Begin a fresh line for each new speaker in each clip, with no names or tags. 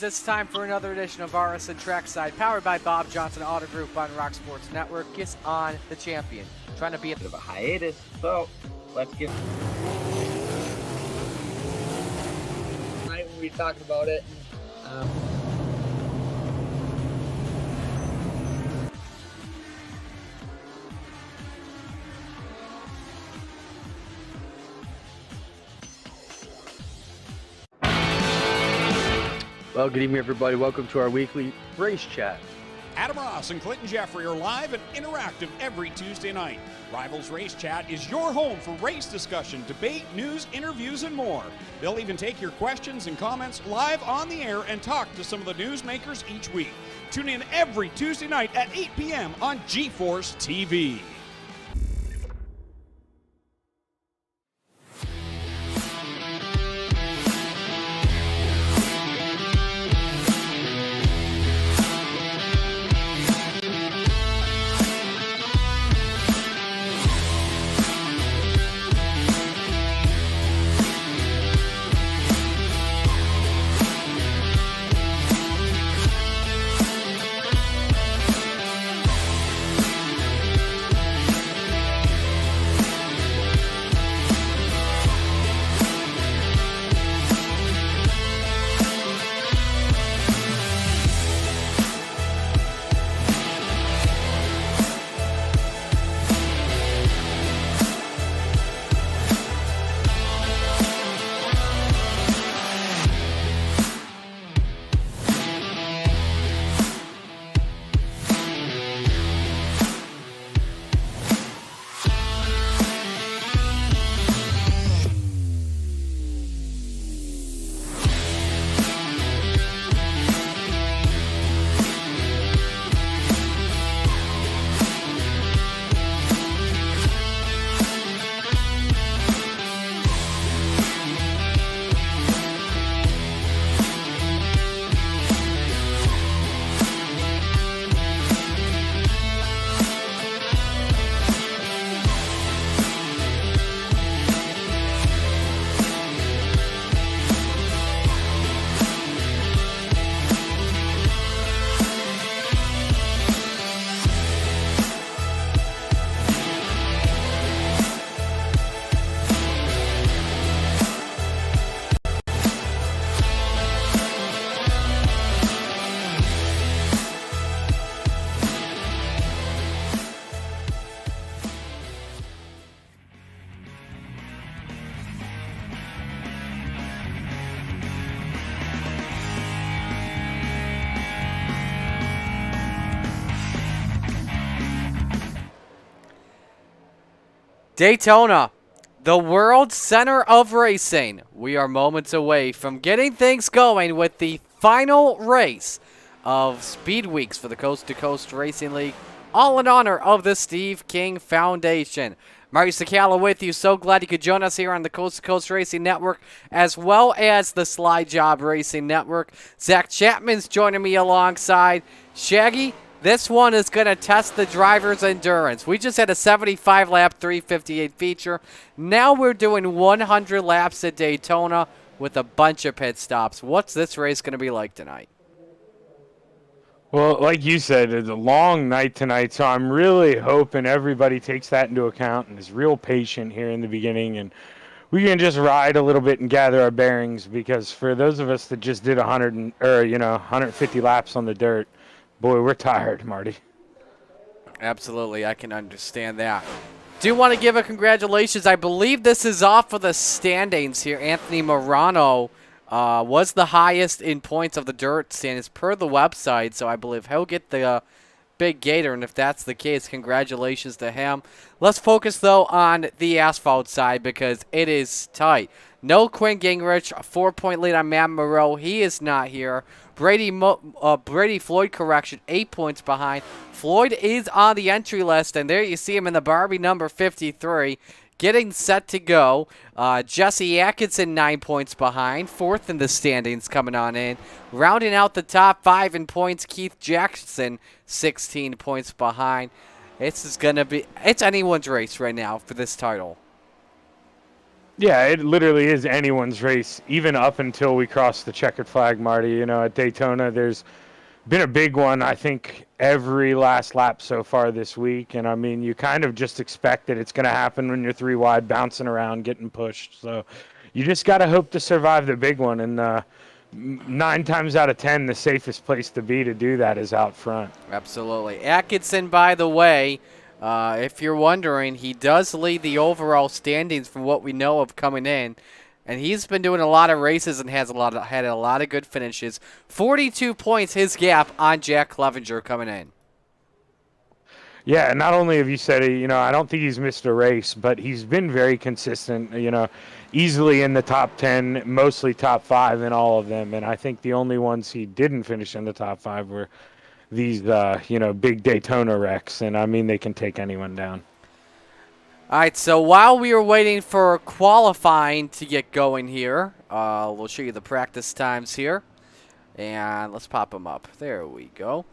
It's time for another edition of RSN Trackside, powered by Bob Johnson Auto Group on Rock Sports Network. Gets on the champion, trying to be a bit of a hiatus, so let's get.
Right when we talked about it.
Well, good evening, everybody. Welcome to our weekly race chat.
Adam Ross and Clinton Jeffrey are live and interactive every Tuesday night. Rivals Race Chat is your home for race discussion, debate, news, interviews, and more. They'll even take your questions and comments live on the air and talk to some of the newsmakers each week. Tune in every Tuesday night at 8 p.m. on GeForce TV.
Daytona, the world center of racing. We are moments away from getting things going with the final race of Speed Weeks for the Coast to Coast Racing League, all in honor of the Steve King Foundation. Marty Sakala with you. So glad you could join us here on the Coast to Coast Racing Network, as well as the Slide Job Racing Network. Zach Chapman's joining me alongside. Shaggy, this one is going to test the driver's endurance. We just had a 75-lap 358 feature. Now we're doing 100 laps at Daytona with a bunch of pit stops. What's this race going to be like tonight?
Well, like you said, it's a long night tonight, so I'm really hoping everybody takes that into account and is real patient here in the beginning, and we can just ride a little bit and gather our bearings, because for those of us that just did 150 laps on the dirt, boy, we're tired, Marty.
Absolutely, I can understand that. Do want to give a congratulations. I believe this is off of the standings here. Anthony Morano was the highest in points of the dirt standings per the website, so I believe he'll get the big gator, and if that's the case, congratulations to him. Let's focus, though, on the asphalt side, because it is tight. No Quinn Gingrich, a 4-point lead on Matt Moreau. He is not here. Brady Floyd correction, 8 points behind. Floyd is on the entry list, and there you see him in the Barbie number 53. Getting set to go. Jesse Atkinson, 9 points behind. Fourth in the standings coming on in. Rounding out the top 5 in points, Keith Jackson, 16 points behind. It's anyone's race right now for this title.
Yeah, it literally is anyone's race, even up until we cross the checkered flag, Marty. You know, at Daytona, there's been a big one, I think, every last lap so far this week. And, I mean, you kind of just expect that it's going to happen when you're 3 wide, bouncing around, getting pushed. So you just got to hope to survive the big one. And 9 times out of 10, the safest place to be to do that is out front.
Absolutely. Atkinson, by the way, if you're wondering, he does lead the overall standings from what we know of coming in. And he's been doing a lot of races and had a lot of good finishes. 42 points his gap on Jack Clevenger coming in.
Yeah, not only have you said it, you know, I don't think he's missed a race, but he's been very consistent, you know, easily in the top 10, mostly top 5 in all of them. And I think the only ones he didn't finish in the top 5 were these, you know, big Daytona wrecks. And, I mean, they can take anyone down.
All right, so while we were waiting for qualifying to get going here, we'll show you the practice times here. And let's pop them up. There we go.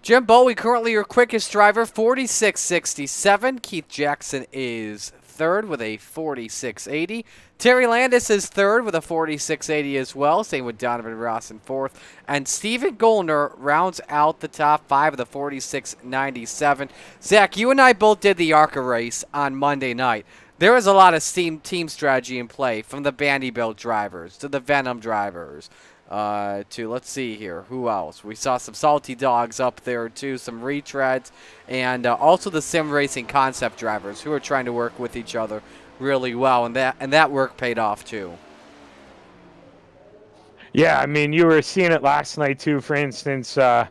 Jim Bowie, currently your quickest driver, 46.67. Keith Jackson is third with a 46.80. Terry Landis is third with a 46.80 as well. Same with Donovan Ross in fourth. And Steven Gollner rounds out the top 5 with a 46.97. Zach, you and I both did the ARCA race on Monday night. There was a lot of team strategy in play, from the Vanderbilt drivers to the Venom drivers. To, let's see here, who else? We saw some Salty Dogs up there too, some retreads, and also the sim racing concept drivers who are trying to work with each other really well, and that work paid off too.
Yeah, I mean, you were seeing it last night too. For instance, Dan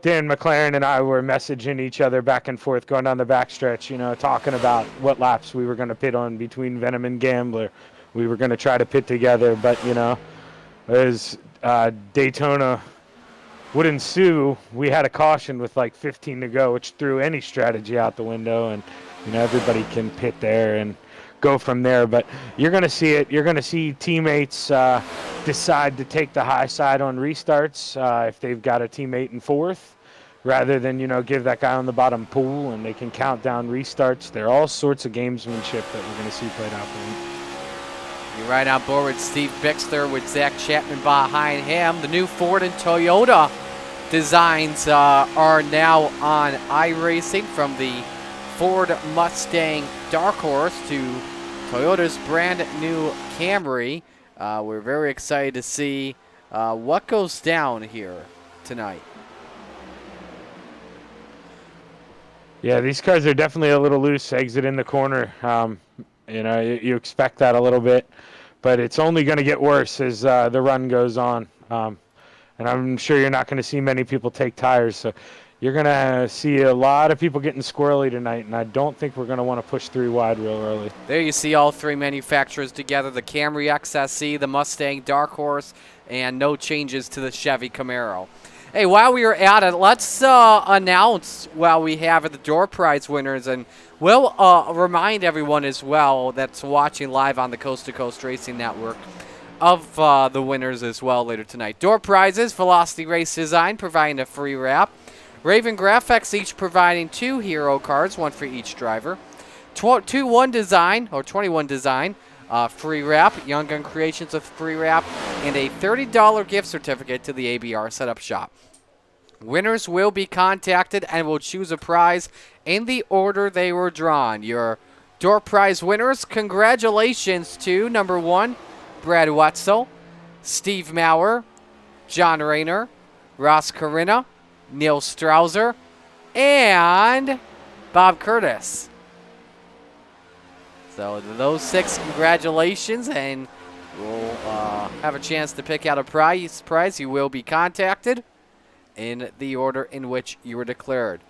McLaren and I were messaging each other back and forth going down the backstretch, you know, talking about what laps we were going to pit on between Venom and Gambler. We were going to try to pit together, but, you know, as Daytona would ensue, we had a caution with like 15 to go, which threw any strategy out the window, and, you know, everybody can pit there and go from there. But you're going to see it. You're going to see teammates decide to take the high side on restarts if they've got a teammate in fourth, rather than, you know, give that guy on the bottom pull, and they can count down restarts. There are all sorts of gamesmanship that we're going to see played out there.
You're right on board with Steve Bixler with Zach Chapman behind him. The new Ford and Toyota designs are now on iRacing, from the Ford Mustang Dark Horse to Toyota's brand new Camry. We're very excited to see what goes down here tonight.
Yeah, these cars are definitely a little loose. Exit in the corner. You know, you expect that a little bit, but it's only going to get worse as the run goes on. And I'm sure you're not going to see many people take tires, so you're going to see a lot of people getting squirrely tonight, and I don't think we're going to want to push 3 wide real early.
There you see all 3 manufacturers together, the Camry XSE, the Mustang Dark Horse, and no changes to the Chevy Camaro. Hey, while we are at it, let's announce while we have the door prize winners, and we'll remind everyone as well that's watching live on the Coast to Coast Racing Network of the winners as well later tonight. Door prizes: Velocity Race Design providing a free wrap, Raven Graphics each providing 2 hero cards, 1 for each driver, 21 Design free wrap, Young Gun Creations a free wrap, and a $30 gift certificate to the ABR Setup Shop. Winners will be contacted and will choose a prize in the order they were drawn. Your door prize winners, congratulations to number 1, Brad Wetzel, Steve Maurer, John Rayner, Ross Carina, Neil Strouser, and Bob Curtis. So those 6, congratulations, and we'll have a chance to pick out a prize. You will be contacted in the order in which you were declared.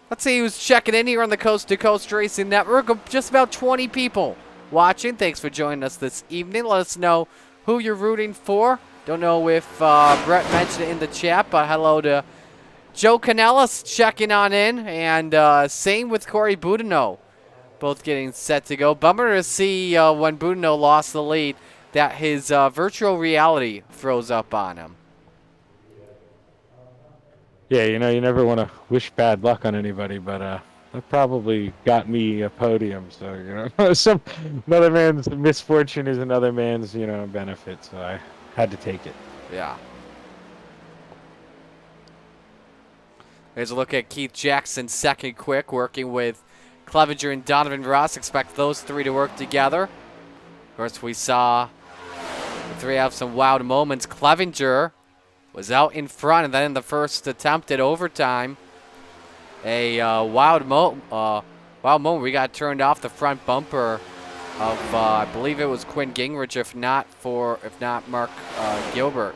Let's see who's checking in here on the Coast to Coast Racing Network. Just about 20 people watching. Thanks for joining us this evening. Let us know who you're rooting for. Don't know if Brett mentioned it in the chat, but hello to Joe Canellis checking on in, and same with Corey Boudinot, both getting set to go. Bummer to see when Boudinot lost the lead that his virtual reality froze up on him.
Yeah, you know, you never want to wish bad luck on anybody, but that probably got me a podium. So, you know, another man's misfortune is another man's, you know, benefit. So I had to take it.
Yeah. Here's a look at Keith Jackson, second quick, working with Clevenger and Donovan Ross. Expect those three to work together. Of course, we saw the three have some wild moments. Clevenger was out in front, and then in the first attempt at overtime, a wild moment. We got turned off the front bumper of I believe it was Quinn Gingrich, if not Mark Gilbert.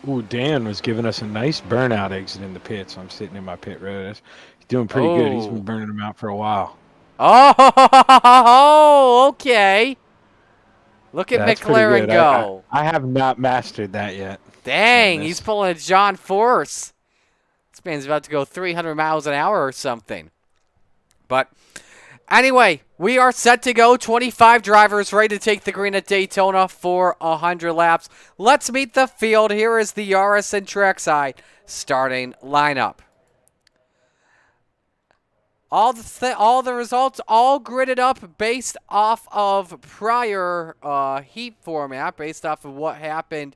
Ooh, Dan was giving us a nice burnout exit in the pit, so I'm sitting in my pit road. He's doing pretty good. He's been burning them out for a while.
Oh, okay. Look at
That's
McLaren go.
I have not mastered that yet.
Dang, he's pulling a John Force. This man's about to go 300 miles an hour or something. But anyway, we are set to go. 25 drivers ready to take the green at Daytona for 100 laps. Let's meet the field. Here is the iRacing trackside starting lineup. All the results all gridded up based off of prior heat format, based off of what happened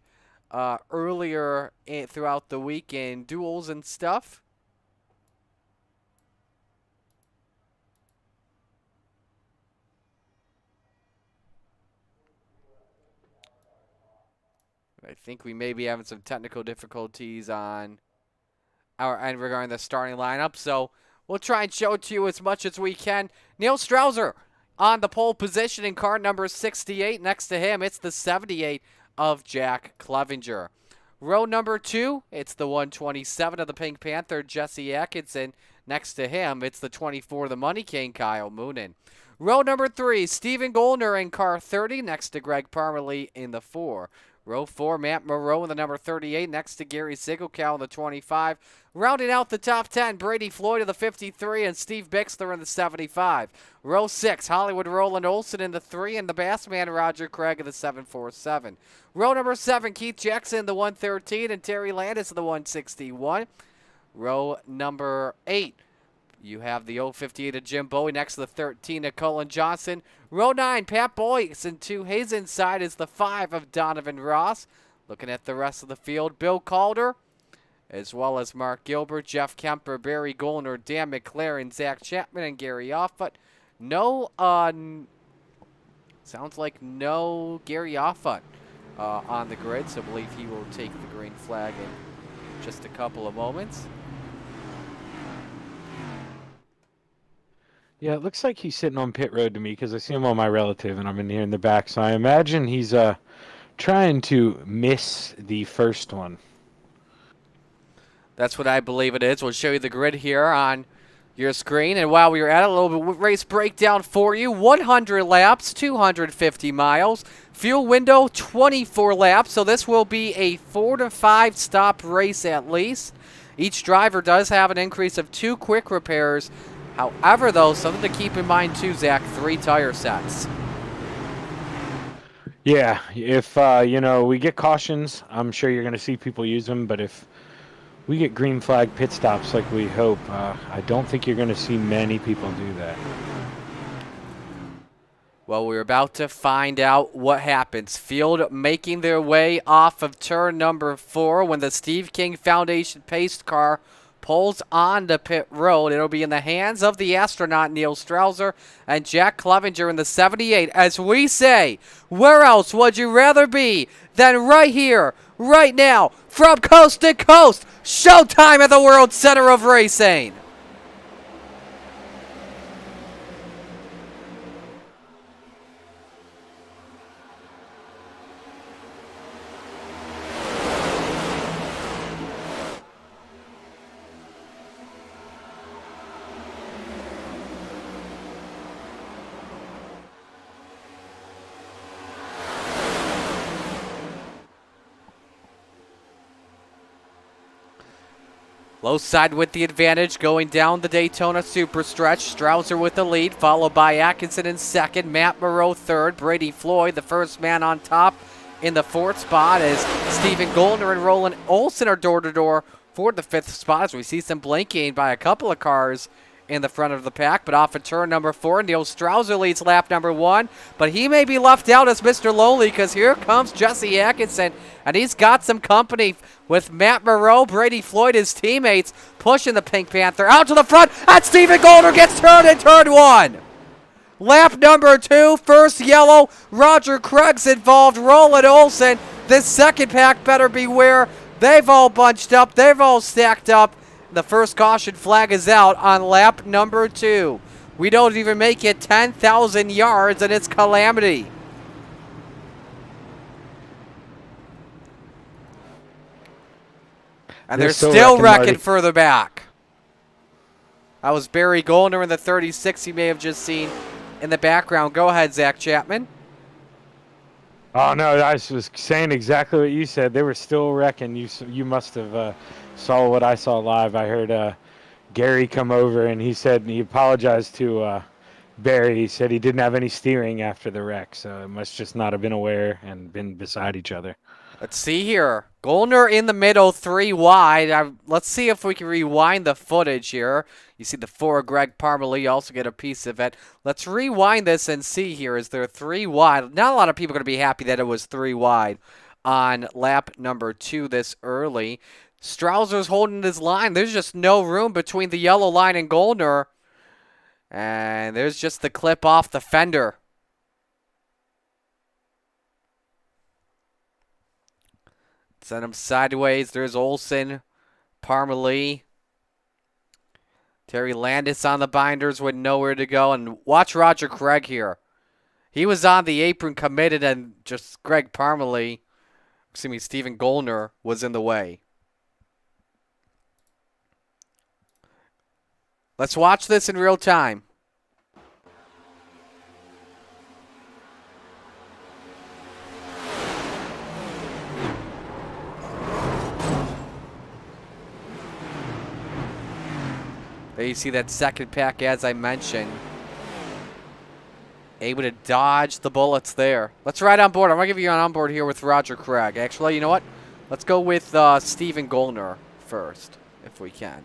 earlier throughout the weekend, duels and stuff. I think we may be having some technical difficulties on our end regarding the starting lineup, so we'll try and show it to you as much as we can. Neil Strauser on the pole position in car number 68. Next to him, it's the 78 of Jack Clevenger. Row number 2, it's the 127 of the Pink Panther, Jesse Atkinson. Next to him, it's the 24 of the Money King, Kyle Moonen. Row number 3, Stephen Gollner in car 30, next to Greg Parmalee in the 4. Row 4, Matt Moreau in the number 38, next to Gary Sigelkow in the 25. Rounding out the top 10, Brady Floyd in the 53 and Steve Bixler in the 75. Row 6, Hollywood Roland Olson in the 3 and the Bassman Roger Craig in the 747. Row number 7, Keith Jackson in the 113 and Terry Landis in the 161. Row number 8, you have the 058 of Jim Bowie next to the 13 of Cullen Johnson. Row 9, Pat Boyce, and to his inside is the 5 of Donovan Ross. Looking at the rest of the field, Bill Calder, as well as Mark Gilbert, Jeff Kemper, Barry Gollner, Dan McLaren, Zach Chapman, and Gary Offutt. No, sounds like no Gary Offutt on the grid, so I believe he will take the green flag in just a couple of moments.
Yeah, it looks like he's sitting on pit road to me because I see him on my relative and I'm in here in the back. So I imagine he's trying to miss the first one.
That's what I believe it is. We'll show you the grid here on your screen. And while we were at it, a little bit race breakdown for you. 100 laps, 250 miles. Fuel window, 24 laps. So this will be a 4 to 5 stop race at least. Each driver does have an increase of 2 quick repairs. However, though, something to keep in mind too, Zach, 3 tire sets.
Yeah, if, we get cautions, I'm sure you're going to see people use them. But if we get green flag pit stops like we hope, I don't think you're going to see many people do that.
Well, we're about to find out what happens. Field making their way off of turn number 4 when the Steve King Foundation pace car pulls on the pit road. It'll be in the hands of the astronaut Neil Strauser and Jack Clevenger in the 78. As we say, where else would you rather be than right here, right now, from coast to coast? Showtime at the World Center of Racing. Low side with the advantage going down the Daytona super stretch. Strouser with the lead, followed by Atkinson in second. Matt Moreau third. Brady Floyd, the first man on top in the fourth spot, as Stephen Goldner and Roland Olson are door-to-door for the fifth spot, as we see some blinking by a couple of cars in the front of the pack. But off of turn number 4, Neil Strouser leads lap number 1. But he may be left out as Mr. Lonely, because here comes Jesse Atkinson, and he's got some company with Matt Moreau, Brady Floyd, his teammates, pushing the Pink Panther out to the front, and Stephen Goldner gets turned in turn 1. Lap number 2, first yellow. Roger Craig's involved. Roland Olson. This second pack better beware. They've all bunched up. They've all stacked up. The first caution flag is out on lap number 2. We don't even make it 10,000 yards, and it's calamity. And they're still wrecking further back. That was Barry Goldner in the 36 you may have just seen in the background. Go ahead, Zach Chapman.
Oh, no, I was saying exactly what you said. They were still wrecking. You must have saw what I saw live. I heard Gary come over, and he said he apologized to Barry. He said he didn't have any steering after the wreck, so it must just not have been aware and been beside each other.
Let's see here. Goldner in the middle, 3 wide. Let's see if we can rewind the footage here. You see the 4 Greg Parmalee, you also get a piece of it. Let's rewind this and see here. Is there 3 wide? Not a lot of people are going to be happy that it was 3 wide on lap number 2 this early. Strouser's holding his line. There's just no room between the yellow line and Goldner. And there's just the clip off the fender. Send him sideways. There's Olson, Parmalee. Terry Landis on the binders with nowhere to go. And watch Roger Craig here. He was on the apron committed, and just Greg Parmalee, Stephen Goldner was in the way. Let's watch this in real time. There you see that second pack, as I mentioned. Able to dodge the bullets there. Let's ride on board. I'm going to give you an on board here with Roger Craig. Actually, you know what? Let's go with Stephen Goldner first, if we can.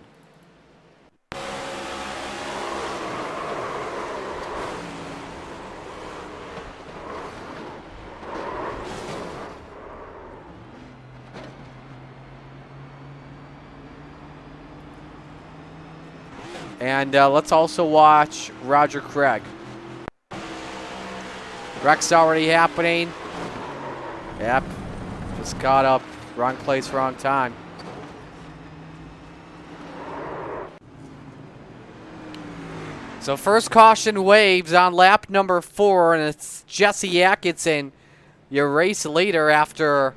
And let's also watch Roger Craig. Wreck's already happening. Yep. Just caught up. Wrong place, wrong time. So first caution waves on lap number 4, and it's Jesse Atkinson, your race leader, after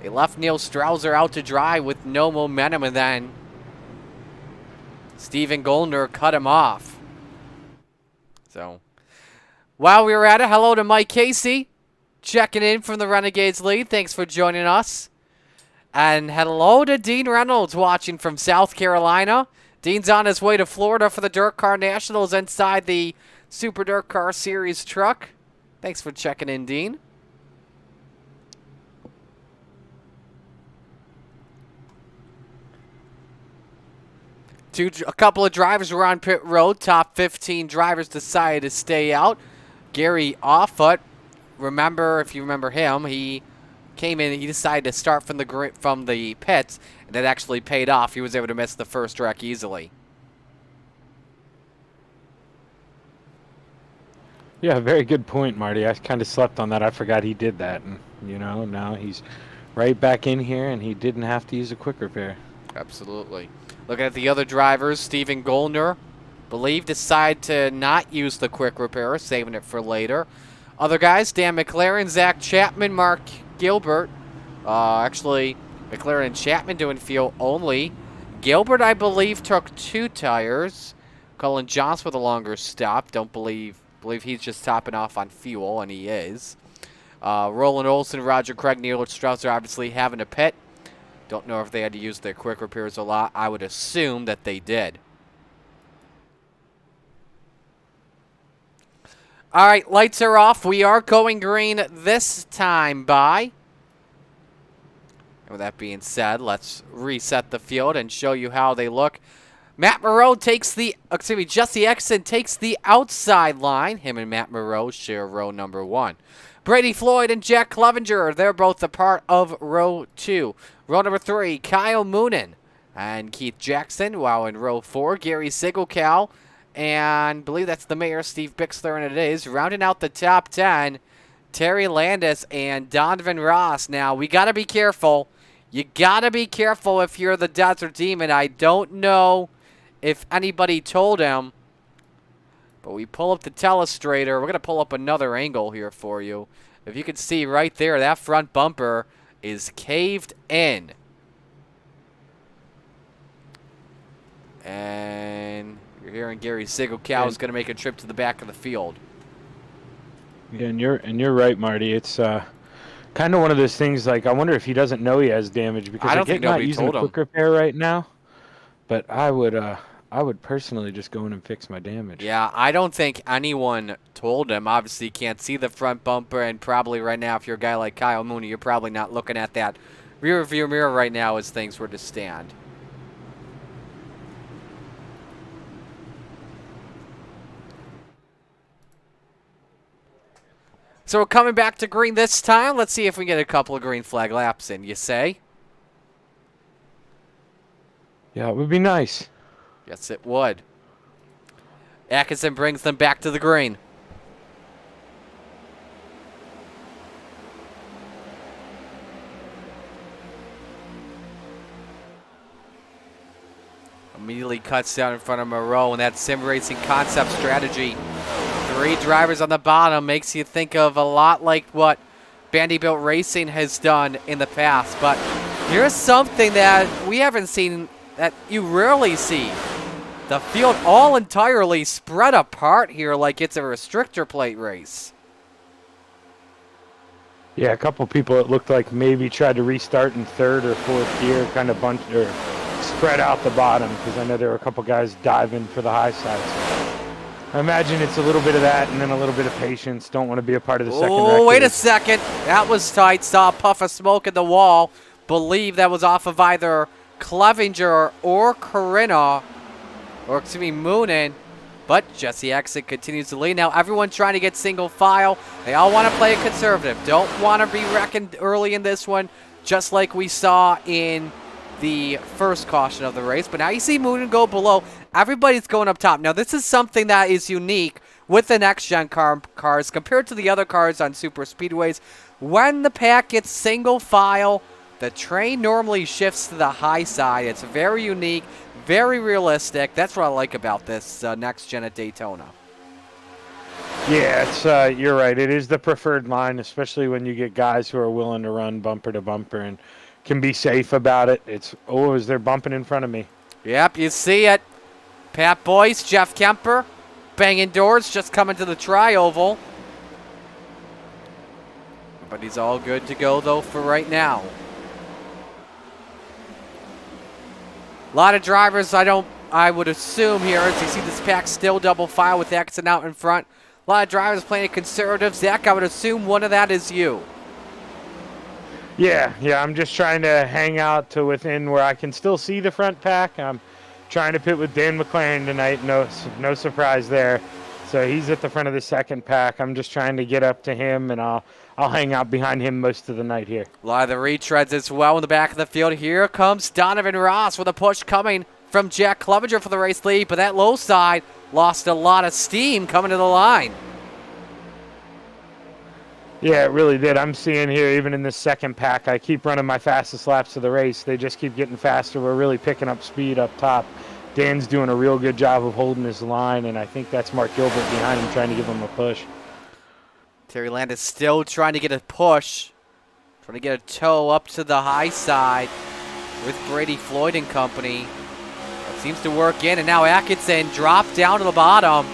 they left Neil Strouser out to dry with no momentum, and then Stephen Goldner cut him off. So, while we were at it, hello to Mike Casey, checking in from the Renegades lead. Thanks for joining us. And hello to Dean Reynolds, watching from South Carolina. Dean's on his way to Florida for the Dirt Car Nationals inside the Super Dirt Car Series truck. Thanks for checking in, Dean. A couple of drivers were on pit road. Top 15 drivers decided to stay out. Gary Offutt, if you remember him, he came in. He decided to start from the pits, and that actually paid off. He was able to miss the first wreck easily.
Yeah, very good point, Marty. I kind of slept on that. I forgot he did that, and now he's right back in here, and he didn't have to use a quick repair.
Absolutely. Looking at the other drivers, Stephen Goldner, decided to not use the quick repair, saving it for later. Other guys, Dan McLaren, Zach Chapman, Mark Gilbert. Actually, McLaren and Chapman doing fuel only. Gilbert, I believe, took 2 tires. Colin Johnson with a longer stop. Don't believe he's just topping off on fuel, and he is. Roland Olson, Roger Craig, Neil Strouser obviously having a pit. Don't know if they had to use their quick repairs a lot. I would assume that they did. All right, lights are off. We are going green this time by. And with that being said, let's reset the field and show you how they look. Matt Moreau takes the, Jesse Exon takes the outside line. Him and Matt Moreau share row number 1. Brady Floyd and Jack Clevenger, they're both a part of row 2. Row number 3, Kyle Moonen and Keith Jackson, while in row 4, Gary Sigelkow, and I believe that's the mayor, Steve Bixler, and it is. Rounding out the top 10, Terry Landis and Donovan Ross. Now, we got to be careful. You got to be careful if you're the Desert Demon. I don't know if anybody told him, but we pull up the telestrator. We're going to pull up another angle here for you. If you can see right there, that front bumper is caved in. And you're hearing Gary Sigelkow is going to make a trip to the back of the field.
Yeah, and you're right, Marty. It's kind of one of those things. Like, I wonder if he doesn't know he has damage, because
I don't think
not
nobody
using
told
a
him.
quick repair right now. But I would personally just go in and fix my damage.
Yeah, I don't think anyone told him. Obviously, you can't see the front bumper, and probably right now, if you're a guy like Kyle Mooney, you're probably not looking at that rear view mirror right now as things were to stand. So we're coming back to green this time. Let's see if we can get a couple of green flag laps in, you say?
Yeah, it would be nice.
Yes, it would. Atkinson brings them back to the green. Immediately cuts down in front of Moreau, and that sim racing concept strategy. 3 drivers on the bottom makes you think of a lot like what Vanderbilt Racing has done in the past. But here's something that we haven't seen, that you rarely see. The field all entirely spread apart here like it's a restrictor plate race.
Yeah, a couple people it looked like maybe tried to restart in 3rd or 4th gear, kind of bunched or spread out the bottom, because I know there were a couple guys diving for the high side. So I imagine it's a little bit of that and then a little bit of patience. Don't want to be a part of the second wreck.
Oh, wait a second. That was tight. Saw a puff of smoke in the wall. Believe that was off of either Clevenger or Corinna, or excuse me, Moonen. But Jesse Exit continues to lead. Now everyone trying to get single file. They all want to play it conservative. Don't want to be wrecking early in this one, just like we saw in the first caution of the race. But now you see Moonen go below. Everybody's going up top. Now this is something that is unique with the next-gen cars compared to the other cars on super speedways. When the pack gets single file, the train normally shifts to the high side. It's very unique, very realistic. That's what I like about this next-gen at Daytona.
Yeah, it's you're right. It is the preferred line, especially when you get guys who are willing to run bumper to bumper and can be safe about it. It's, oh, is they're bumping in front of me.
Yep, you see it. Pat Boyce, Jeff Kemper, banging doors, just coming to the tri-oval. But he's all good to go, though, for right now. A lot of drivers, I would assume here, as you see this pack still double file with Atkinson out in front. A lot of drivers playing it conservative. Zach, I would assume one of that is you.
Yeah, I'm just trying to hang out to within where I can still see the front pack. I'm trying to pit with Dan McLaren tonight. No surprise there. So he's at the front of the second pack. I'm just trying to get up to him, and I'll hang out behind him most of the night here.
A lot of the retreads as well in the back of the field. Here comes Donovan Ross with a push coming from Jack Clevenger for the race lead, but that low side lost a lot of steam coming to the line.
Yeah, it really did. I'm seeing here, even in this second pack, I keep running my fastest laps of the race. They just keep getting faster. We're really picking up speed up top. Dan's doing a real good job of holding his line, and I think that's Mark Gilbert behind him trying to give him a push.
Terry Landis still trying to get a push, trying to get a toe up to the high side with Brady Floyd and company. That seems to work in, and now Atkinson dropped down to the bottom.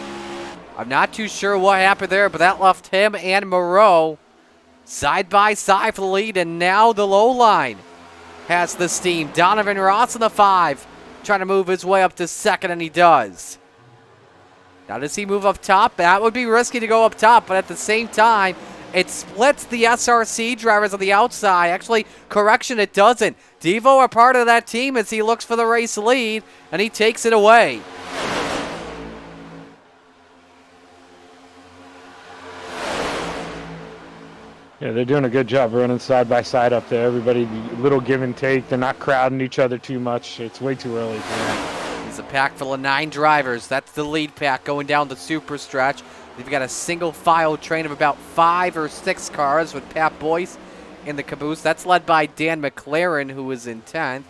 I'm not too sure what happened there, but that left him and Moreau side by side for the lead, and now the low line. has the steam. Donovan Ross in the 5, trying to move his way up to second, and he does. Now, does he move up top? That would be risky to go up top, but at the same time, it splits the SRC drivers on the outside. Actually, correction, it doesn't. Devo are part of that team as he looks for the race lead, and he takes it away.
Yeah, they're doing a good job running side by side up there. Everybody, little give and take. They're not crowding each other too much. It's way too early for that.
It's a pack full of 9 drivers. That's the lead pack going down the super stretch. They've got a single file train of about 5 or 6 cars with Pat Boyce in the caboose. That's led by Dan McLaren, who is in 10th.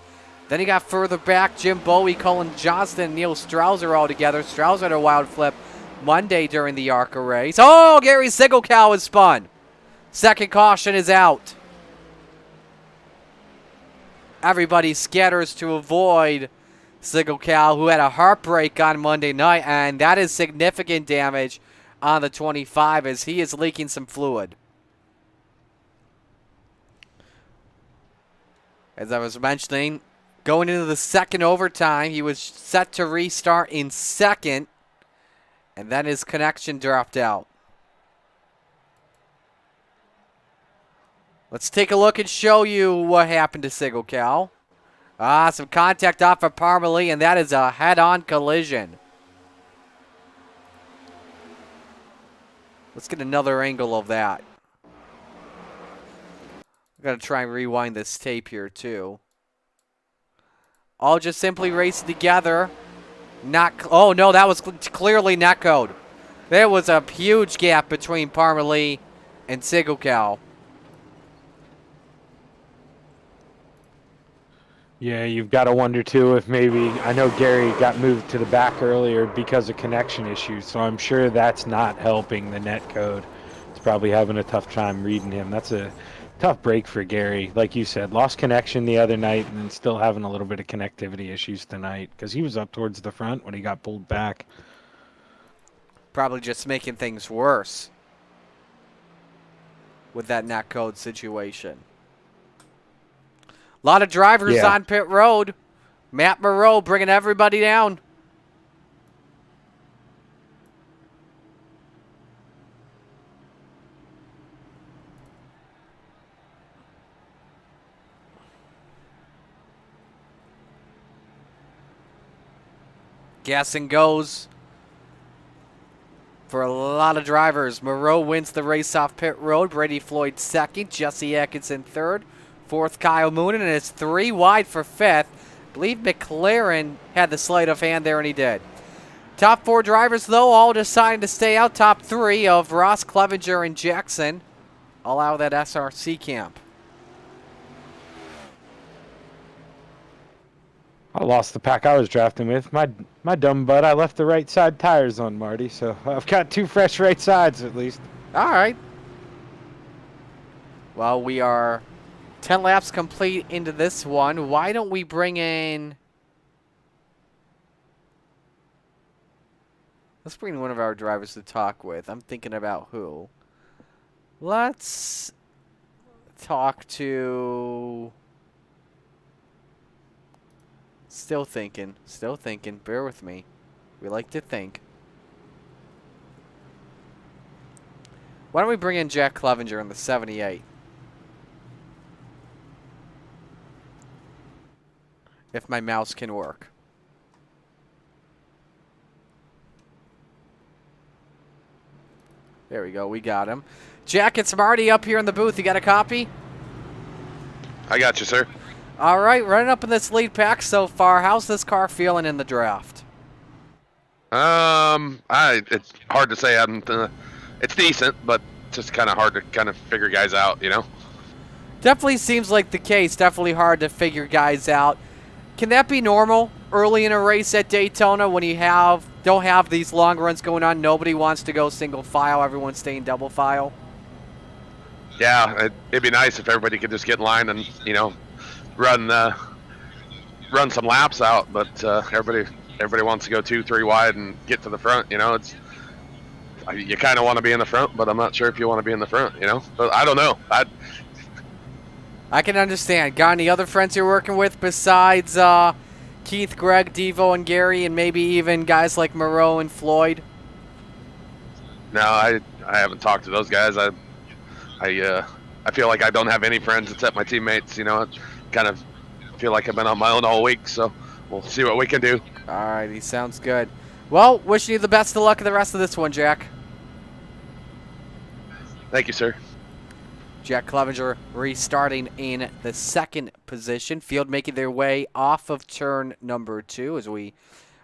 Then you got further back Jim Bowie, Colin Johnston, and Neil Strauser all together. Strauser had a wild flip Monday during the ARCA race. Oh, Gary Sigelkow is spun. Second caution is out. Everybody scatters to avoid Sigelkow, who had a heartbreak on Monday night, and that is significant damage on the 25 as he is leaking some fluid. As I was mentioning, going into the second overtime, he was set to restart in second, and then his connection dropped out. Let's take a look and show you what happened to Sigelkow. Some contact off of Parmalee, and that is a head-on collision. Let's get another angle of that. I'm going to try and rewind this tape here, too. All just simply racing together. Oh, no, that was clearly net code. There was a huge gap between Parmalee and Sigelkow.
Yeah, you've got to wonder, too, if maybe, I know Gary got moved to the back earlier because of connection issues, so I'm sure that's not helping the net code. It's probably having a tough time reading him. That's a tough break for Gary. Like you said, lost connection the other night and then still having a little bit of connectivity issues tonight because he was up towards the front when he got pulled back.
Probably just making things worse with that net code situation. A lot of drivers on pit road. Matt Moreau bringing everybody down. Gassing goes for a lot of drivers. Moreau wins the race off pit road. Brady Floyd second. Jesse Atkinson third. Fourth, Kyle Moonen, and it's 3 wide for fifth. I believe McLaren had the sleight of hand there, and he did. Top 4 drivers, though, all deciding to stay out. Top 3 of Ross, Clevenger, and Jackson all out of that SRC camp.
I lost the pack I was drafting with. My dumb butt, I left the right side tires on, Marty, so I've got 2 fresh right sides at least.
All right. Well, we are 10 laps complete into this one. Why don't we bring in... Let's bring one of our drivers to talk with. I'm thinking about who. Let's talk to... Still thinking. Still thinking. Bear with me. We like to think. Why don't we bring in Jack Clevenger in the 78? If my mouse can work. There we go. We got him. Jack, it's Marty up here in the booth. You got a copy?
I got you, sir.
All right. Running up in this lead pack so far. How's this car feeling in the draft?
It's hard to say. It's decent, but just kind of hard to kind of figure guys out, you know?
Definitely seems like the case. Definitely hard to figure guys out. Can that be normal early in a race at Daytona when you don't have these long runs going on? Nobody wants to go single file. Everyone's staying double file.
Yeah, it'd be nice if everybody could just get in line and, you know, run some laps out. But everybody wants to go 2-3 wide and get to the front. You know, you kind of want to be in the front, but I'm not sure if you want to be in the front. You know, but I don't know.
I can understand. Got any other friends you're working with besides Keith, Greg, Devo, and Gary, and maybe even guys like Moreau and Floyd?
No, I haven't talked to those guys. I feel like I don't have any friends except my teammates. You know, I kind of feel like I've been on my own all week. So we'll see what we can do.
All righty, sounds good. Well, wishing you the best of luck in the rest of this one, Jack.
Thank you, sir.
Jack Clevenger restarting in the second position. Field making their way off of turn number 2 as we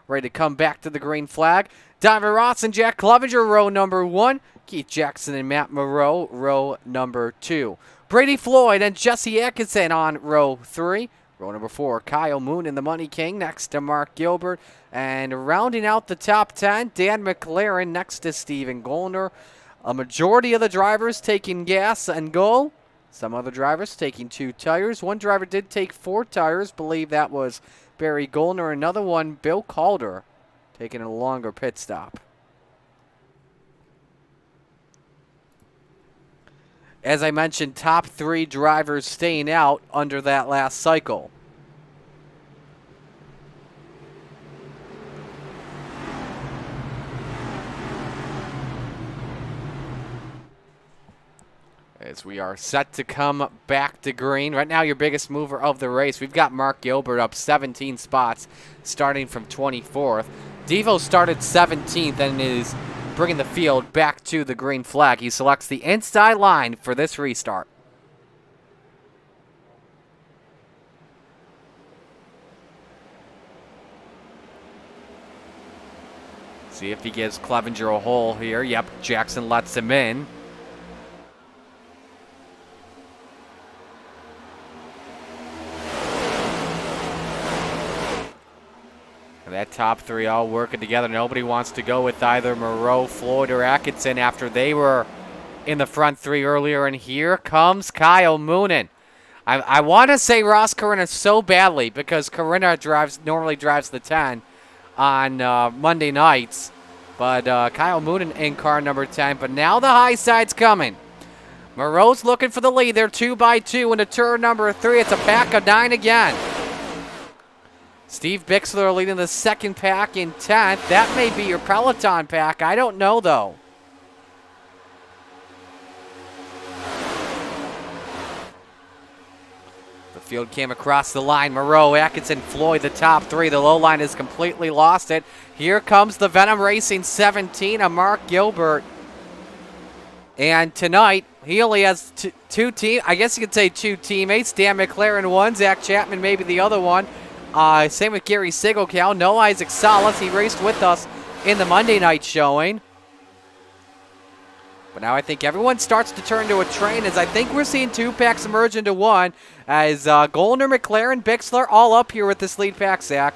ready to come back to the green flag. Donovan Ross and Jack Clevenger, row number 1. Keith Jackson and Matt Moreau, row number 2. Brady Floyd and Jesse Atkinson on row 3. Row number 4, Kyle Moon and the Money King next to Mark Gilbert. And rounding out the top 10, Dan McLaren next to Steven Gollner. A majority of the drivers taking gas and go. Some other drivers taking 2 tires. One driver did take 4 tires. Believe that was Barry Gollner. Another one, Bill Calder, taking a longer pit stop. As I mentioned, top 3 drivers staying out under that last cycle. As we are set to come back to green. Right now, your biggest mover of the race. We've got Mark Gilbert up 17 spots, starting from 24th. Devo started 17th and is bringing the field back to the green flag. He selects the inside line for this restart. See if he gives Clevenger a hole here. Yep, Jackson lets him in. That top 3 all working together. Nobody wants to go with either Moreau, Floyd, or Atkinson after they were in the front 3 earlier. And here comes Kyle Moonen. I want to say Ross Corinna so badly because Corinna normally drives the 10 on Monday nights. But Kyle Moonen in car number 10. But now the high side's coming. Moreau's looking for the lead. They're 2 by 2 into turn number 3. It's a pack of 9 again. Steve Bixler leading the second pack in 10th. That may be your Peloton pack. I don't know, though. The field came across the line. Moreau, Atkinson, Floyd, the top 3. The low line has completely lost it. Here comes the Venom Racing 17 of Mark Gilbert. And tonight, he only has two teams. I guess you could say 2 teammates. Dan McLaren one, Zach Chapman maybe the other one. Same with Gary Sigelkow. No Isaac Salas. He raced with us in the Monday night showing. But now I think everyone starts to turn to a train as I think we're seeing 2 packs emerge into 1 as Gollner, McLaren, Bixler all up here with this lead pack, Zach.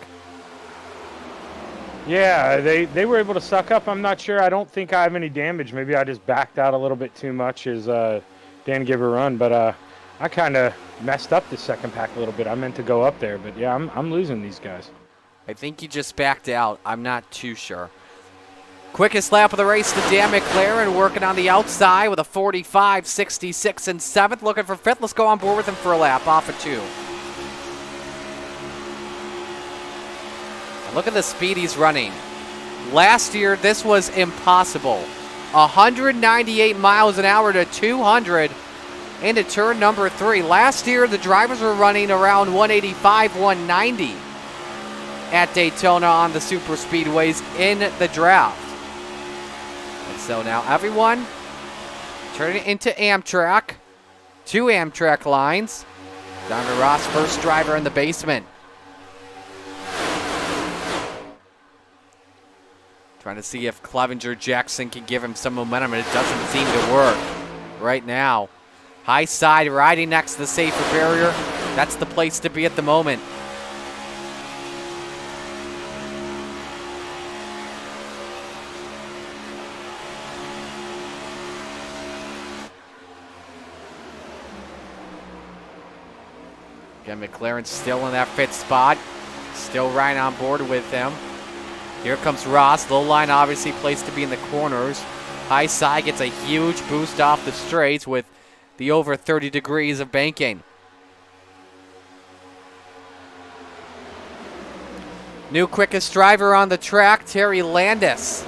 Yeah, they were able to suck up. I'm not sure. I don't think I have any damage. Maybe I just backed out a little bit too much as Dan gave a run. But I kind of messed up the second pack a little bit. I meant to go up there, but yeah, I'm losing these guys.
I think you just backed out. I'm not too sure. Quickest lap of the race to Dan McLaren working on the outside with a 45, 66, and 7th. Looking for 5th. Let's go on board with him for a lap off of 2. And look at the speed he's running. Last year, this was impossible. 198 miles an hour to 200. Into turn number 3. Last year, the drivers were running around 185, 190 at Daytona on the super speedways in the draft. And so now everyone turning it into Amtrak. 2 Amtrak lines. Donovan Ross, first driver in the basement. Trying to see if Clevenger Jackson can give him some momentum, and it doesn't seem to work right now. High side riding next to the safer barrier. That's the place to be at the moment. Again, McLaren's still in that 5th spot. Still right on board with him. Here comes Ross. Low line obviously placed to be in the corners. High side gets a huge boost off the straights with the over 30 degrees of banking. New quickest driver on the track, Terry Landis.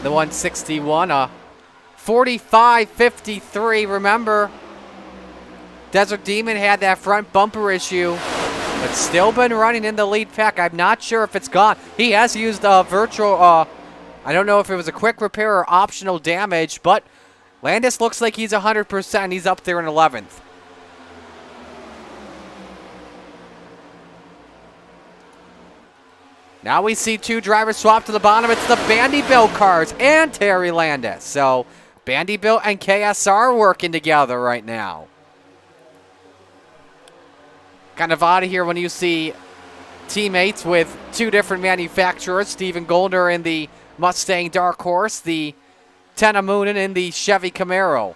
The 161, 45.53. Remember, Desert Demon had that front bumper issue, but still been running in the lead pack. I'm not sure if it's gone. He has used virtual, I don't know if it was a quick repair or optional damage, but Landis looks like he's 100%. He's up there in 11th. Now we see two drivers swap to the bottom. It's the Vanderbilt cars and Terry Landis. So Vanderbilt and KSR working together right now. Kind of odd here when you see teammates with two different manufacturers. Steven Goldner in the Mustang Dark Horse, the Tenna Moonen in the Chevy Camaro.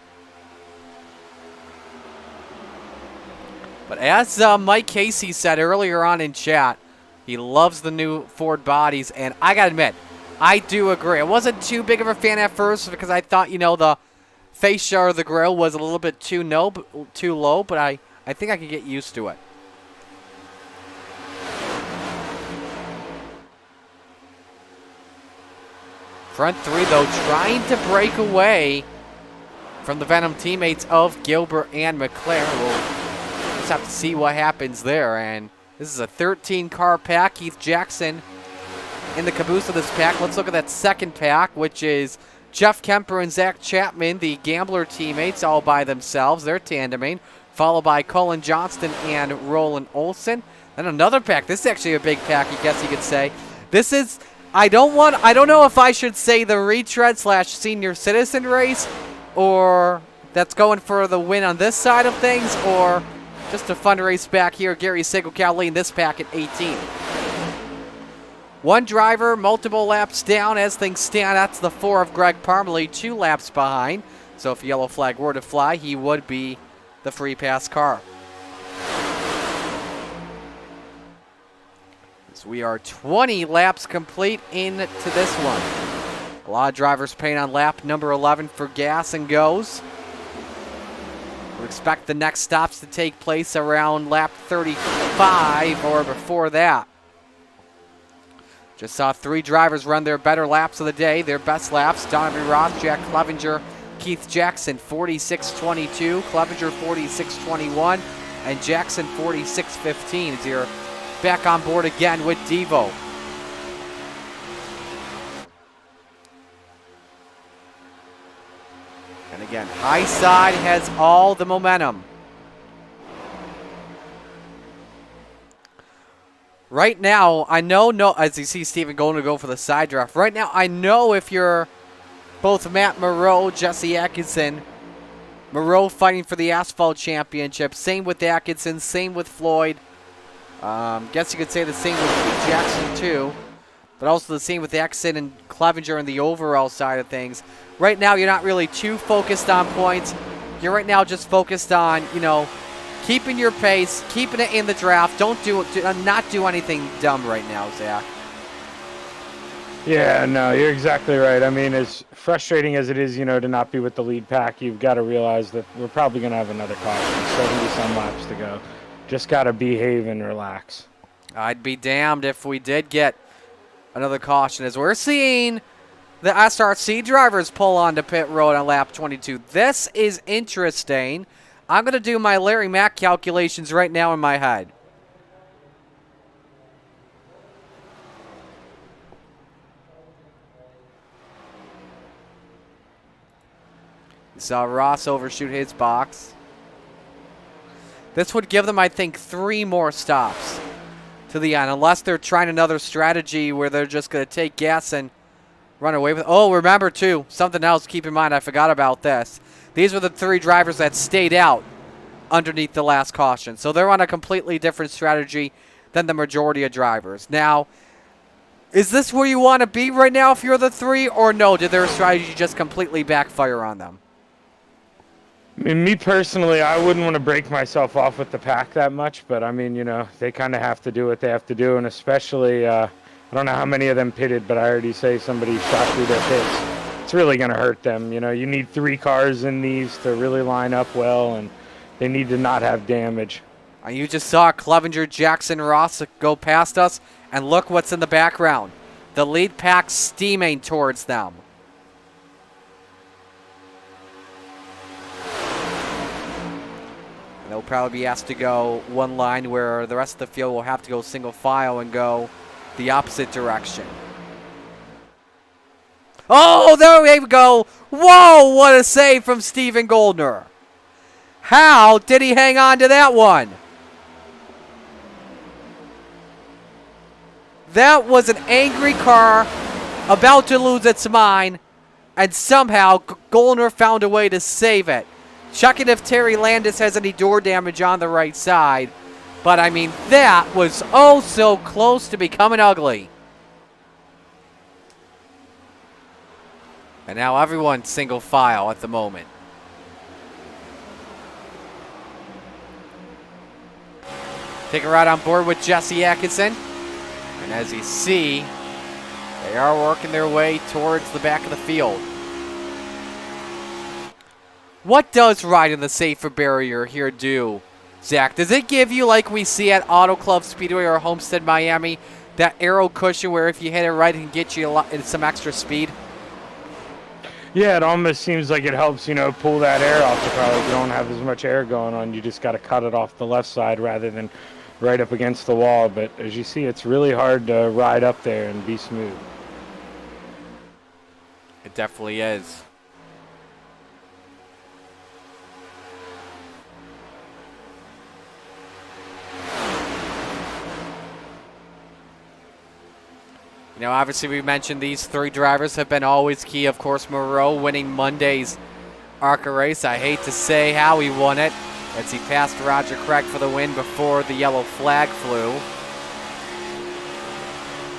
But as Mike Casey said earlier on in chat, he loves the new Ford bodies, and I gotta admit, I do agree. I wasn't too big of a fan at first because I thought, you know, the fascia or the grill was a little bit too low, but I think I could get used to it. Front three, though, trying to break away from the Venom teammates of Gilbert and McLaren. We'll just have to see what happens there, and this is a 13-car pack. Keith Jackson in the caboose of this pack. Let's look at that second pack, which is Jeff Kemper and Zach Chapman, the Gambler teammates, all by themselves. They're tandeming, followed by Colin Johnston and Roland Olson. Then another pack. This is actually a big pack, I guess you could say. This is, I don't know if I should say the retread / senior citizen race, or that's going for the win on this side of things, or just a fun race back here. Gary Segelkow leading this pack at 18. One driver, multiple laps down as things stand. That's the 4 of Greg Parmalee, 2 laps behind. So if yellow flag were to fly, he would be the free pass car. So we are 20 laps complete into this one. A lot of drivers paying on lap number 11 for gas and goes. We expect the next stops to take place around lap 35 or before that. Just saw 3 drivers run their better laps of the day, their best laps. Donovan Ross, Jack Clevenger, Keith Jackson, 46.22, Clevenger 46.21, and Jackson 46.15 as you're back on board again with Devo. And again, high side has all the momentum. Right now, I know, as you see Steven Golden go for the side draft. Right now, I know if you're both Matt Moreau, Jesse Atkinson, Moreau fighting for the Asphalt Championship. Same with Atkinson, same with Floyd. Guess you could say the same with Keith Jackson too. But also the same with Atkinson and Clevenger and the overall side of things. Right now, you're not really too focused on points. You're right now just focused on, you know, keeping your pace, keeping it in the draft. Don't not do anything dumb right now, Zach.
Yeah, no, you're exactly right. I mean, as frustrating as it is, you know, to not be with the lead pack, you've got to realize that we're probably going to have another caution. 70-some laps to go. Just got to behave and relax.
I'd be damned if we did get another caution, as we're seeing the SRC drivers pull onto pit road on lap 22. This is interesting. I'm going to do my Larry Mack calculations right now in my head. You saw Ross overshoot his box. This would give them, I think, 3 more stops to the end, unless they're trying another strategy where they're just going to take gas and run away with it. Oh, remember, too, something else, keep in mind, I forgot about this. These were the 3 drivers that stayed out underneath the last caution. So they're on a completely different strategy than the majority of drivers. Now, is this where you want to be right now if you're the 3, or no, did their strategy just completely backfire on them?
I mean, me personally, I wouldn't want to break myself off with the pack that much, but I mean, you know, they kind of have to do what they have to do, and especially, I don't know how many of them pitted, but I already say somebody shot through their pits. It's really going to hurt them. You know, you need 3 cars in these to really line up well, and they need to not have damage.
And you just saw Clevenger, Jackson, Ross go past us, and look what's in the background. The lead pack steaming towards them. And they'll probably be asked to go one line where the rest of the field will have to go single file and go the opposite direction. Oh, there we go. Whoa, what a save from Stephen Goldner. How did he hang on to that one? That was an angry car about to lose its mind, and somehow Goldner found a way to save it. Checking if Terry Landis has any door damage on the right side. But, I mean, that was oh so close to becoming ugly. And now everyone's single file at the moment. Take a ride on board with Jesse Atkinson. And as you see, they are working their way towards the back of the field. What does riding the safer barrier here do, Zach? Does it give you, like we see at Auto Club Speedway or Homestead Miami, that aero cushion where if you hit it right, it can get you some extra speed?
Yeah, it almost seems like it helps, pull that air off the car. Like you don't have as much air going on. You just got to cut it off the left side rather than right up against the wall. But as you see, it's really hard to ride up there and be smooth.
It definitely is. Obviously we mentioned these three drivers have been always key. Of course, Moreau winning Monday's ARCA race. I hate to say how he won it, as he passed Roger Craig for the win before the yellow flag flew.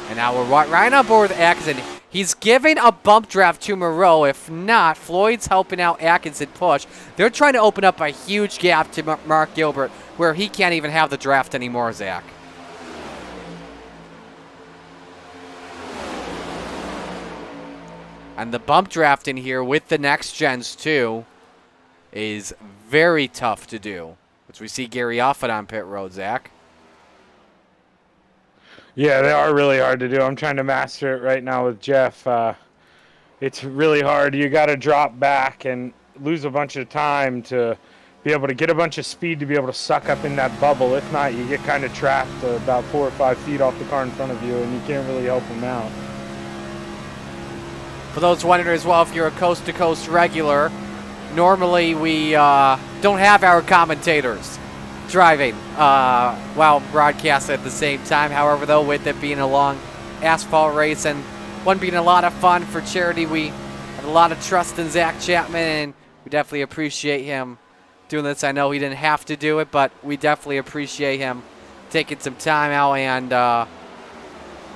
And now we're right on board with Atkinson. He's giving a bump draft to Moreau. If not, Floyd's helping out Atkinson push. They're trying to open up a huge gap to Mark Gilbert, where he can't even have the draft anymore, Zach. And the bump draft in here with the next gens too is very tough to do. Which we see Gary Offit on pit road, Zach.
Yeah, they are really hard to do. I'm trying to master it right now with Jeff. It's really hard. You got to drop back and lose a bunch of time to be able to get a bunch of speed to be able to suck up in that bubble. If not, you get kind of trapped about 4 or 5 feet off the car in front of you, and you can't really help them out.
For those wondering as well, if you're a coast-to-coast regular, normally we don't have our commentators driving while broadcasting at the same time. However, though, with it being a long asphalt race and one being a lot of fun for charity, we have a lot of trust in Zach Chapman, and we definitely appreciate him doing this. I know he didn't have to do it, but we definitely appreciate him taking some time out and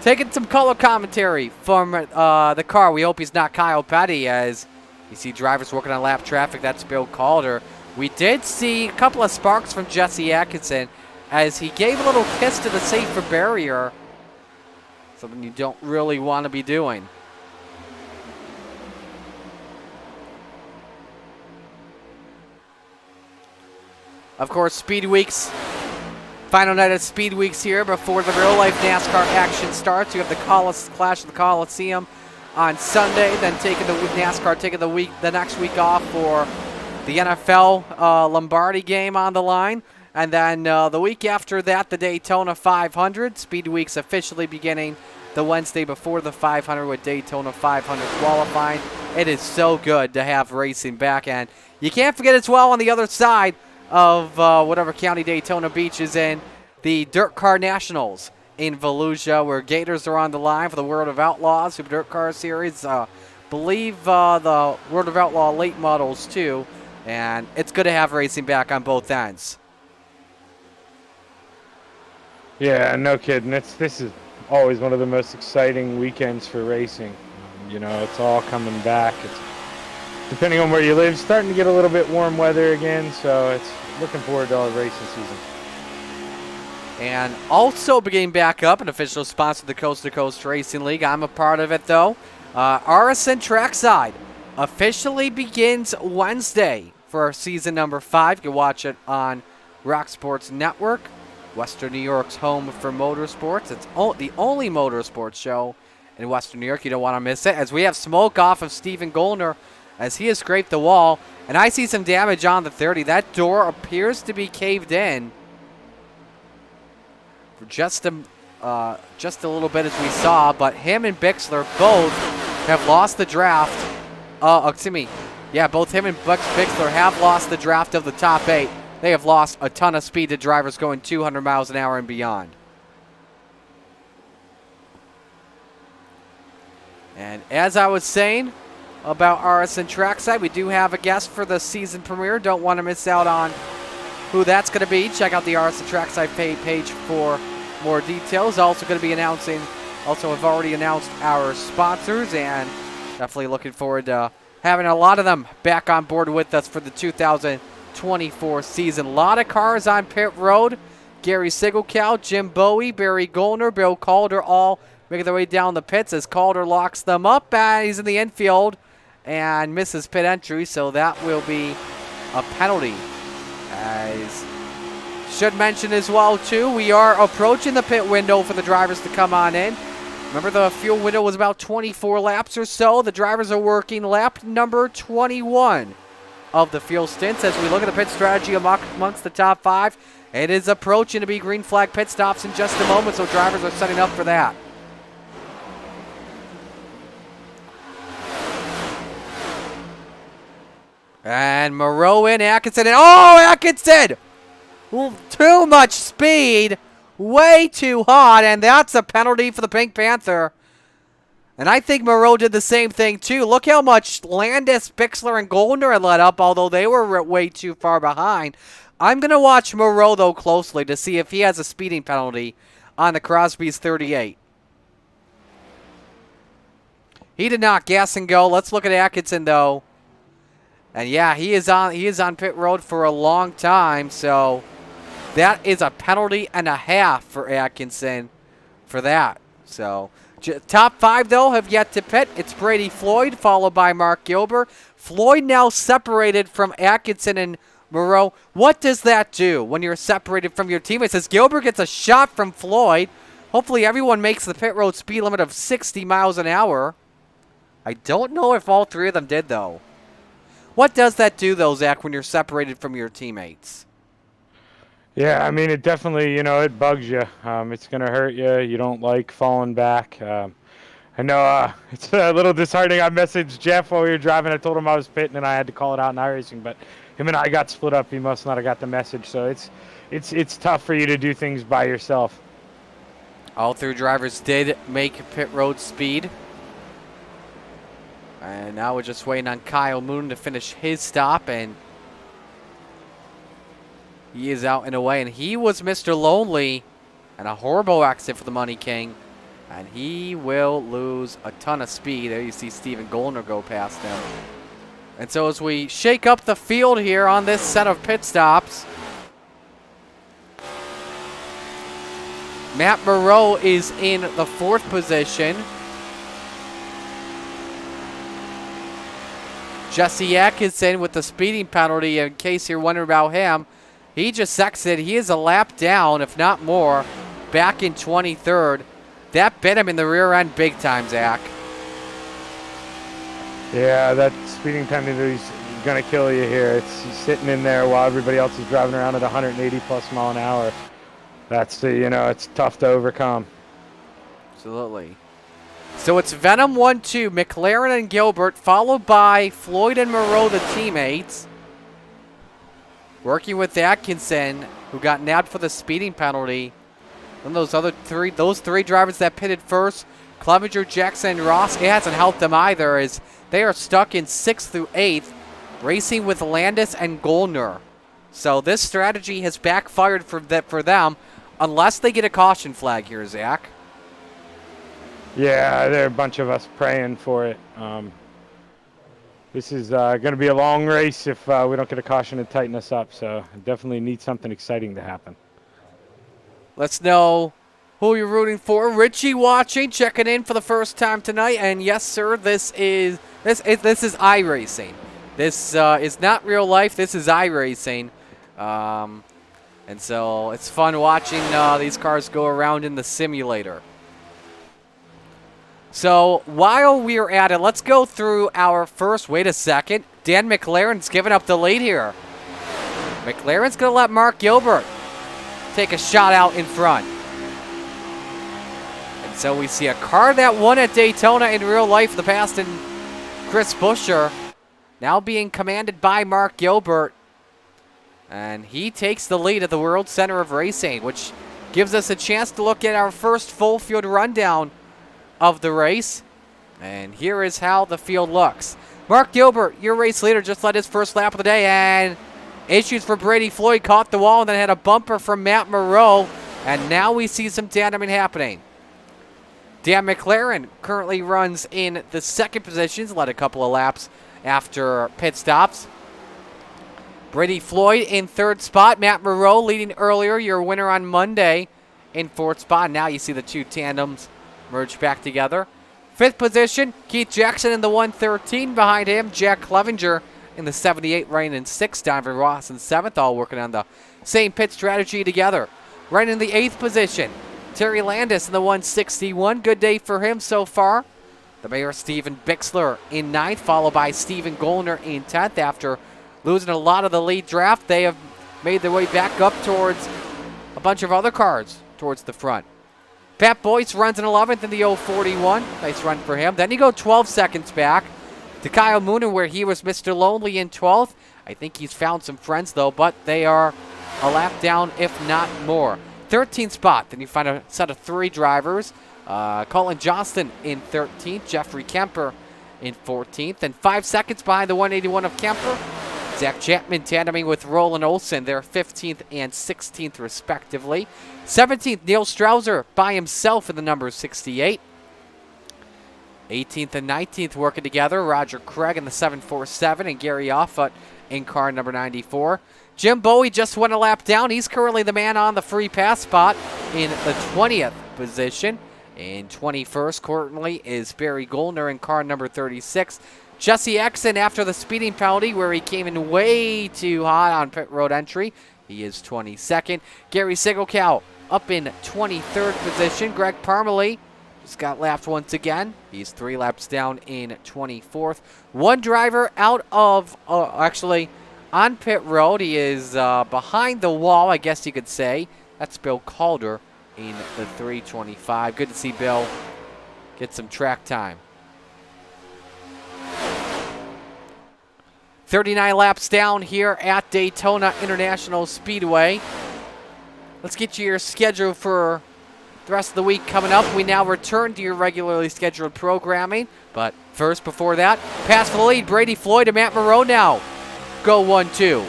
taking some color commentary from the car. We hope he's not Kyle Petty, as you see drivers working on lap traffic. That's Bill Calder. We did see a couple of sparks from Jesse Atkinson as he gave a little kiss to the safer barrier. Something you don't really want to be doing. Of course, Speed Weeks. Final night of Speed Weeks here before the real-life NASCAR action starts. You have the Clash of the Coliseum on Sunday, then taking the NASCAR taking the next week off for the NFL Lombardi game on the line, and then the week after that, the Daytona 500. Speed Weeks officially beginning the Wednesday before the 500 with Daytona 500 qualifying. It is so good to have racing back, and you can't forget as well on the other side of whatever county Daytona Beach is in, the Dirt Car Nationals in Volusia, where Gators are on the line for the World of Outlaws Super Dirt Car Series. Believe the World of Outlaw late models too, and it's good to have racing back on both ends.
Yeah, no kidding. This is always one of the most exciting weekends for racing. It's all coming back. It's, depending on where you live, starting to get a little bit warm weather again, so it's looking forward to all the racing season.
And also beginning back up, an official sponsor of the Coast to Coast Racing League. I'm a part of it, though. RSN Trackside officially begins Wednesday for our season number 5. You can watch it on Rock Sports Network, Western New York's home for motorsports. It's the only motorsports show in Western New York. You don't want to miss it, as we have smoke off of Steven Gollner as he has scraped the wall. And I see some damage on the 30. That door appears to be caved in for just a little bit, as we saw. But him and Bixler both have lost the draft. Excuse me. Yeah, both him and Bixler have lost the draft of the top 8. They have lost a ton of speed to drivers going 200 miles an hour and beyond. And as I was saying about RSN Trackside, we do have a guest for the season premiere. Don't want to miss out on who that's going to be. Check out the RSN Trackside page for more details. Also going to be announcing, have already announced our sponsors, and definitely looking forward to having a lot of them back on board with us for the 2024 season. A lot of cars on pit road. Gary Sigelkow, Jim Bowie, Barry Gollner, Bill Calder, all making their way down the pits as Calder locks them up, and he's in the infield and misses pit entry, so that will be a penalty. As should mention as well too, we are approaching the pit window for the drivers to come on in. Remember, the fuel window was about 24 laps or so. The drivers are working lap number 21 of the fuel stints. As we look at the pit strategy amongst the top 5, it is approaching to be green flag pit stops in just a moment, so drivers are setting up for that. And Moreau in, Atkinson, and Atkinson! Too much speed, way too hot, and that's a penalty for the Pink Panther. And I think Moreau did the same thing too. Look how much Landis, Bixler, and Gollner had let up, although they were way too far behind. I'm going to watch Moreau, though, closely to see if he has a speeding penalty on the Crosby's 38. He did not gas and go. Let's look at Atkinson, though. And yeah, he is on pit road for a long time, so that is a penalty and a half for Atkinson for that. So top 5, though, have yet to pit. It's Brady Floyd, followed by Mark Gilbert. Floyd now separated from Atkinson and Moreau. What does that do when you're separated from your teammates? As Gilbert gets a shot from Floyd, hopefully everyone makes the pit road speed limit of 60 miles an hour. I don't know if all 3 of them did, though. What does that do, though, Zach, when you're separated from your teammates?
Yeah, I mean, it definitely, it bugs you. It's going to hurt you. You don't like falling back. I know it's a little disheartening. I messaged Jeff while we were driving. I told him I was pitting, and I had to call it out in iRacing. But him and I got split up. He must not have got the message. So it's tough for you to do things by yourself.
All 3 drivers did make pit road speed. And now we're just waiting on Kyle Moon to finish his stop, and he is out and away. And he was Mr. Lonely, and a horrible accident for the Money King. And he will lose a ton of speed. There you see Steven Gollner go past him. And so as we shake up the field here on this set of pit stops, Matt Moreau is in the 4th position. Jesse Atkinson with the speeding penalty, in case you're wondering about him. He just exited. He is a lap down, if not more, back in 23rd. That bit him in the rear end big time, Zach.
Yeah, that speeding penalty is going to kill you here. He's sitting in there while everybody else is driving around at 180 plus mile an hour. That's it's tough to overcome.
Absolutely. So it's Venom 1-2, McLaren and Gilbert, followed by Floyd and Moreau, the teammates. Working with Atkinson, who got nabbed for the speeding penalty. And those 3 drivers that pitted first, Clevenger, Jackson, and Ross, it hasn't helped them either, as they are stuck in 6th through 8th, racing with Landis and Gollner. So this strategy has backfired for them, unless they get a caution flag here, Zach.
Yeah, there are a bunch of us praying for it. This is going to be a long race if we don't get a caution and tighten us up. So definitely need something exciting to happen.
Let's know who you're rooting for. Richie watching, checking in for the first time tonight. And yes, sir, this is iRacing. This is not real life. This is iRacing. And so it's fun watching these cars go around in the simulator. So while we're at it, let's go through our first. Wait a second. Dan McLaren's giving up the lead here. McLaren's going to let Mark Gilbert take a shot out in front. And so we see a car that won at Daytona in real life, the past, and Chris Buescher, now being commanded by Mark Gilbert. And he takes the lead at the World Center of Racing, which gives us a chance to look at our first full field rundown of the race. And here is how the field looks. Mark Gilbert, your race leader, just led his first lap of the day, and issues for Brady Floyd, caught the wall and then had a bumper from Matt Moreau. And now we see some tandeming happening. Dan McLaren currently runs in the second position. He's led a couple of laps after pit stops. Brady Floyd in third spot. Matt Moreau leading earlier, your winner on Monday, in fourth spot. Now you see the two tandems merge back together. Fifth position, Keith Jackson in the 113. Behind him, Jack Clevenger in the 78, running in sixth. Donovan Ross in seventh, all working on the same pit strategy together. Right in the eighth position, Terry Landis in the 161. Good day for him so far. The Mayor Steven Bixler in ninth, followed by Steven Gollner in 10th. After losing a lot of the lead draft, they have made their way back up towards a bunch of other cars towards the front. Pat Boyce runs in 11th in the 041. Nice run for him. Then you go 12 seconds back to Kyle Moonen, where he was Mr. Lonely in 12th. I think he's found some friends, though, but they are a lap down, if not more. 13th spot. Then you find a set of three drivers. Colin Johnston in 13th. Jeffrey Kemper in 14th. And 5 seconds behind the 181 of Kemper, Zach Chapman tandeming with Roland Olson. They're 15th and 16th, respectively. 17th, Neil Strauser by himself in the number 68. 18th and 19th working together. Roger Craig in the 747 and Gary Offutt in car number 94. Jim Bowie just went a lap down. He's currently the man on the free pass spot in the 20th position. In 21st, currently, is Barry Goldner in car number 36. Jesse Exon, after the speeding penalty where he came in way too hot on pit road entry, he is 22nd. Gary Sigelkow up in 23rd position. Greg Parmalee just got lapped once again. He's 3 laps down in 24th. One driver out of, actually, on pit road. He is behind the wall, I guess you could say. That's Bill Calder in the 325. Good to see Bill get some track time. 39 laps down here at Daytona International Speedway. Let's get you your schedule for the rest of the week coming up. We now return to your regularly scheduled programming. But first, before that, pass for the lead. Brady Floyd and Matt Moreau now go 1-2.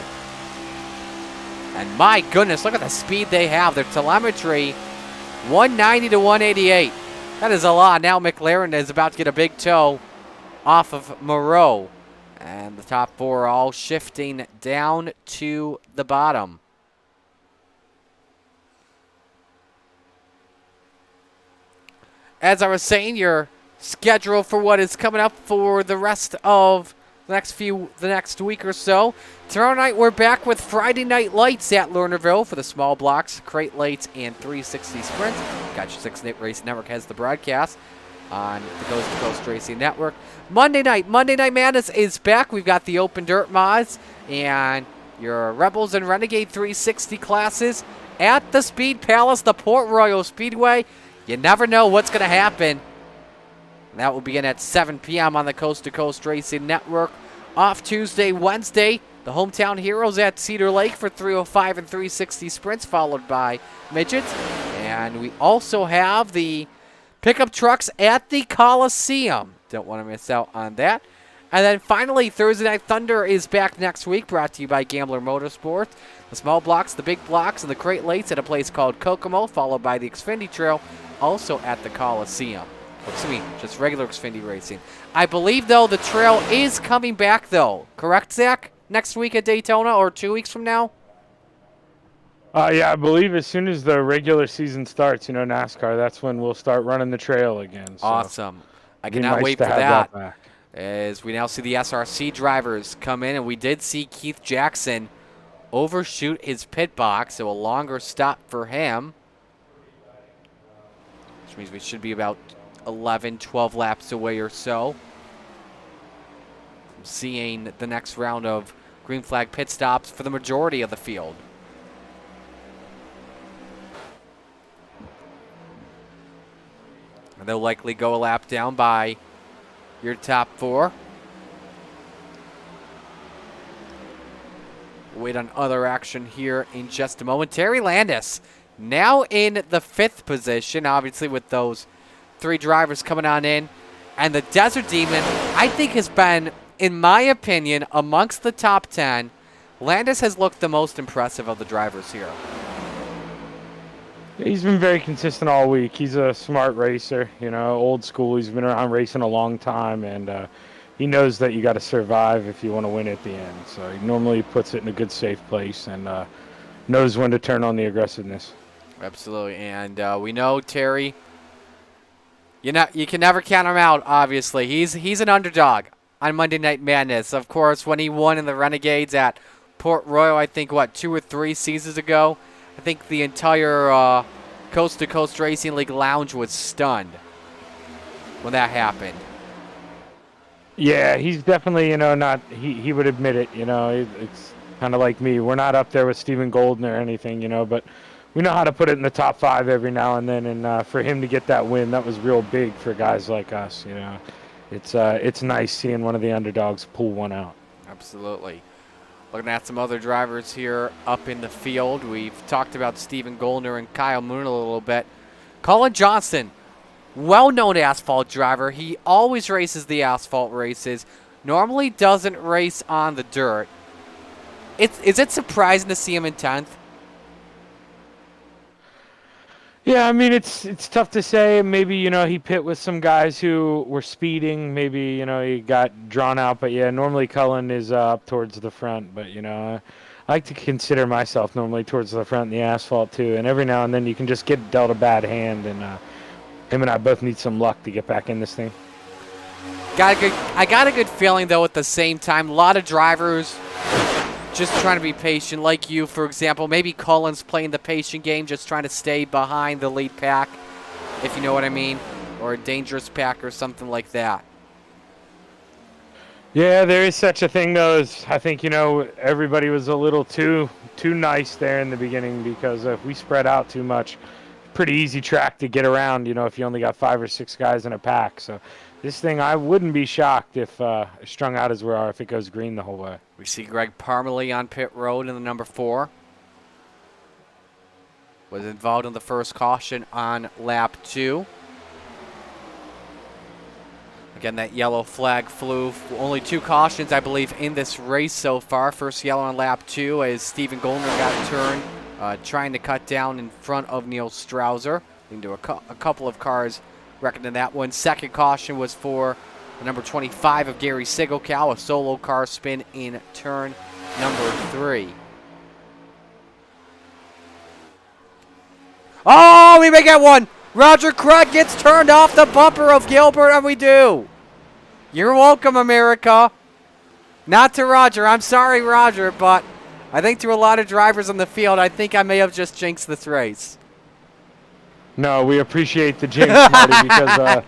And my goodness, look at the speed they have. Their telemetry, 190 to 188. That is a lot. Now McLaren is about to get a big toe off of Moreau. And the top four are all shifting down to the bottom. As I was saying, your schedule for what is coming up for the rest of the next week or so. Tomorrow night we're back with Friday Night Lights at Lernerville for the small blocks, crate lights, and 360 sprints. Gotcha 6 Racing Network has the broadcast on the Coast to Coast Racing Network. Monday Night Madness is back. We've got the Open Dirt mods and your Rebels and Renegade 360 classes at the Speed Palace, the Port Royal Speedway. You never know what's going to happen. That will begin at 7 p.m. on the Coast to Coast Racing Network. Off Tuesday, Wednesday, the Hometown Heroes at Cedar Lake for 305 and 360 sprints, followed by midgets. And we also have the pickup trucks at the Coliseum. Don't want to miss out on that. And then finally, Thursday Night Thunder is back next week, brought to you by Gambler Motorsports. The small blocks, the big blocks, and the crate lights at a place called Kokomo, followed by the Xfinity Trail, also at the Coliseum. Excuse me, just regular Xfinity racing. I believe, though, the trail is coming back, though. Correct, Zach? Next week at Daytona or 2 weeks from now?
Yeah, I believe as soon as the regular season starts, NASCAR, that's when we'll start running the trail again. So
awesome. I cannot wait for that. As we now see the SRC drivers come in, and we did see Keith Jackson overshoot his pit box, so a longer stop for him. Which means we should be about 11, 12 laps away or so. Seeing the next round of green flag pit stops for the majority of the field. And they'll likely go a lap down by your top 4. Wait on other action here in just a moment. Terry Landis now in the 5th position, obviously with those 3 drivers coming on in. And the Desert Demon, I think, has been, in my opinion, amongst the top 10, Landis has looked the most impressive of the drivers here.
He's been very consistent all week. He's a smart racer, you know, old school. He's been around racing a long time, and he knows that you got to survive if you want to win at the end. So he normally puts it in a good, safe place and knows when to turn on the aggressiveness.
Absolutely, and we know Terry. You can never count him out. Obviously, he's an underdog on Monday Night Madness. Of course, when he won in the Renegades at Port Royal, I think, 2 or 3 seasons ago, I think the entire Coast to Coast Racing League lounge was stunned when that happened.
Yeah, he's definitely, you know, not, he would admit it, you know, it's kind of like me. We're not up there with Stephen Golden or anything, you know, but we know how to put it in the top 5 every now and then, and for him to get that win, that was real big for guys like us, you know. It's nice seeing one of the underdogs pull one out.
Absolutely. Looking at some other drivers here up in the field. We've talked about Stephen Goldner and Kyle Moon a little bit. Colin Johnston, well-known asphalt driver. He always races the asphalt races. Normally doesn't race on the dirt. Is it surprising to see him in 10th?
Yeah, I mean, it's tough to say. Maybe, you know, he pit with some guys who were speeding. Maybe, you know, he got drawn out. But, yeah, normally Cullen is up towards the front. But, you know, I like to consider myself normally towards the front in the asphalt, too. And every now and then you can just get dealt a bad hand. And him and I both need some luck to get back in this thing.
I got a good feeling, though, at the same time. A lot of drivers just trying to be patient, like you, for example. Maybe Cullen's playing the patient game, just trying to stay behind the lead pack, if you know what I mean, or a dangerous pack or something like that.
Yeah, there is such a thing, though. I think, you know, everybody was a little too nice there in the beginning, because if we spread out too much, pretty easy track to get around, you know, if you only got 5 or 6 guys in a pack. So this thing, I wouldn't be shocked if, strung out as we are, if it goes green the whole way.
We see Greg Parmalee on pit road in the number 4. Was involved in the first caution on lap 2. Again, that yellow flag flew. Only 2 cautions, I believe, in this race so far. First yellow on lap 2 as Stephen Goldner got a turn, trying to cut down in front of Neil Strauser. Into a couple of cars reckoned in that one. Second caution was for the number 25 of Gary Sigelkow, a solo car spin in turn number 3. Oh, we may get one. Roger Craig gets turned off the bumper of Gilbert, and we do. You're welcome, America. Not to Roger. I'm sorry, Roger, but I think to a lot of drivers on the field, I think I may have just jinxed this race.
No, we appreciate the jinx, Marty, because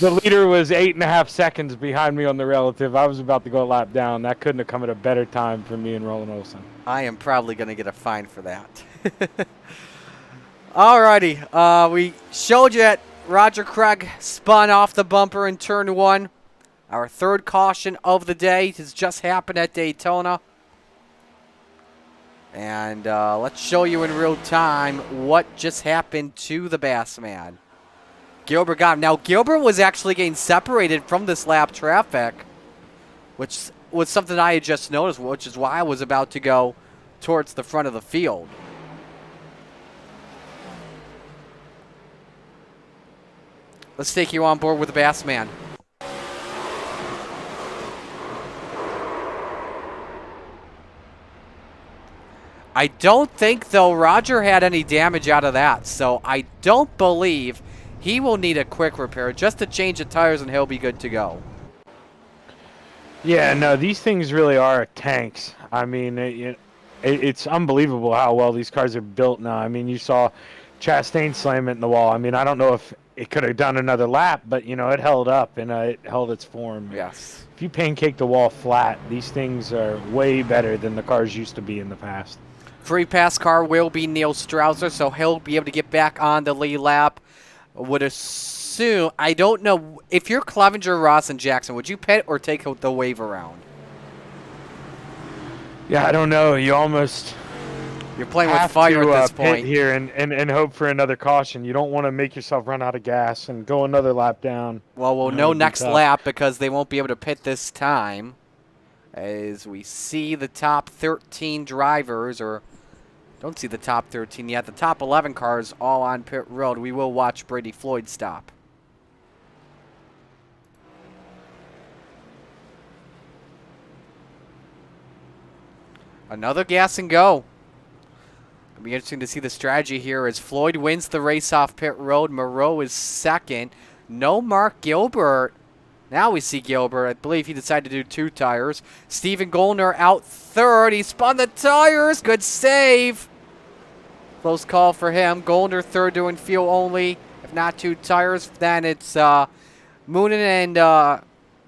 the leader was 8.5 seconds behind me on the relative. I was about to go a lap down. That couldn't have come at a better time for me and Roland Olsen.
I am probably going to get a fine for that. Alrighty, we showed you that Roger Craig spun off the bumper in turn 1. Our 3rd caution of the day has just happened at Daytona. And let's show you in real time what just happened to the Bassman. Gilbert got him. Now, Gilbert was actually getting separated from this lap traffic, which was something I had just noticed, which is why I was about to go towards the front of the field. Let's take you on board with the Bassman. I don't think, though, Roger had any damage out of that, so I don't believe he will need a quick repair, just to change the tires, and he'll be good to go.
Yeah, no, these things really are tanks. I mean, it's unbelievable how well these cars are built now. I mean, you saw Chastain slam it in the wall. I mean, I don't know if it could have done another lap, but, you know, it held up and it held its form.
Yes.
If you pancake the wall flat, these things are way better than the cars used to be in the past.
Free pass car will be Neil Strausser, so he'll be able to get back on the lead lap. Would assume, I don't know, if you're Clevenger, Ross, and Jackson, would you pit or take the wave around?
Yeah, I don't know. You almost
You're playing with
have
fire
to
at this
pit
point.
here and hope for another caution. You don't want to make yourself run out of gas and go another lap down.
Well, we'll
That
know
would be
next
tough.
lap because they won't be able to pit this time. As we see the top 13 drivers, or don't see the top 13 yet, the top 11 cars all on pit road. We will watch Brady Floyd stop. Another gas and go. It'll be interesting to see the strategy here as Floyd wins the race off pit road. Moreau is second. No Mark Gilbert. Now we see Gilbert. I believe he decided to do 2 tires. Stephen Gollner out third. He spun the tires. Good save. Close call for him. Gollner third doing fuel only. If not 2 tires, then it's Moonen and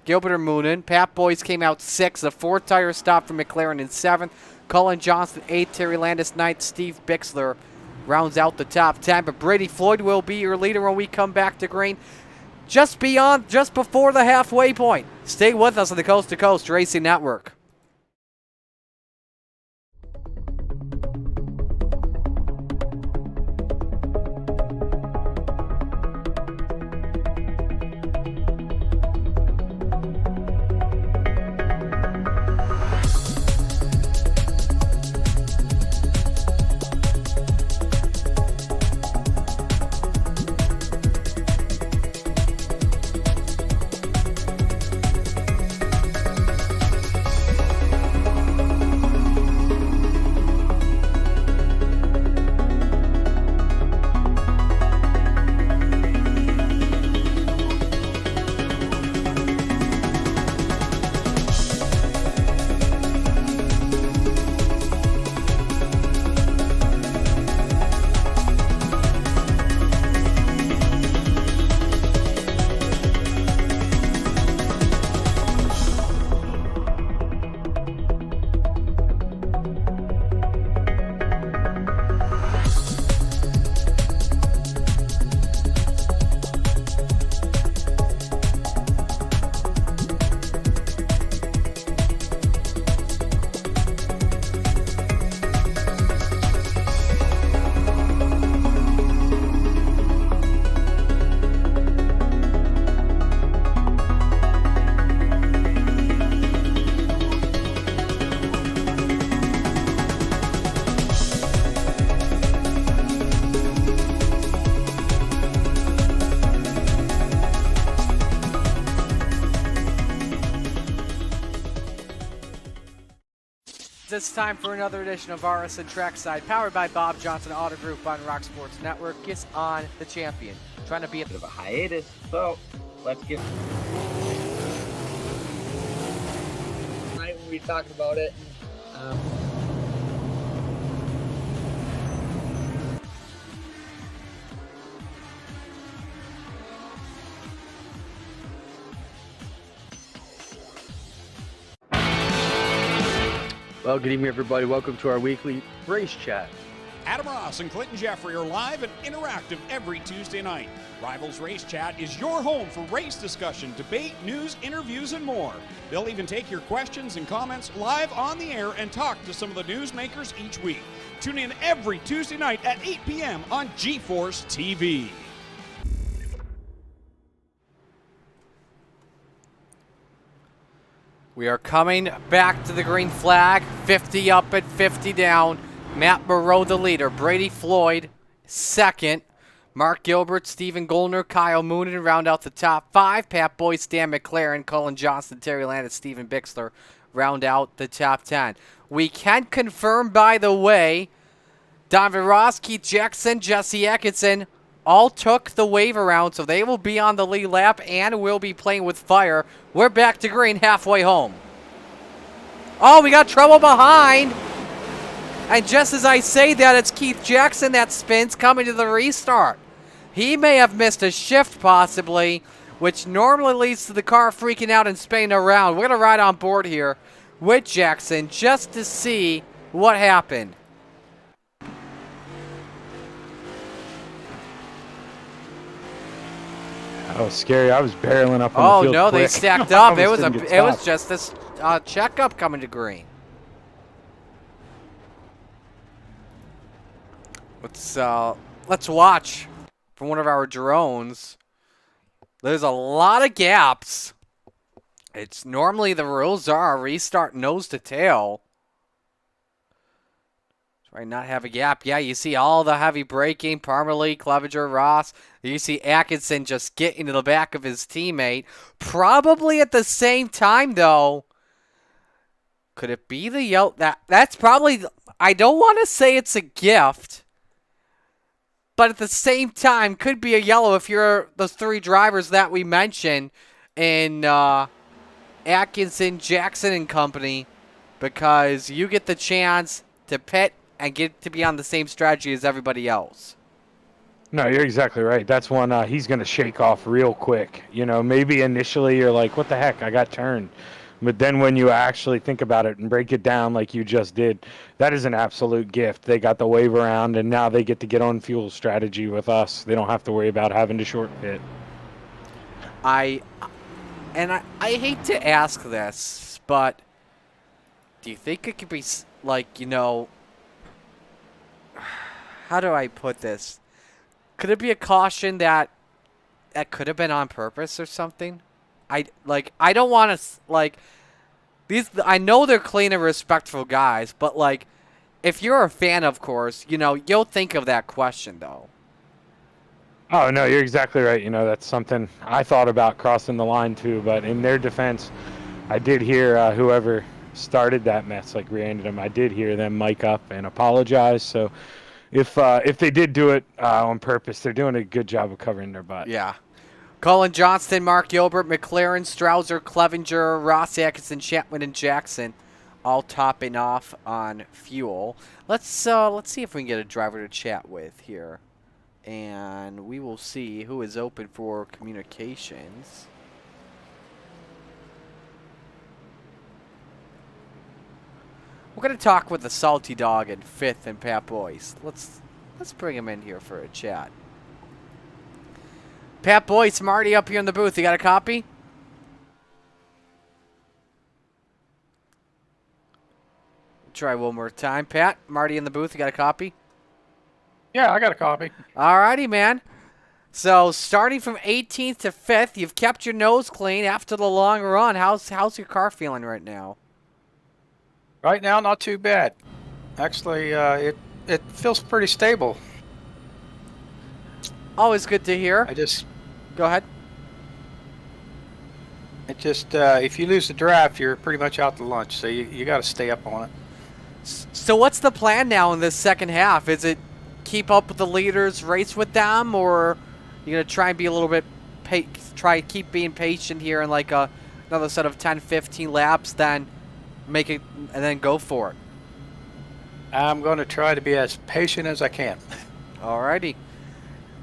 Gilbert or Moonen. Pat Boyce came out 6th. A 4-tire stop for McLaren in 7th. Cullen Johnson 8th. Terry Landis 9th. Steve Bixler rounds out the top 10. But Brady Floyd will be your leader when we come back to green. Just before the halfway point. Stay with us on the Coast to Coast Racing Network. It's time for another edition of RSN Trackside, powered by Bob Johnson Auto Group on Rock Sports Network. Gets on the champion, trying to be a
Bit of a hiatus, so let's get. Tonight we'll be talking about it.
Well, good evening, everybody. Welcome to our weekly race chat.
Adam Ross and Clinton Jeffrey are live and interactive every Tuesday night. Rivals Race Chat is your home for race discussion, debate, news, interviews, and more. They'll even take your questions and comments live on the air and talk to some of the newsmakers each week. Tune in every Tuesday night at 8 p.m. on GeForce TV.
We are coming back to the green flag. 50 up and 50 down. Matt Moreau the leader. Brady Floyd second. Mark Gilbert, Stephen Gollner, Kyle Moonen round out the top 5. Pat Boyce, Dan McLaren, Cullen Johnson, Terry Landis, Stephen Bixler round out the top 10. We can confirm, by the way, Donovan Ross, Keith Jackson, Jesse Atkinson all took the wave around, so they will be on the lead lap and will be playing with fire. We're back to green halfway home. Oh, we got trouble behind. And just as I say that, it's Keith Jackson that spins coming to the restart. He may have missed a shift possibly, which normally leads to the car freaking out and spinning around. We're going to ride on board here with Jackson just to see what happened.
That was scary. I was barreling up on
Oh
the field
no, they
quick.
stacked up. It
Almost
was
didn't get
it was
stopped.
just this checkup coming to green. Let's watch from one of our drones. There's a lot of gaps. It's normally the rules are restart nose to tail. Try not have a gap. Yeah, you see all the heavy braking. Parmalee, Clevenger, Ross. You see Atkinson just get into the back of his teammate. Probably at the same time, though. Could it be the yellow? That's probably... I don't want to say it's a gift. But at the same time, could be a yellow if you're those three drivers that we mentioned in Atkinson, Jackson, and company. Because you get the chance to pit and get to be on the same strategy as everybody else.
No, you're exactly right. That's one he's going to shake off real quick. You know, maybe initially you're like, what the heck, I got turned. But then when you actually think about it and break it down like you just did, that is an absolute gift. They got the wave around, and now they get to get on fuel strategy with us. They don't have to worry about having to short pit.
I hate to ask this, but do you think it could be like, you know, how do I put this? Could it be a caution that could have been on purpose or something? I don't want to, like, these, I know they're clean and respectful guys, but, like, if you're a fan, of course, you know, you'll think of that question, though.
Oh, no, you're exactly right. You know, that's something I thought about crossing the line, too. But in their defense, I did hear whoever started that mess, like, rear-ended them, I did hear them mic up and apologize. So if they did do it on purpose, they're doing a good job of covering their butt.
Yeah. Colin Johnston, Mark Gilbert, McLaren, Strouser, Clevenger, Ross Atkinson, Chapman, and Jackson all topping off on fuel. Let's see if we can get a driver to chat with here. And we will see who is open for communications. We're going to talk with the Salty Dog in 5th and Pat Boyce. Let's bring him in here for a chat. Pat Boyce, Marty up here in the booth. You got a copy? Try one more time. Pat, Marty in the booth. You got a copy?
Yeah, I got a copy.
Alrighty, man. So starting from 18th to 5th, you've kept your nose clean after the long run. How's your car feeling right now?
Right now, not too bad. Actually, it feels pretty stable.
Always good to hear.
Go
ahead.
It just if you lose the draft, you're pretty much out to lunch. So you got to stay up on it.
So what's the plan now in this second half? Is it keep up with the leaders, race with them, or you gonna try and be a little bit keep being patient here and like another set of 10, 15 laps, then make it and then go for it?
I'm going to try to be as patient as I can.
Alrighty.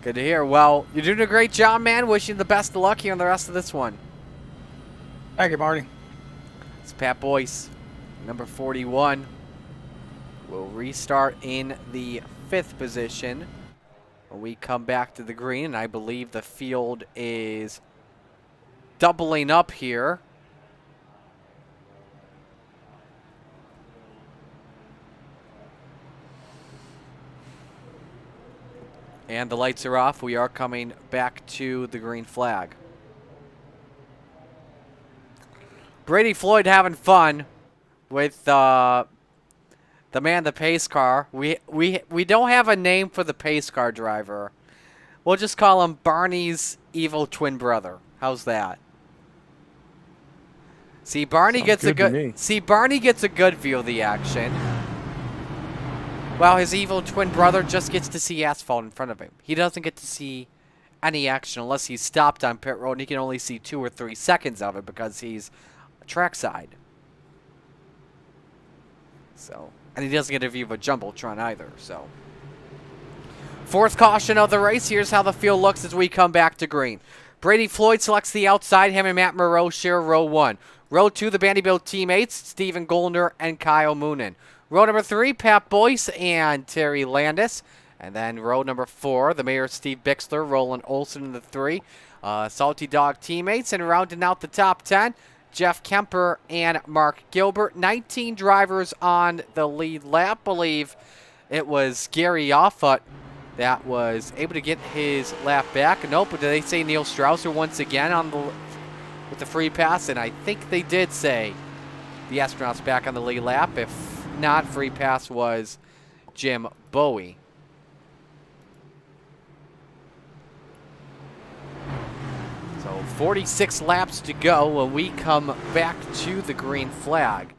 Good to hear. Well, you're doing a great job, man. Wishing you the best of luck here on the rest of this one.
Thank you, Marty.
It's Pat Boyce, number 41. We'll restart in the 5th position when we come back to the green, and I believe the field is doubling up here. And the lights are off. We are coming back to the green flag. Brady Floyd having fun with the man, the pace car. We don't have a name for the pace car driver. We'll just call him Barney's evil twin brother. How's that? See, Barney gets a good view of the action. Well, his evil twin brother just gets to see asphalt in front of him. He doesn't get to see any action unless he's stopped on pit road, and he can only see 2 or 3 seconds of it because he's trackside. So, And he doesn't get a view of a Jumbotron either, so. Fourth caution of the race. Here's how the field looks as we come back to green. Brady Floyd selects the outside. Him and Matt Moreau share row 1. Row 2, the Vanderbilt teammates, Stephen Goldner and Kyle Moonen. Row number 3, Pat Boyce and Terry Landis. And then row number 4, the mayor, Steve Bixler, Roland Olson in the 3. Salty Dog teammates. And rounding out the top 10, Jeff Kemper and Mark Gilbert. 19 drivers on the lead lap. Believe it was Gary Offut that was able to get his lap back. Nope, but did they say Neil Strausser once again on the with the free pass? And I think they did say the astronauts back on the lead lap. If not, free pass was Jim Bowie. So 46 laps to go when we come back to the green flag.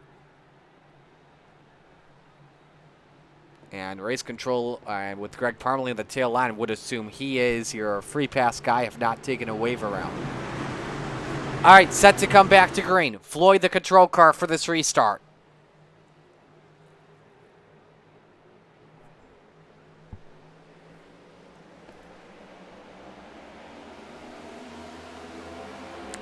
And race control with Greg Parmalee in the tail line would assume he is your free pass guy, if not taking a wave around. All right, set to come back to green. Floyd, the control car for this restart.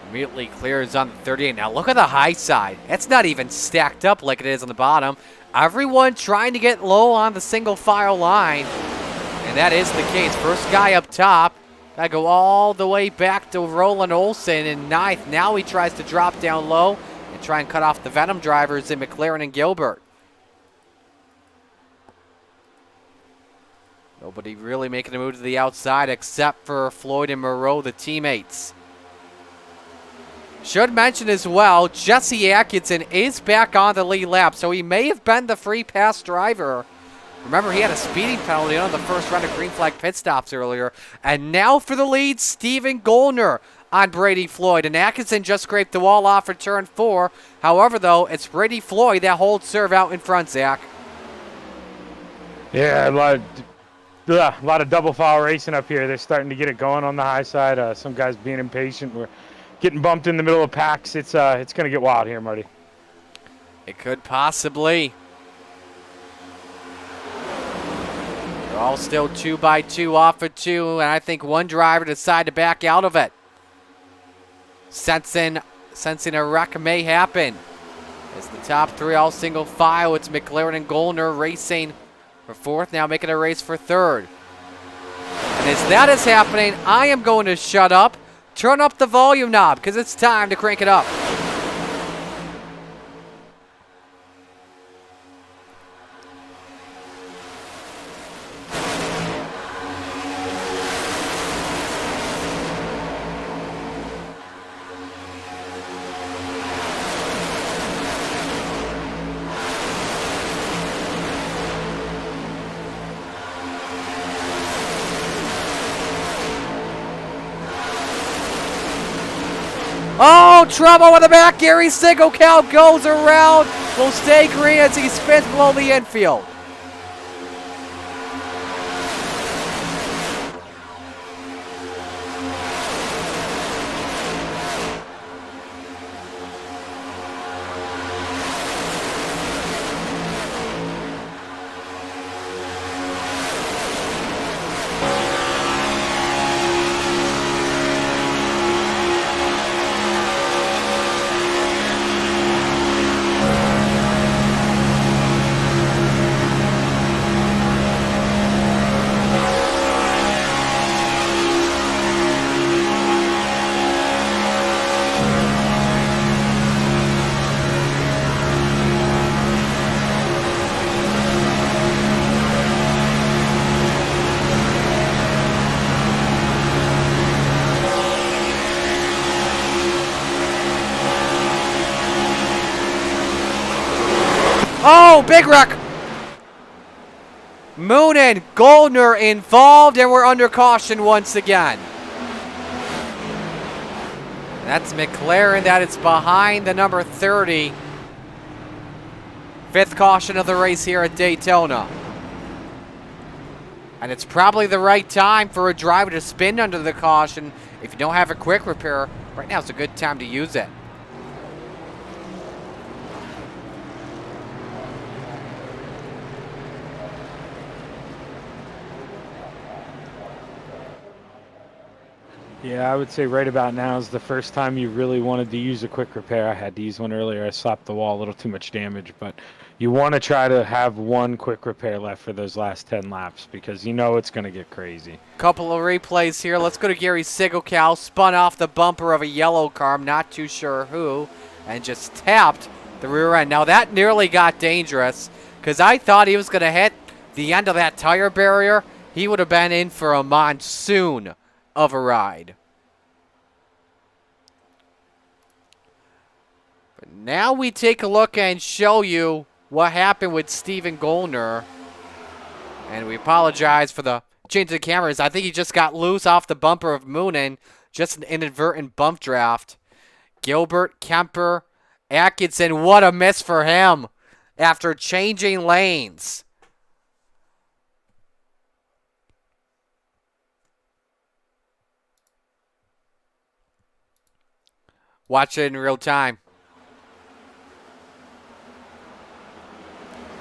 Immediately clears on the 38. Now look at the high side. It's not even stacked up like it is on the bottom. Everyone trying to get low on the single file line. And that is the case. First guy up top. Gotta go all the way back to Roland Olson in 9th. Now he tries to drop down low and try and cut off the Venom drivers in McLaren and Gilbert. Nobody really making a move to the outside except for Floyd and Moreau, the teammates. Should mention as well, Jesse Atkinson is back on the lead lap, so he may have been the free pass driver. Remember, he had a speeding penalty on the first round of green flag pit stops earlier. And now for the lead, Stephen Goldner on Brady Floyd. And Atkinson just scraped the wall off for turn 4. However, though, it's Brady Floyd that holds serve out in front, Zach.
Yeah, a lot of double file racing up here. They're starting to get it going on the high side. Some guys being impatient. We're getting bumped in the middle of packs. It's going to get wild here, Marty.
It could possibly. They're all still 2 by 2 off of 2, and I think one driver decided to back out of it. Sensing a wreck may happen. It's the top 3 all single file. It's McLaren and Goldner racing for 4th, now making a race for 3rd. And as that is happening, I am going to shut up, turn up the volume knob, because it's time to crank it up. Oh, trouble with the back. Gary Sigelkow goes around. Will stay green as he spins below the infield. Oh, big wreck. Moonen, Goldner involved, and we're under caution once again. That's McLaren. That is behind the number 30. 5th caution of the race here at Daytona. And it's probably the right time for a driver to spin under the caution. If you don't have a quick repair, right now is a good time to use it.
Yeah, I would say right about now is the first time you really wanted to use a quick repair. I had to use one earlier. I slapped the wall, a little too much damage, but you want to try to have one quick repair left for those last 10 laps because you know it's going to get crazy.
Couple of replays here. Let's go to Gary Sigelkow. Spun off the bumper of a yellow car, I'm not too sure who, and just tapped the rear end. Now that nearly got dangerous because I thought he was going to hit the end of that tire barrier. He would have been in for a monsoon of a ride. But now we take a look and show you what happened with Stephen Gollner. And we apologize for the change of the cameras. I think he just got loose off the bumper of Moonen. Just an inadvertent bump draft. Gilbert, Kemper, Atkinson. What a miss for him after changing lanes. Watch it in real time.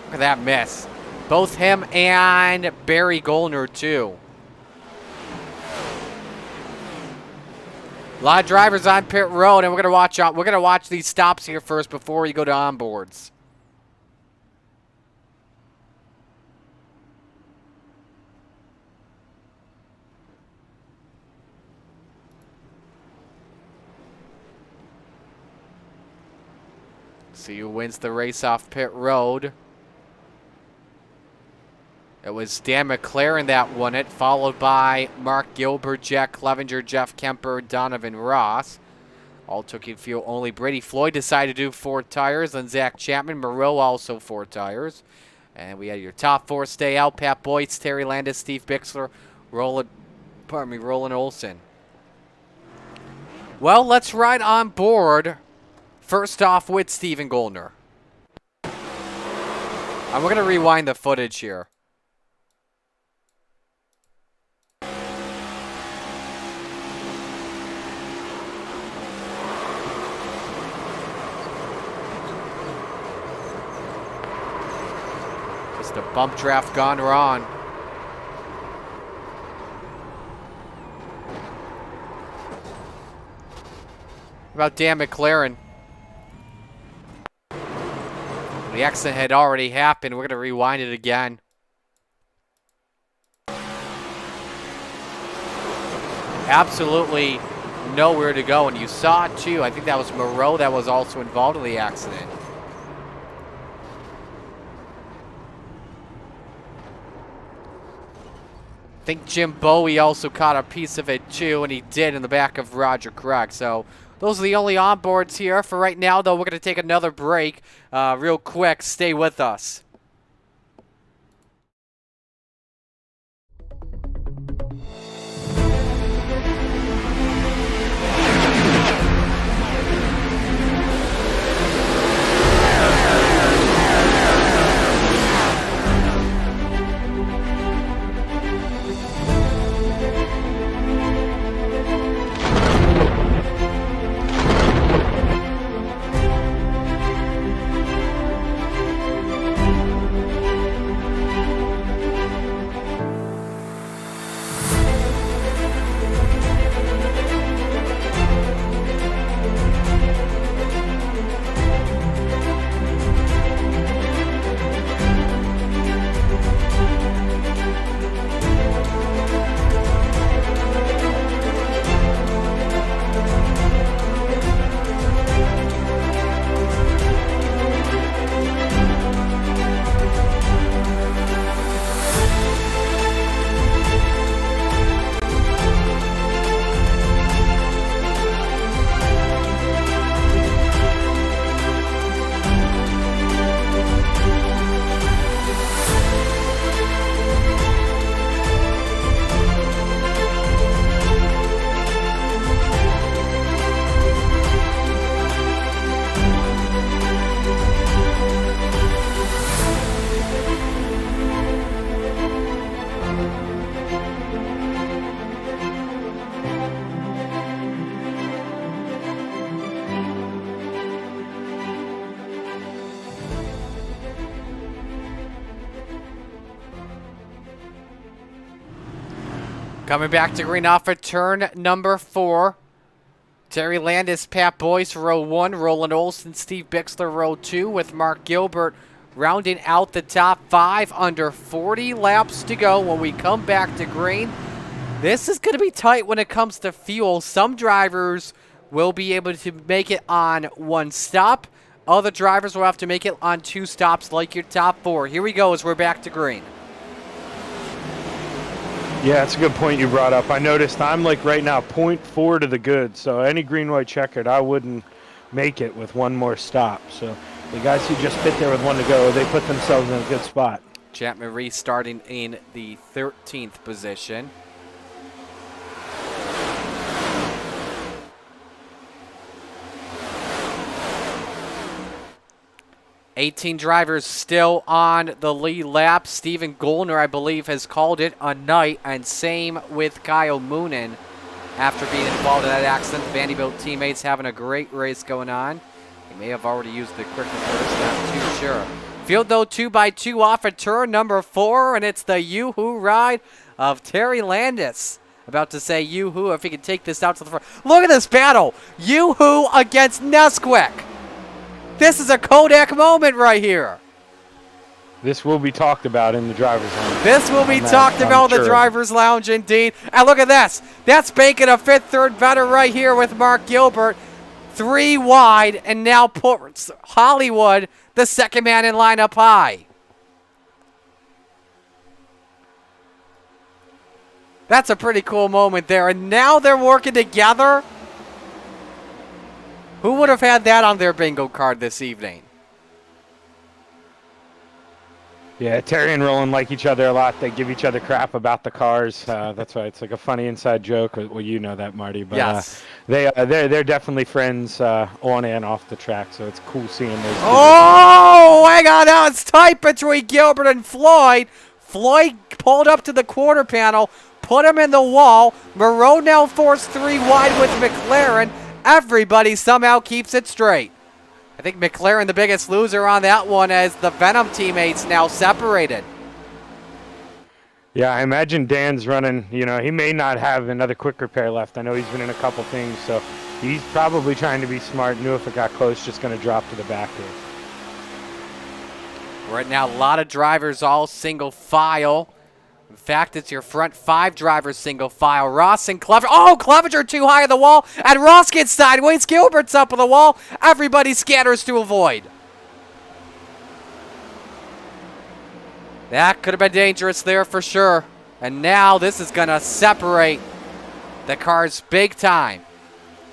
Look at that miss. Both him and Barry Gollner, too. A lot of drivers on pit road, and we're gonna watch these stops here first before we go to onboards. See who wins the race off pit road. It was Dan McLaren that won it, followed by Mark Gilbert, Jack Clevenger, Jeff Kemper, Donovan Ross. All took in fuel. Only Brady Floyd decided to do 4 tires. Then Zach Chapman, Moreau also 4 tires. And we had your top 4 stay out. Pat Boyce, Terry Landis, Steve Bixler, Roland Olson. Well, let's ride on board. First off with Stephen Gollner. And we're going to rewind the footage here. Just a bump draft gone wrong. About Dan McLaren. The accident had already happened. We're going to rewind it again. Absolutely nowhere to go. And you saw it too. I think that was Moreau that was also involved in the accident. I think Jim Bowie also caught a piece of it too, and he did in the back of Roger Craig. So those are the only onboards here. For right now, though, we're going to take another break real quick. Stay with us. Coming back to green off of turn number 4. Terry Landis, Pat Boyce, row 1. Roland Olson, Steve Bixler, row 2, with Mark Gilbert rounding out the top 5 under 40 laps to go when we come back to green. This is going to be tight when it comes to fuel. Some drivers will be able to make it on 1 stop. Other drivers will have to make it on 2 stops like your top 4. Here we go as we're back to green.
Yeah, that's a good point you brought up. I noticed I'm like right now 0.4 to the good, so any green, white checkered, I wouldn't make it with 1 more stop. So the guys who just fit there with 1 to go, they put themselves in a good spot.
Chapman restarting in the 13th position. $18 drivers still on the lead lap. Steven Goulner, I believe, has called it a night, and same with Kyle Moonen after being involved in that accident. Vanderbilt teammates having a great race going on. He may have already used the quick reverse, not too sure. Field, though, 2x2 off of turn number 4, and it's the yoo-hoo ride of Terry Landis. About to say yoo-hoo if he can take this out to the front. Look at this battle. Yoo-hoo against Nesquik. This is a Kodak moment right here.
This will be talked about in the driver's lounge.
This will be talked about in the driver's lounge, indeed. And look at this. That's banking a 5th, 3rd better right here with Mark Gilbert. 3 wide, and now puts Hollywood, the 2nd man in line, up high. That's a pretty cool moment there. And now they're working together. Who would have had that on their bingo card this evening?
Yeah, Terry and Roland like each other a lot. They give each other crap about the cars. That's why it's like a funny inside joke. Well, you know that, Marty. But
yes.
They're definitely friends on and off the track, so it's cool seeing those two.
Oh, hang on now. It's tight between Gilbert and Floyd. Floyd pulled up to the quarter panel, put him in the wall. Moreau now forced 3 wide with McLaren. Everybody somehow keeps it straight. I think McLaren the biggest loser on that one as the Venom teammates now separated.
Yeah, I imagine Dan's running, he may not have another quick repair left. I know he's been in a couple things, so he's probably trying to be smart. Knew if it got close, just going to drop to the back here.
Right now, a lot of drivers all single file. In fact, it's your front 5 drivers single file. Ross and Clevenger. Oh, Clevenger too high on the wall. And Ross gets sideways. Gilbert's up on the wall. Everybody scatters to avoid. That could have been dangerous there for sure. And now this is going to separate the cars big time.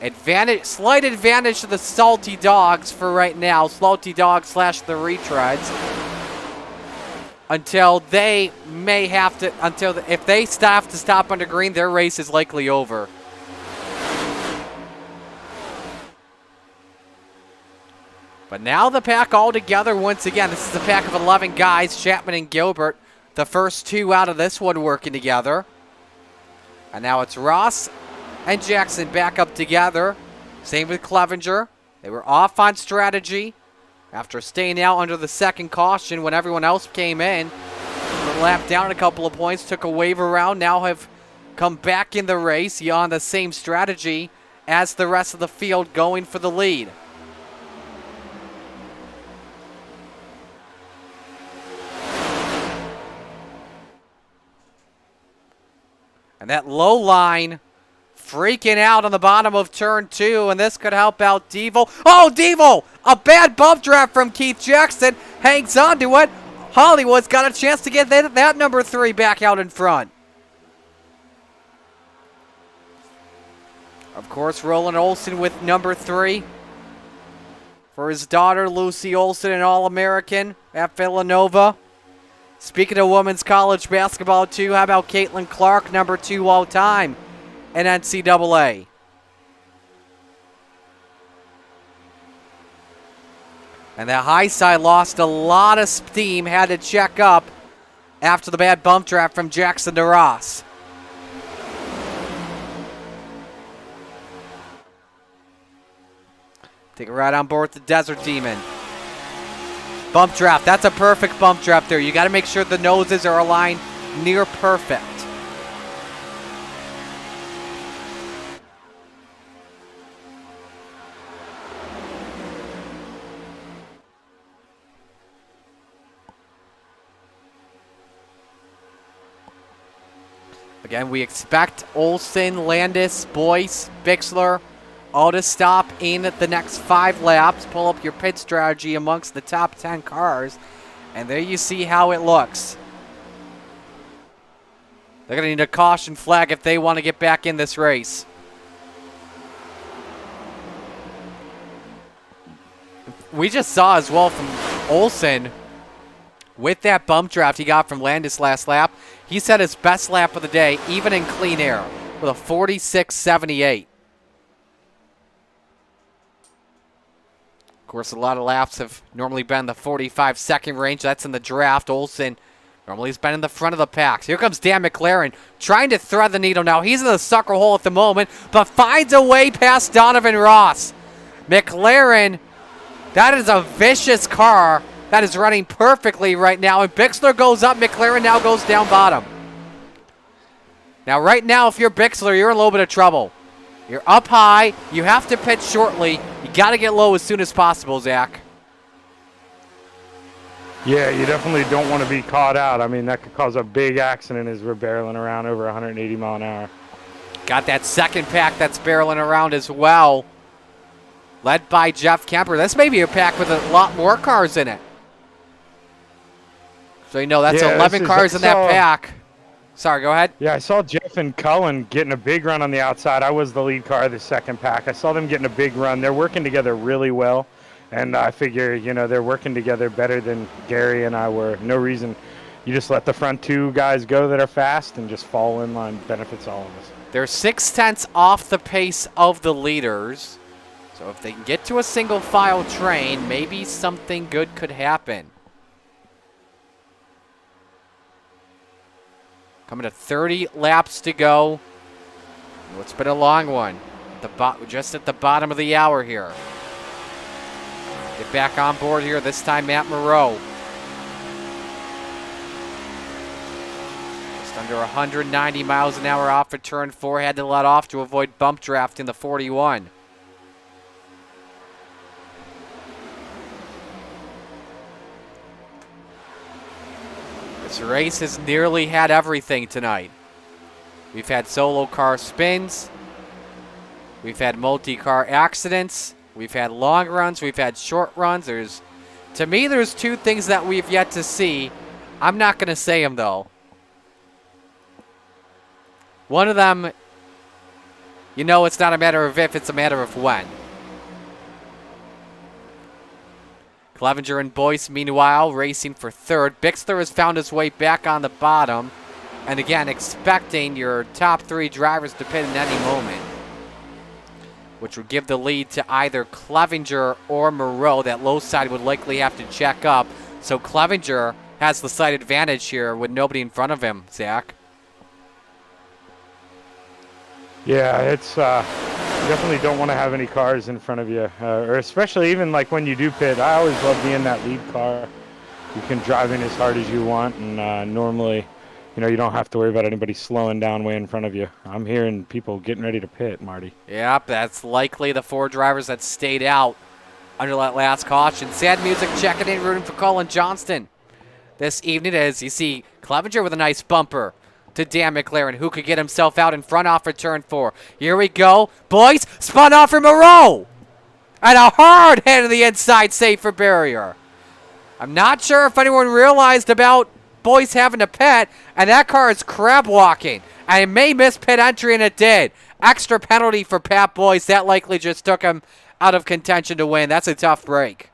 Slight advantage to the Salty Dogs for right now. Salty Dogs / the retreads. Until they may have to, if they have to stop under green, their race is likely over. But now the pack all together once again. This is a pack of 11 guys, Chapman and Gilbert, the first 2 out of this one working together. And now it's Ross and Jackson back up together. Same with Clevenger. They were off on strategy after staying out under the 2nd caution when everyone else came in. The lap down a couple of points, took a wave around, now have come back in the race on the same strategy as the rest of the field going for the lead. And that low line freaking out on the bottom of turn 2, and this could help out Devo. Oh, Devo! A bad bump draft from Keith Jackson. Hangs on to it. Hollywood's got a chance to get that number 3 back out in front. Of course, Roland Olson with number 3 for his daughter, Lucy Olson, an All-American at Villanova. Speaking of women's college basketball, too, how about Caitlin Clark, number 2 all-time in NCAA? And that high side lost a lot of steam, had to check up after the bad bump draft from Jackson to Ross. Take it right on board the Desert Demon. Bump draft. That's a perfect bump draft there. You got to make sure the noses are aligned near perfect. Again, we expect Olsen, Landis, Boyce, Bixler all to stop in the next 5 laps. Pull up your pit strategy amongst the top 10 cars. And there you see how it looks. They're going to need a caution flag if they want to get back in this race. We just saw as well from Olsen, with that bump draft he got from Landis last lap, he set his best lap of the day, even in clean air, with a 46.78. Of course, a lot of laps have normally been the 45-second range. That's in the draft. Olsen normally has been in the front of the pack. Here comes Dan McLaren trying to thread the needle now. He's in the sucker hole at the moment, but finds a way past Donovan Ross. McLaren, that is a vicious car that is running perfectly right now. And Bixler goes up. McLaren now goes down bottom. Now, right now, if you're Bixler, you're in a little bit of trouble. You're up high. You have to pitch shortly. You got to get low as soon as possible, Zach.
Yeah, you definitely don't want to be caught out. I mean, that could cause a big accident as we're barreling around over 180 mile an hour.
Got that second pack that's barreling around as well, led by Jeff Kemper. This may be a pack with a lot more cars in it. So you know that's 11 cars in that pack. Sorry, go ahead.
Yeah, I saw Jeff and Cullen getting a big run on the outside. I was the lead car of the second pack. I saw them getting a big run. They're working together really well. And I figure, you know, they're working together better than Gary and I were. No reason. You just let the front 2 guys go that are fast and just fall in line. Benefits all of us.
They're 6/10 off the pace of the leaders. So if they can get to a single file train, maybe something good could happen. Coming to 30 laps to go. It's been a long one. Just at the bottom of the hour here. Get back on board here, this time Matt Moreau. Just under 190 miles an hour off of turn 4. Had to let off to avoid bump draft in the 41. This race has nearly had everything tonight. We've had solo car spins. We've had multi-car accidents. We've had long runs. We've had short runs. To me, there's 2 things that we've yet to see. I'm not going to say them, though. One of them, you know, it's not a matter of if, it's a matter of when. Clevenger and Boyce, meanwhile, racing for 3rd. Bixler has found his way back on the bottom. And again, expecting your top 3 drivers to pit in any moment, which would give the lead to either Clevenger or Moreau. That low side would likely have to check up. So Clevenger has the slight advantage here with nobody in front of him, Zach.
Yeah, it's you definitely don't want to have any cars in front of you, or especially even like when you do pit. I always love being that lead car. You can drive in as hard as you want, and normally, you know, you don't have to worry about anybody slowing down way in front of you. I'm hearing people getting ready to pit, Marty.
Yep, that's likely the 4 drivers that stayed out under that last caution. Sad music checking in, rooting for Colin Johnston this evening as you see Clevenger with a nice bumper to Dan McLaren, who could get himself out in front off for turn 4. Here we go. Boyce spun off for Moreau. And a hard hit to the inside, safe for barrier. I'm not sure if anyone realized about Boyce having to pit, and that car is crab walking. And it may miss pit entry, and it did. Extra penalty for Pat Boyce. That likely just took him out of contention to win. That's a tough break.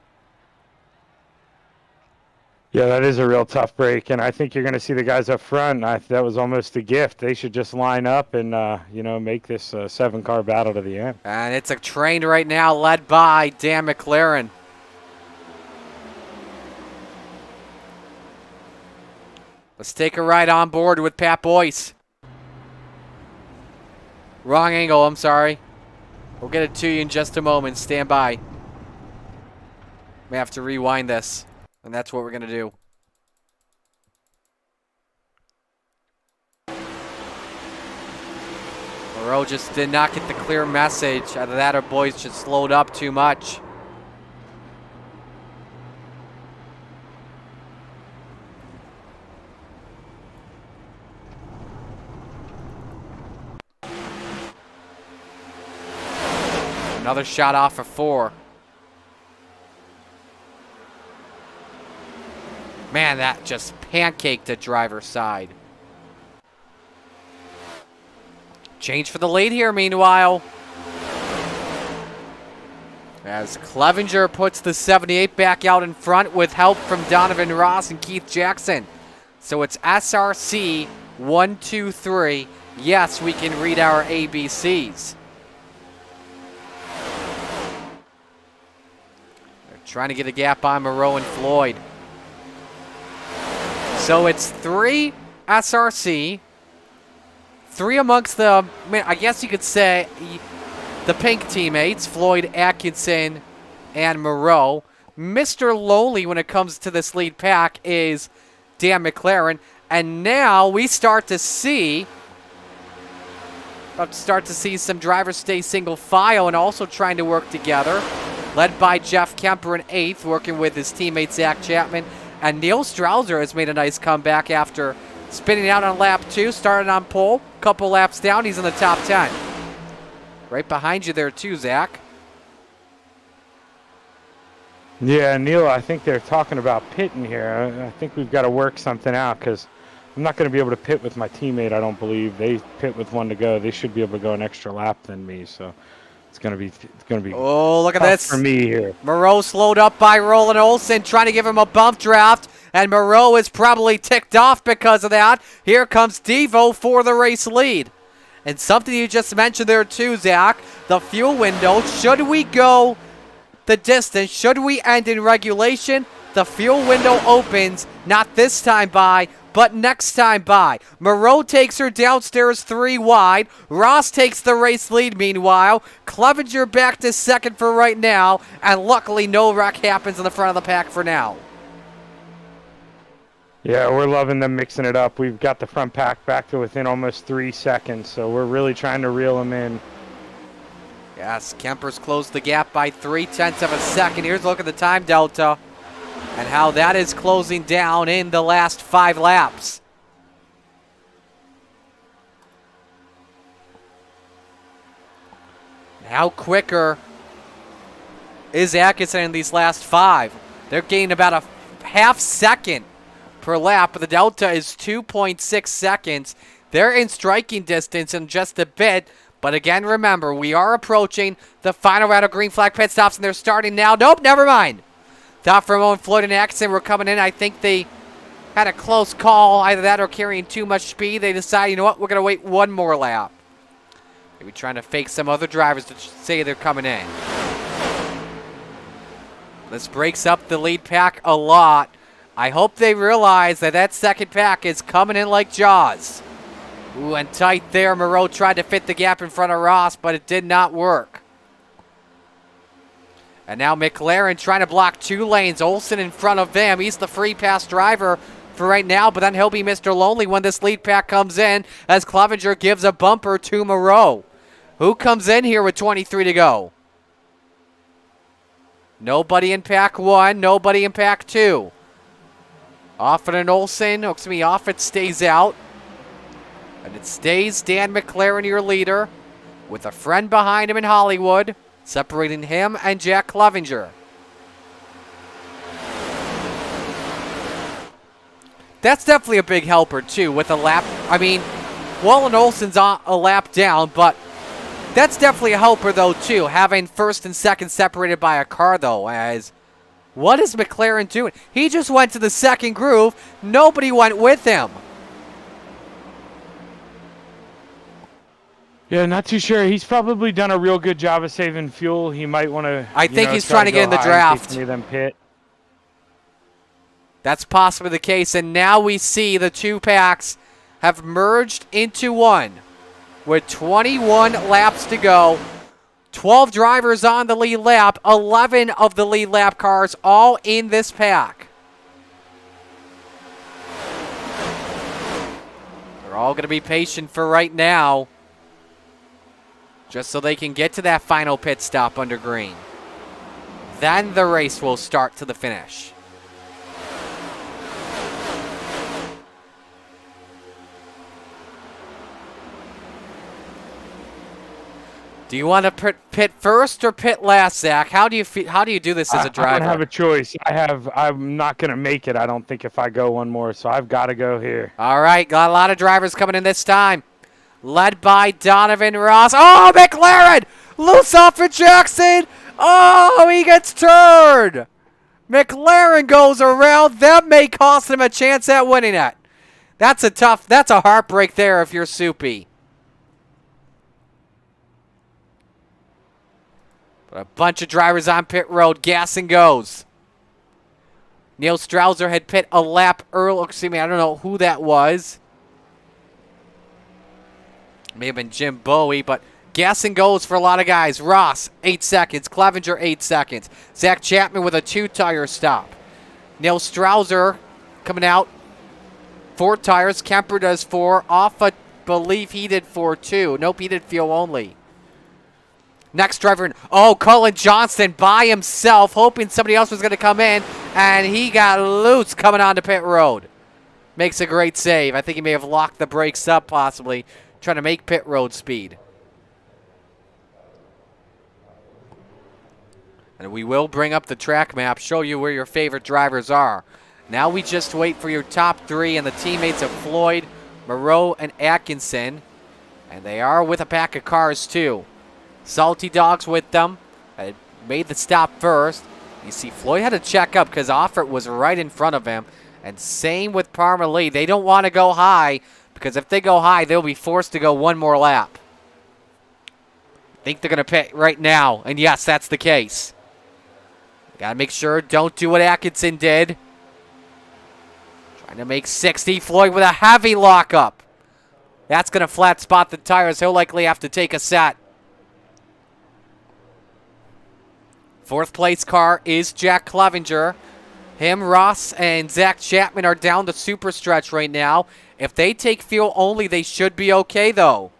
Yeah, that is a real tough break, and I think you're going to see the guys up front. That was almost a gift. They should just line up and, you know, make this a 7-car battle to the end.
And it's a train right now led by Dan McLaren. Let's take a ride on board with Pat Boyce. Wrong angle, I'm sorry. We'll get it to you in just a moment. Stand by. May have to rewind this. And that's what we're going to do. Moreau just did not get the clear message. Either that or Boyce just slowed up too much. Another shot off for 4. Man, that just pancaked the driver's side. Change for the lead here, meanwhile. As Clevenger puts the 78 back out in front with help from Donovan Ross and Keith Jackson. So it's SRC 1, 2, 3. Yes, we can read our ABCs. They're trying to get a gap on Moreau and Floyd. So it's 3 SRC, 3 amongst the, I guess you could say, the pink teammates, Floyd, Atkinson, and Moreau. Mr. Lonely when it comes to this lead pack is Dan McLaren. And now we start to see some drivers stay single file and also trying to work together. Led by Jeff Kemper in 8th, working with his teammate Zach Chapman. And Neil Strauser has made a nice comeback after spinning out on lap 2, started on pole, couple laps down, he's in the top 10. Right behind you there too, Zach.
Yeah, Neil, I think they're talking about pitting here. I think we've got to work something out because I'm not going to be able to pit with my teammate, I don't believe. They pit with 1 to go. They should be able to go an extra lap than me, so it's going to be
Oh, look at this.
for me here.
Moreau slowed up by Roland Olsen, trying to give him a bump draft, and Moreau is probably ticked off because of that. Here comes Devo for the race lead. And something you just mentioned there too, Zach, the fuel window. Should we go the distance? Should we end in regulation? The fuel window opens, not this time by, but next time by. Moreau takes her downstairs 3 wide. Ross takes the race lead meanwhile. Clevenger back to 2nd for right now. And luckily no wreck happens in the front of the pack for now.
Yeah, we're loving them mixing it up. We've got the front pack back to within almost 3 seconds, so we're really trying to reel them in.
Yes, Kemper's closed the gap by 0.3 of a second. Here's a look at the time delta and how that is closing down in the last 5 laps. How quicker is Atkinson in these last 5? They're gaining about a half second per lap, but the delta is 2.6 seconds. They're in striking distance in just a bit, but again, remember, we are approaching the final round of green flag pit stops, and they're starting now. Nope, never mind. Thought for a moment Floyd and Atkinson were coming in. I think they had a close call, either that or carrying too much speed. They decided, you know what, we're going to wait 1 more lap. Maybe trying to fake some other drivers to say they're coming in. This breaks up the lead pack a lot. I hope they realize that that second pack is coming in like Jaws. Ooh, and tight there. Moreau tried to fit the gap in front of Ross, but it did not work. And now McLaren trying to block 2 lanes. Olsen in front of them. He's the free pass driver for right now, but then he'll be Mr. Lonely when this lead pack comes in as Clevenger gives a bumper to Moreau. Who comes in here with 23 to go? Nobody in pack 1, nobody in pack 2. Offit and Olsen, Offit stays out. And it stays Dan McLaren, your leader, with a friend behind him in Hollywood, separating him and Jack Clevenger. That's definitely a big helper, too, with a lap. I mean, Wallen Olsen's a lap down, but that's definitely a helper, though, too, having first and second separated by a car, though, as what is McLaren doing? He just went to the second groove. Nobody went with him.
Yeah, not too sure. He's probably done a real good job of saving fuel. He might want to.
I think he's trying to get in the draft.
Any of them pit.
That's possibly the case. And now we see the 2 packs have merged into 1 with 21 laps to go. 12 drivers on the lead lap. 11 of the lead lap cars all in this pack. They're all going to be patient for right now, just so they can get to that final pit stop under green. Then the race will start to the finish. Do you want to pit first or pit last, Zach? How do you do this as a driver?
I don't have a choice. I'm not going to make it, I don't think, if I go one more, so I've got to go here.
All right, got a lot of drivers coming in this time. Led by Donovan Ross. Oh, McLaren! Loose off of Jackson! Oh, he gets turned! McLaren goes around. That may cost him a chance at winning it. That's a heartbreak there if you're Soupy. But a bunch of drivers on pit road. Gas and goes. Neil Strauser had pit a lap early. Excuse me, I don't know who that was. May have been Jim Bowie, but gas and goes for a lot of guys. Ross, 8 seconds. Clevenger, 8 seconds. Zach Chapman with a 2-tire stop. Neil Strauser coming out. 4 tires. Kemper does 4. Off, I believe he did 4 too. Nope, he did fuel only. Next driver, Cullen Johnston by himself, hoping somebody else was going to come in, and he got loose coming onto pit road. Makes a great save. I think he may have locked the brakes up, possibly, trying to make pit road speed. And we will bring up the track map, show you where your favorite drivers are. Now we just wait for your top 3 and the teammates of Floyd, Moreau, and Atkinson. And they are with a pack of cars, too. Salty Dogs with them. I made the stop first. You see, Floyd had to check up because Offert was right in front of him. And same with Parma Lee. They don't want to go high because if they go high, they'll be forced to go one more lap. I think they're going to pit right now. And yes, that's the case. Got to make sure, don't do what Atkinson did. Trying to make 60. Floyd with a heavy lockup. That's going to flat spot the tires. He'll likely have to take a set. 4th place car is Jack Clevenger. Him, Ross, and Zach Chapman are down the super stretch right now. If they take fuel only, they should be okay, though.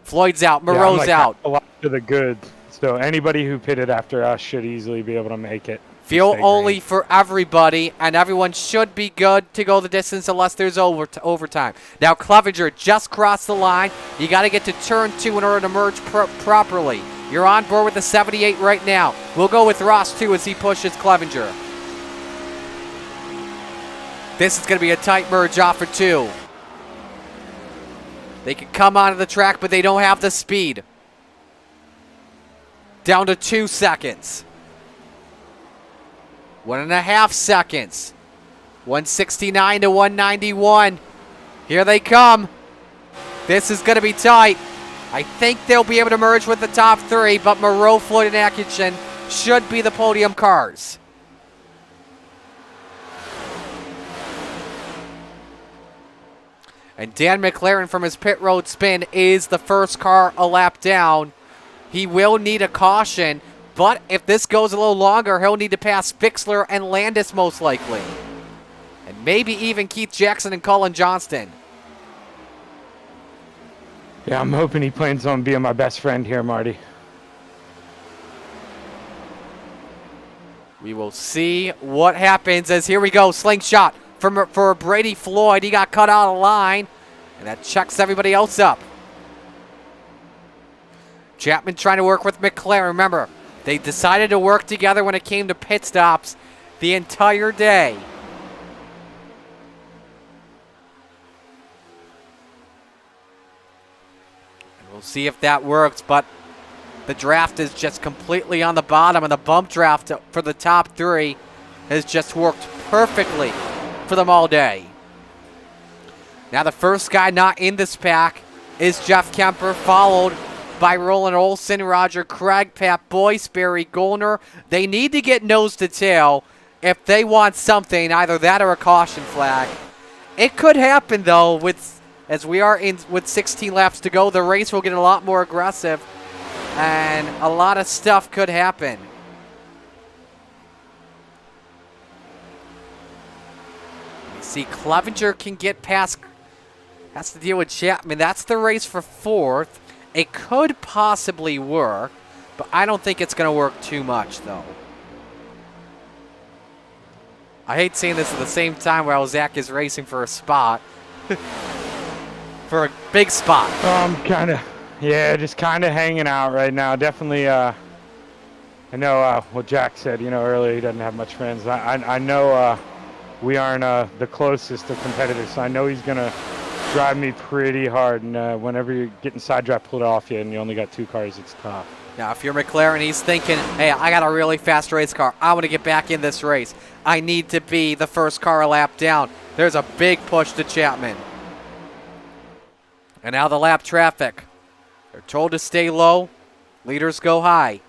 Floyd's out. Moreau's out.
A lot to the good. So anybody who pitted after us should easily be able to make it.
Fuel only for everybody, and everyone should be good to go the distance unless there's overtime. Now, Clevenger just crossed the line. You got to get to turn 2 in order to merge properly. You're on board with the 78 right now. We'll go with Ross, too, as he pushes Clevenger. This is going to be a tight merge off for 2. They can come onto the track, but they don't have the speed. Down to 2 seconds. 1.5 seconds. 169 to 191. Here they come. This is going to be tight. I think they'll be able to merge with the top 3, but Moreau, Floyd, and Atkinson should be the podium cars. And Dan McLaren from his pit road spin is the first car a lap down. He will need a caution. But if this goes a little longer, he'll need to pass Fixler and Landis most likely. And maybe even Keith Jackson and Cullen Johnston.
Yeah, I'm hoping he plans on being my best friend here, Marty.
We will see what happens as here we go. Slingshot for Brady Floyd. He got cut out of line. And that checks everybody else up. Chapman trying to work with McLaren. Remember, they decided to work together when it came to pit stops the entire day. And we'll see if that works, but the draft is just completely on the bottom, and the bump draft for the top 3 has just worked perfectly for them all day. Now the first guy not in this pack is Jeff Kemper, followed by Roland Olson, Roger Craig, Pat Boyce, Barry Goldner. They need to get nose to tail if they want something, either that or a caution flag. It could happen, though, as we are in with 16 laps to go. The race will get a lot more aggressive, and a lot of stuff could happen. You see, Clevenger can get past, has to deal with Chapman. That's the race for 4th. It could possibly work, but I don't think it's going to work too much, though. I hate saying this at the same time while Zach is racing for a spot. for a big spot.
Just kind of hanging out right now. Definitely, I know what Jack said, earlier, he doesn't have much friends. I know we aren't the closest of competitors, so I know he's going to drive me pretty hard. And whenever you're getting side drive pulled off you and you only got 2 cars, it's tough.
Now, if you're McLaren, he's thinking, hey, I got a really fast race car. I want to get back in this race. I need to be the first car a lap down. There's a big push to Chapman. And now the lap traffic. They're told to stay low. Leaders go high.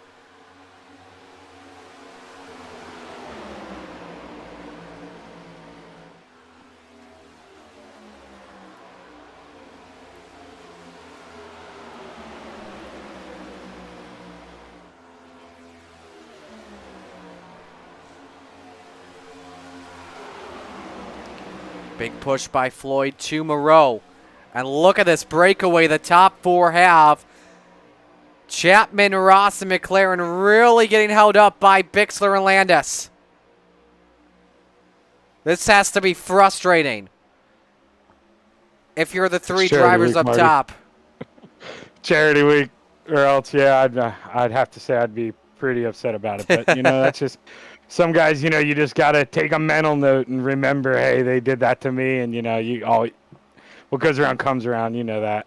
Big push by Floyd to Moreau. And look at this breakaway the top 4 have. Chapman, Ross, and McLaren really getting held up by Bixler and Landis. This has to be frustrating if you're the 3 drivers
week,
up
Marty.
top.
Charity week, or else, I'd have to say I'd be pretty upset about it. But, that's just... Some guys, you just got to take a mental note and remember, hey, they did that to me. And, what goes around comes around. You know that.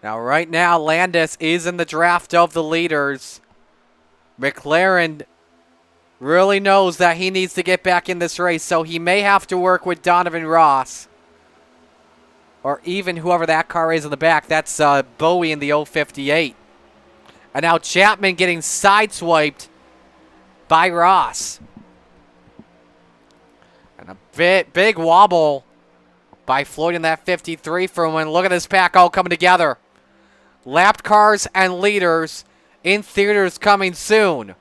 Now, right now, Landis is in the draft of the leaders. McLaren really knows that he needs to get back in this race, so he may have to work with Donovan Ross. Or even whoever that car is in the back. That's Bowie in the 058. And now Chapman getting sideswiped by Ross. And a big wobble by Floyd in that 53 for him. And look at this pack all coming together. Lapped cars and leaders in theaters coming soon.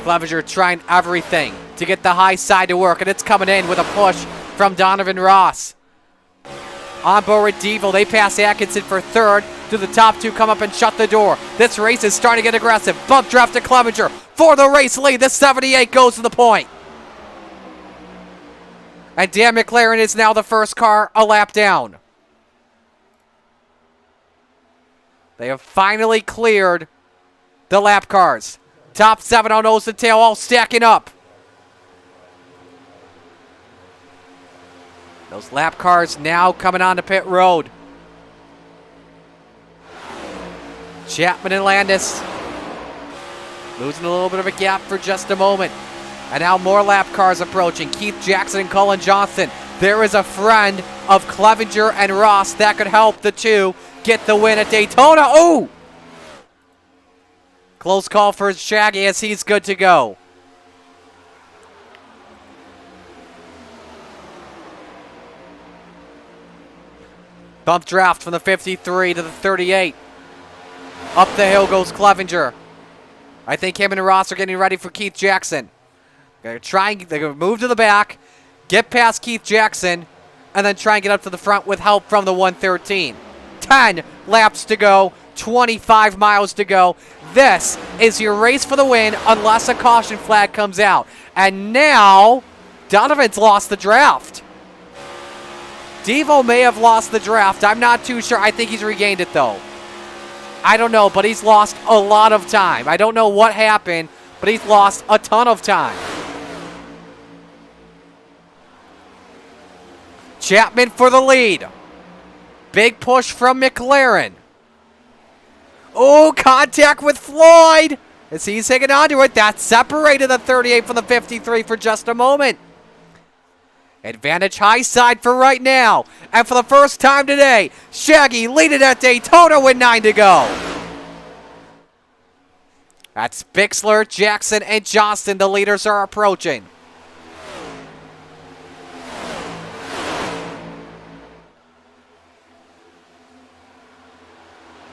Clevenger trying everything to get the high side to work, and it's coming in with a push from Donovan Ross. On board with Devil, they pass Atkinson for 3rd. Do the top 2 come up and shut the door? This race is starting to get aggressive. Bump draft to Clevenger for the race lead. The 78 goes to the point. And Dan McLaren is now the first car a lap down. They have finally cleared the lap cars. Top 7 on nose to tail, all stacking up. Those lap cars now coming onto pit road. Chapman and Landis losing a little bit of a gap for just a moment. And now more lap cars approaching. Keith Jackson and Cullen Johnson. There is a friend of Clevenger and Ross that could help the 2 get the win at Daytona. Ooh! Close call for Shaggy as he's good to go. Bump draft from the 53 to the 38. Up the hill goes Clevenger. I think him and Ross are getting ready for Keith Jackson. They're going to move to the back, get past Keith Jackson, and then try and get up to the front with help from the 113. 10 laps to go, 25 miles to go. This is your race for the win unless a caution flag comes out. And now, Donovan's lost the draft. Devo may have lost the draft. I'm not too sure. I think he's regained it, though. I don't know, but he's lost a lot of time. I don't know what happened, but he's lost a ton of time. Chapman for the lead. Big push from McLaren. Oh, contact with Floyd as he's hanging on to it. That separated the 38 from the 53 for just a moment. Advantage high side for right now. And for the first time today, Shaggy leading at Daytona with 9 to go. That's Bixler, Jackson, and Johnston. The leaders are approaching.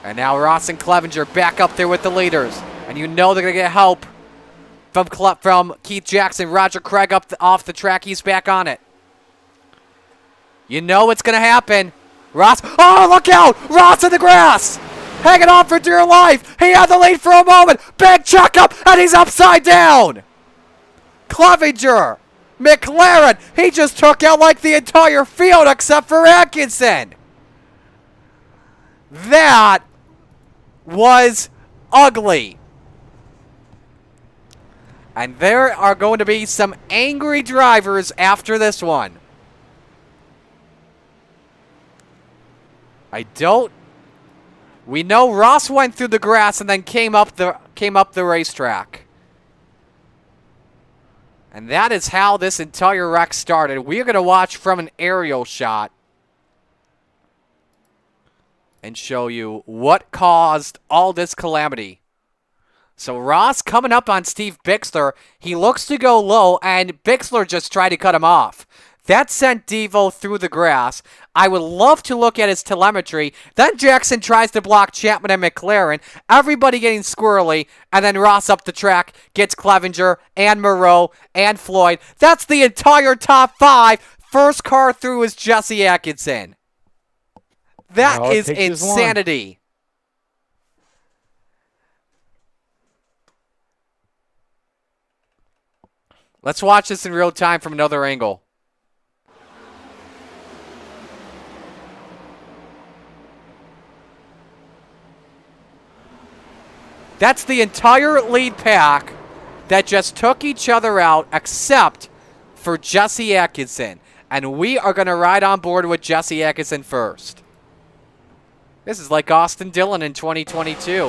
And now Ross and Clevenger back up there with the leaders. And you know they're going to get help from Keith Jackson. Roger Craig off the track. He's back on it. You know it's going to happen. Ross, oh, look out! Ross in the grass! Hanging on for dear life! He had the lead for a moment! Big checkup, and he's upside down! Clevenger! McLaren! He just took out like the entire field except for Atkinson! That was ugly. And there are going to be some angry drivers after this one. We know Ross went through the grass and then came up the racetrack. And that is how this entire wreck started. We are going to watch from an aerial shot and show you what caused all this calamity. So Ross coming up on Steve Bixler. He looks to go low, and Bixler just tried to cut him off. That sent Devo through the grass. I would love to look at his telemetry. Then Jackson tries to block Chapman and McLaren. Everybody getting squirrely. And then Ross up the track gets Clevenger and Moreau and Floyd. That's the entire top 5. First car through is Jesse Atkinson. That is insanity. Let's watch this in real time from another angle. That's the entire lead pack that just took each other out except for Jesse Atkinson. And we are going to ride on board with Jesse Atkinson first. This is like Austin Dillon in 2022.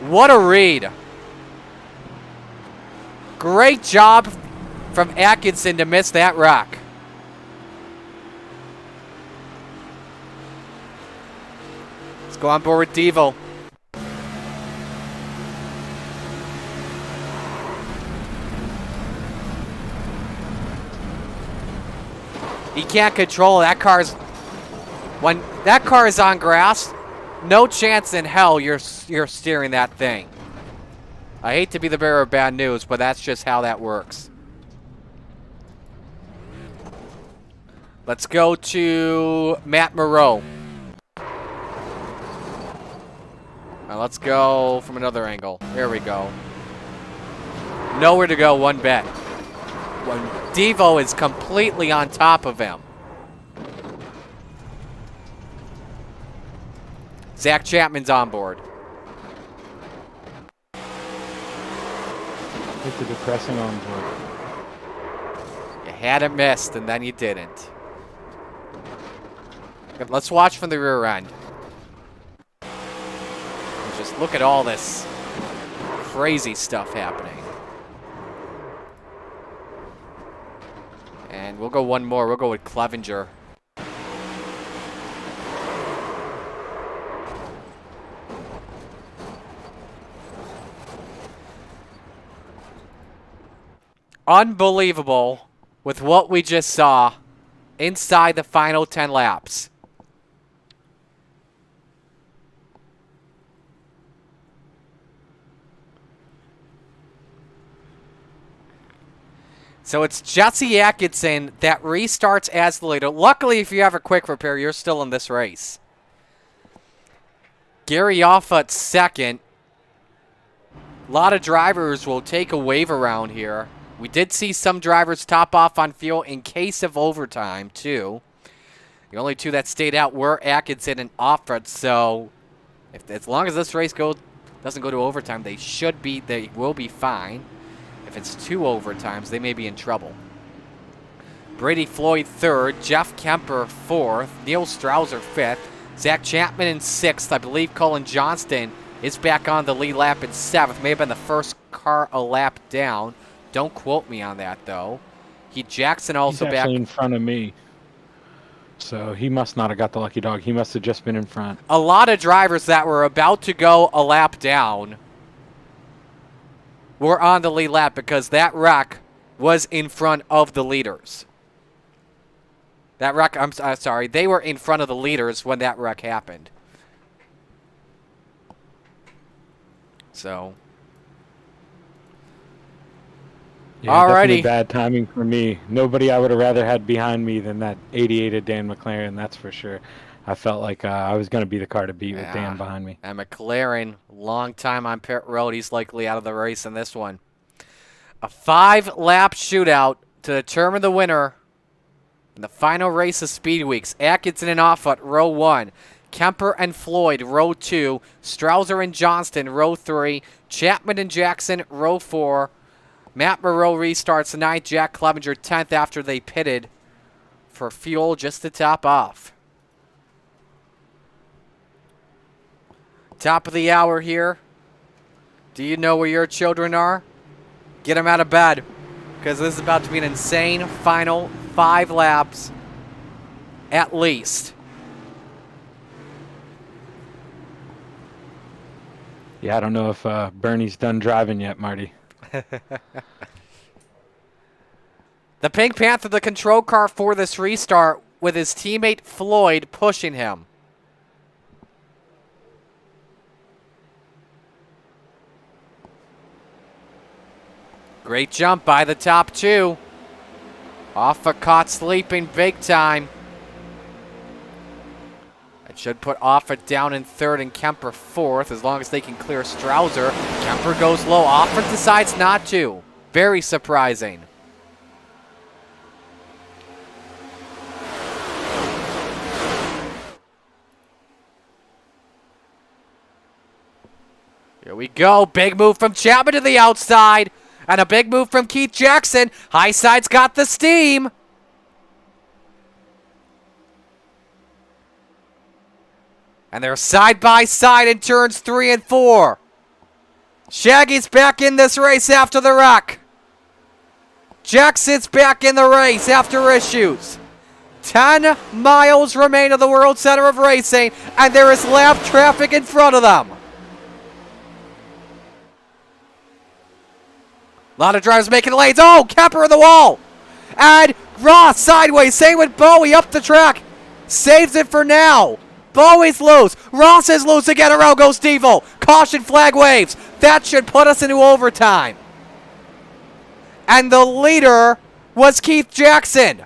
What a read. Great job from Atkinson to miss that wreck. Let's go on board with Devo. He can't control that car's. When that car is on grass, no chance in hell you're steering that thing. I hate to be the bearer of bad news, but that's just how that works. Let's go to Matt Moreau. Now let's go from another angle. There we go. Nowhere to go, one bet. When Devo is completely on top of him. Zach Chapman's on board.
Hit the depressing on board.
You had it missed, and then you didn't. Let's watch from the rear end. And just look at all this crazy stuff happening. And we'll go one more. We'll go with Clevenger. Unbelievable with what we just saw inside the final 10 laps. So it's Jesse Atkinson that restarts as the leader. Luckily, if you have a quick repair, you're still in this race. Gary Offutt second. A lot of drivers will take a wave around here. We did see some drivers top off on fuel in case of overtime, too. The only two that stayed out were Atkinson and Offutt, so as long as this race doesn't go to overtime, they will be fine. If it's 2 overtimes, they may be in trouble. Brady Floyd third, Jeff Kemper fourth, Neil Strauser fifth, Zach Chapman in sixth. I believe Colin Johnston is back on the lead lap in seventh. May have been the first car a lap down. Don't quote me on that, though. Jackson also
He's actually in front of me. So he must not have got the lucky dog. He must have just been in front.
A lot of drivers that were about to go a lap down were on the lead lap because that wreck was in front of the leaders. That wreck, I'm sorry, they were in front of the leaders when that wreck happened. So
Yeah, definitely
Alrighty.
bad timing for me. Nobody I would have rather had behind me than that 88 of Dan McLaren, that's for sure. I felt like I was going to be the car to beat with Dan behind me.
And McLaren, long time on pit road. He's likely out of the race in this one. A 5-lap shootout to determine the winner in the final race of Speedweeks. Atkinson and Offutt, row 1. Kemper and Floyd, row 2. Strouser and Johnston, row 3. Chapman and Jackson, row 4. Matt Moreau restarts tonight. Jack Clevenger 10th after they pitted for fuel just to top off. Top of the hour here. Do you know where your children are? Get them out of bed, because this is about to be an insane final 5 laps at least.
Yeah, I don't know if Bernie's done driving yet, Marty.
The Pink Panther, the control car for this restart, with his teammate Floyd pushing him. Great jump by the top 2. Offutt caught sleeping big time. That should put Offutt down in 3rd and Kemper 4th, as long as they can clear Strouser. Kemper goes low. Offutt decides not to. Very surprising. Here we go. Big move from Chapman to the outside. And a big move from Keith Jackson. Highside's got the steam. And they're side by side in turns 3 and 4. Shaggy's back in this race after the wreck. Jackson's back in the race after issues. 10 miles remain of the World Center of Racing, and there is lap traffic in front of them. A lot of drivers making lanes. Oh, Kemper in the wall. And Ross sideways. Same with Bowie up the track. Saves it for now. Bowie's loose. Ross is loose again. Around goes Devo. Caution flag waves. That should put us into overtime. And the leader was Keith Jackson.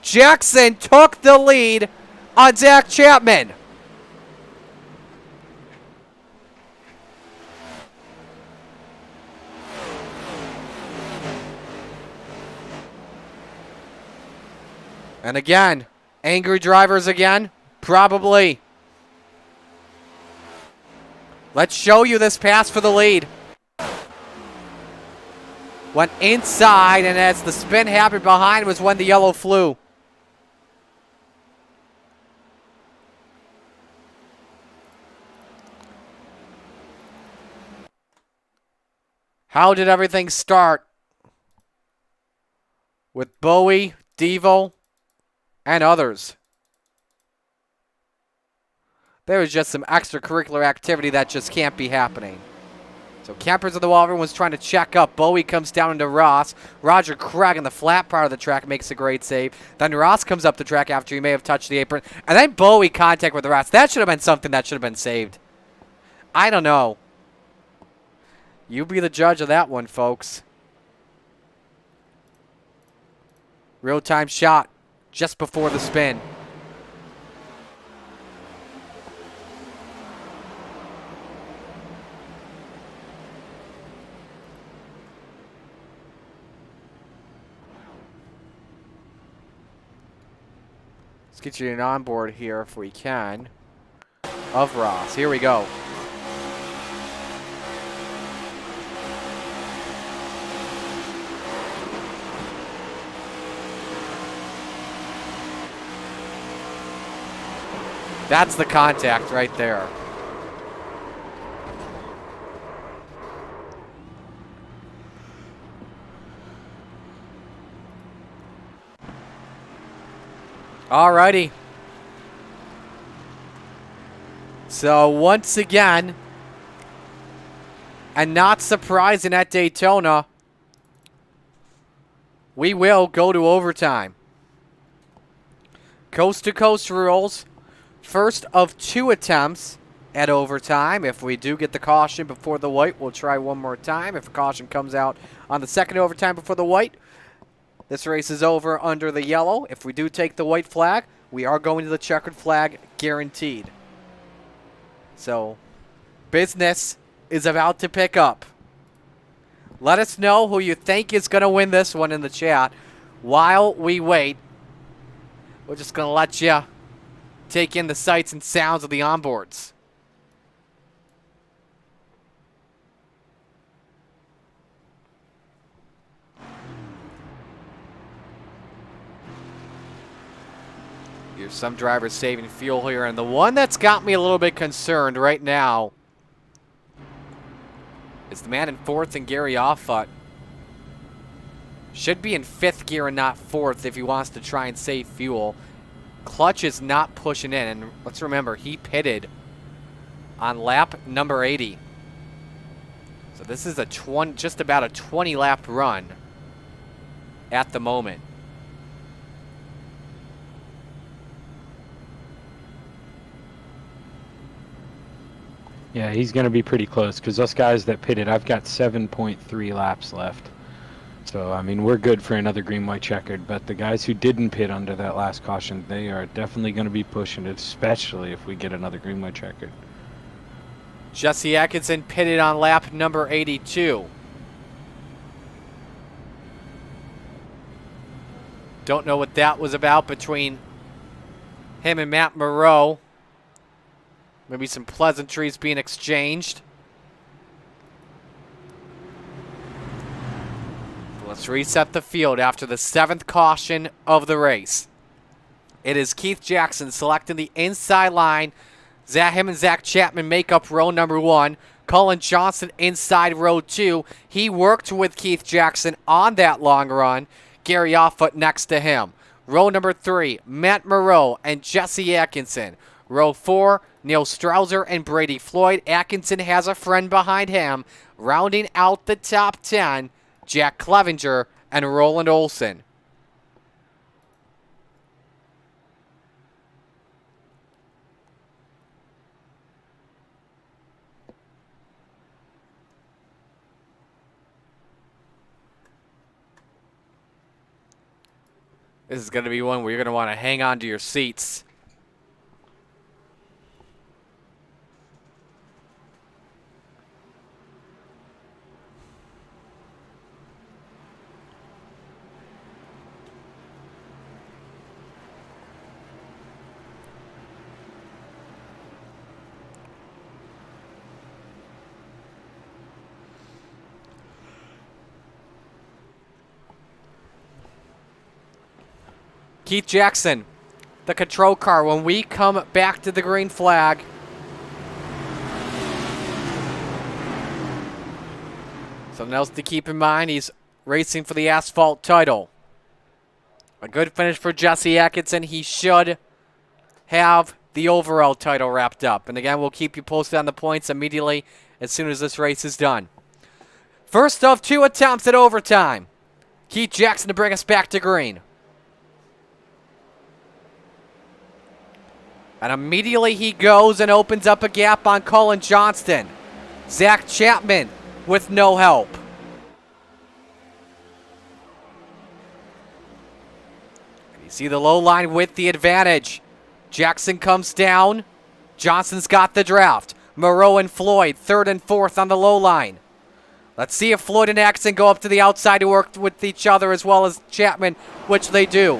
Jackson took the lead on Zach Chapman. And again, angry drivers again? Probably. Let's show you this pass for the lead. Went inside, and as the spin happened behind was when the yellow flew. How did everything start? With Bowie, Devo, and others. There was just some extracurricular activity that just can't be happening. So Kemper's on the wall. Everyone's trying to check up. Bowie comes down into Ross. Roger Craig on the flat part of the track makes a great save. Then Ross comes up the track after he may have touched the apron. And then Bowie contact with Ross. That should have been something that should have been saved. I don't know. You be the judge of that one, folks. Real-time shot just before the spin. Let's get you an onboard here if we can of Ross. Here we go. That's the contact right there. Alrighty. So once again, and not surprising at Daytona, we will go to overtime. Coast to coast rules. First of 2 attempts at overtime. If we do get the caution before the white, we'll try one more time. If a caution comes out on the second overtime before the white, this race is over under the yellow. If we do take the white flag, we are going to the checkered flag guaranteed. So, business is about to pick up. Let us know who you think is going to win this one in the chat while we wait. We're just going to let you take in the sights and sounds of the onboards. Here's some drivers saving fuel here, and the one that's got me a little bit concerned right now is the man in fourth and Gary Offut. Should be in fifth gear and not fourth if he wants to try and save fuel. Clutch is not pushing in, and let's remember, he pitted on lap number 80. So this is a just about a 20 lap run at the moment.
Yeah, he's going to be pretty close because us guys that pitted, I've got 7.3 laps left. So, I mean, we're good for another green-white checkered, but the guys who didn't pit under that last caution, they are definitely going to be pushing it, especially if we get another green-white checkered.
Jesse Atkinson pitted on lap number 82. Don't know what that was about between him and Matt Moreau. Maybe some pleasantries being exchanged. Let's reset the field after the 7th caution of the race. It is Keith Jackson selecting the inside line. Him and Zach Chapman make up row number 1. Cullen Johnson inside row 2. He worked with Keith Jackson on that long run. Gary Offut next to him. Row number 3, Matt Moreau and Jesse Atkinson. Row 4, Neil Strauser and Brady Floyd. Atkinson has a friend behind him. Rounding out the top 10, Jack Clevenger and Roland Olson. This is going to be one where you're going to want to hang on to your seats. Keith Jackson, the control car, when we come back to the green flag. Something else to keep in mind, he's racing for the asphalt title. A good finish for Jesse Atkinson. He should have the overall title wrapped up. And again, we'll keep you posted on the points immediately as soon as this race is done. First of 2 attempts at overtime. Keith Jackson to bring us back to green. And immediately he goes and opens up a gap on Cullen Johnston. Zach Chapman with no help. And you see the low line with the advantage. Jackson comes down. Johnston's got the draft. Moreau and Floyd, 3rd and 4th on the low line. Let's see if Floyd and Atkinson go up to the outside to work with each other as well as Chapman, which they do.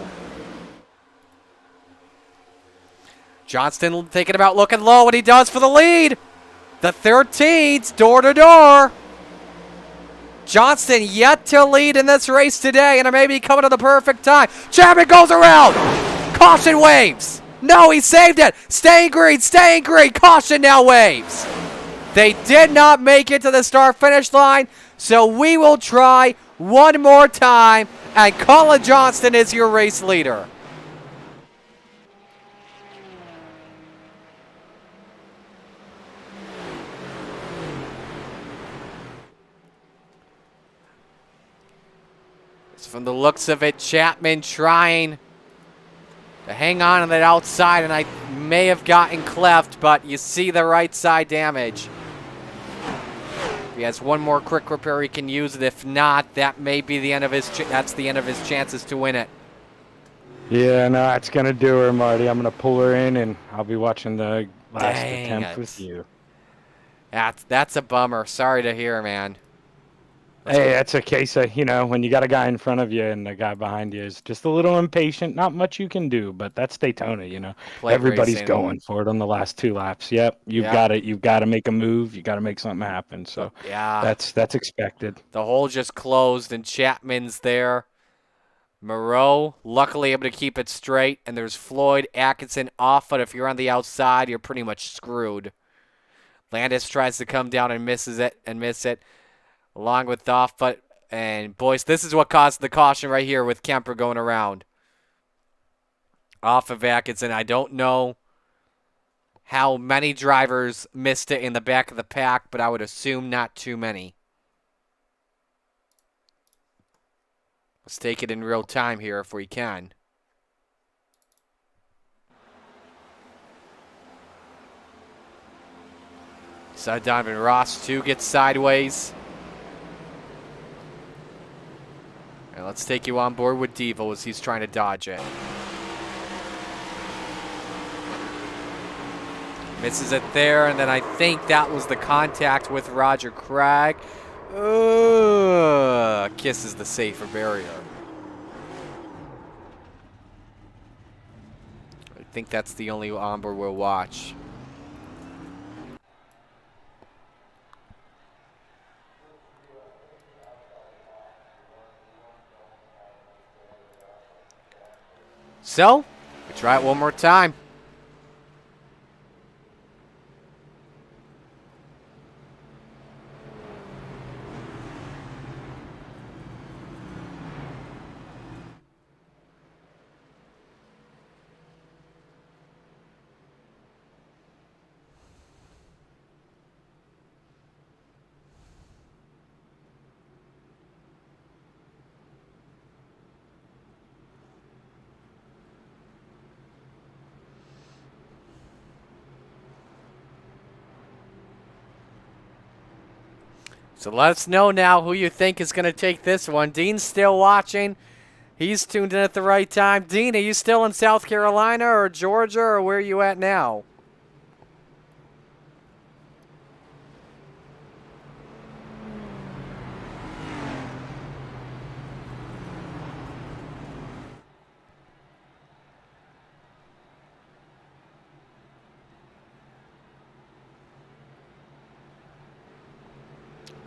Johnston thinking about looking low, and he does for the lead. The 13's door to door. Johnston yet to lead in this race today, and it may be coming at the perfect time. Chapman goes around. Caution waves. No, he saved it. Staying green, staying green. Caution now waves. They did not make it to the start-finish line, so we will try one more time, and Cullen Johnston is your race leader. From the looks of it, Chapman trying to hang on that outside, and I may have gotten cleft, but you see the right side damage. If he has one more quick repair, he can use it. If not, that may be the end of his. That's the end of his chances to win it.
Yeah, no, it's gonna do her, Marty. I'm gonna pull her in, and I'll be watching the last
Dang
attempt
it.
with you.
That's a bummer. Sorry to hear, man.
Hey, that's a case of, when you got a guy in front of you and the guy behind you is just a little impatient. Not much you can do, but that's Daytona.
Plate
Everybody's
racing.
going for it on the last 2 laps. Yep, you've got it. You've got to make a move. You got to make something happen. So
Yeah.
that's expected.
The hole just closed, and Chapman's there. Moreau, luckily able to keep it straight, and there's Floyd, Atkinson off, but if you're on the outside, you're pretty much screwed. Landis tries to come down and misses it, along with Doffut. And, boys, this is what caused the caution right here with Kemper going around. Off of Atkinson. I don't know how many drivers missed it in the back of the pack, but I would assume not too many. Let's take it in real time here if we can. So Donovan Ross, too, gets sideways. And let's take you on board with Devo as he's trying to dodge it. Misses it there, and then I think that was the contact with Roger Craig. Kisses the safer barrier. I think that's the only onboard we'll watch. So, we try it one more time. So let us know now who you think is going to take this one. Dean's still watching. He's tuned in at the right time. Dean, are you still in South Carolina or Georgia, or where are you at now?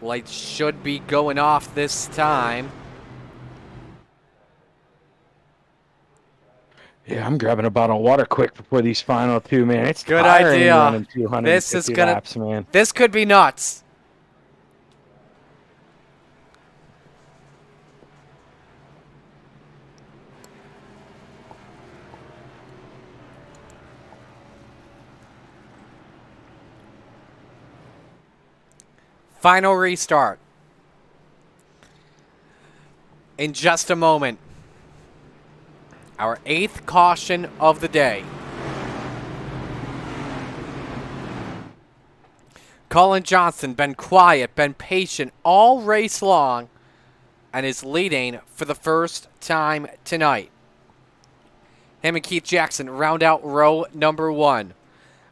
Lights should be going off this time.
Yeah, I'm grabbing a bottle of water quick before these final 2, man. It's
Good
tiring
idea.
running 250
This is gonna
laps, man.
This could be nuts. Final restart. In just a moment. Our 8th caution of the day. Colin Johnson, been quiet, been patient all race long, and is leading for the first time tonight. Him and Keith Jackson round out row number 1.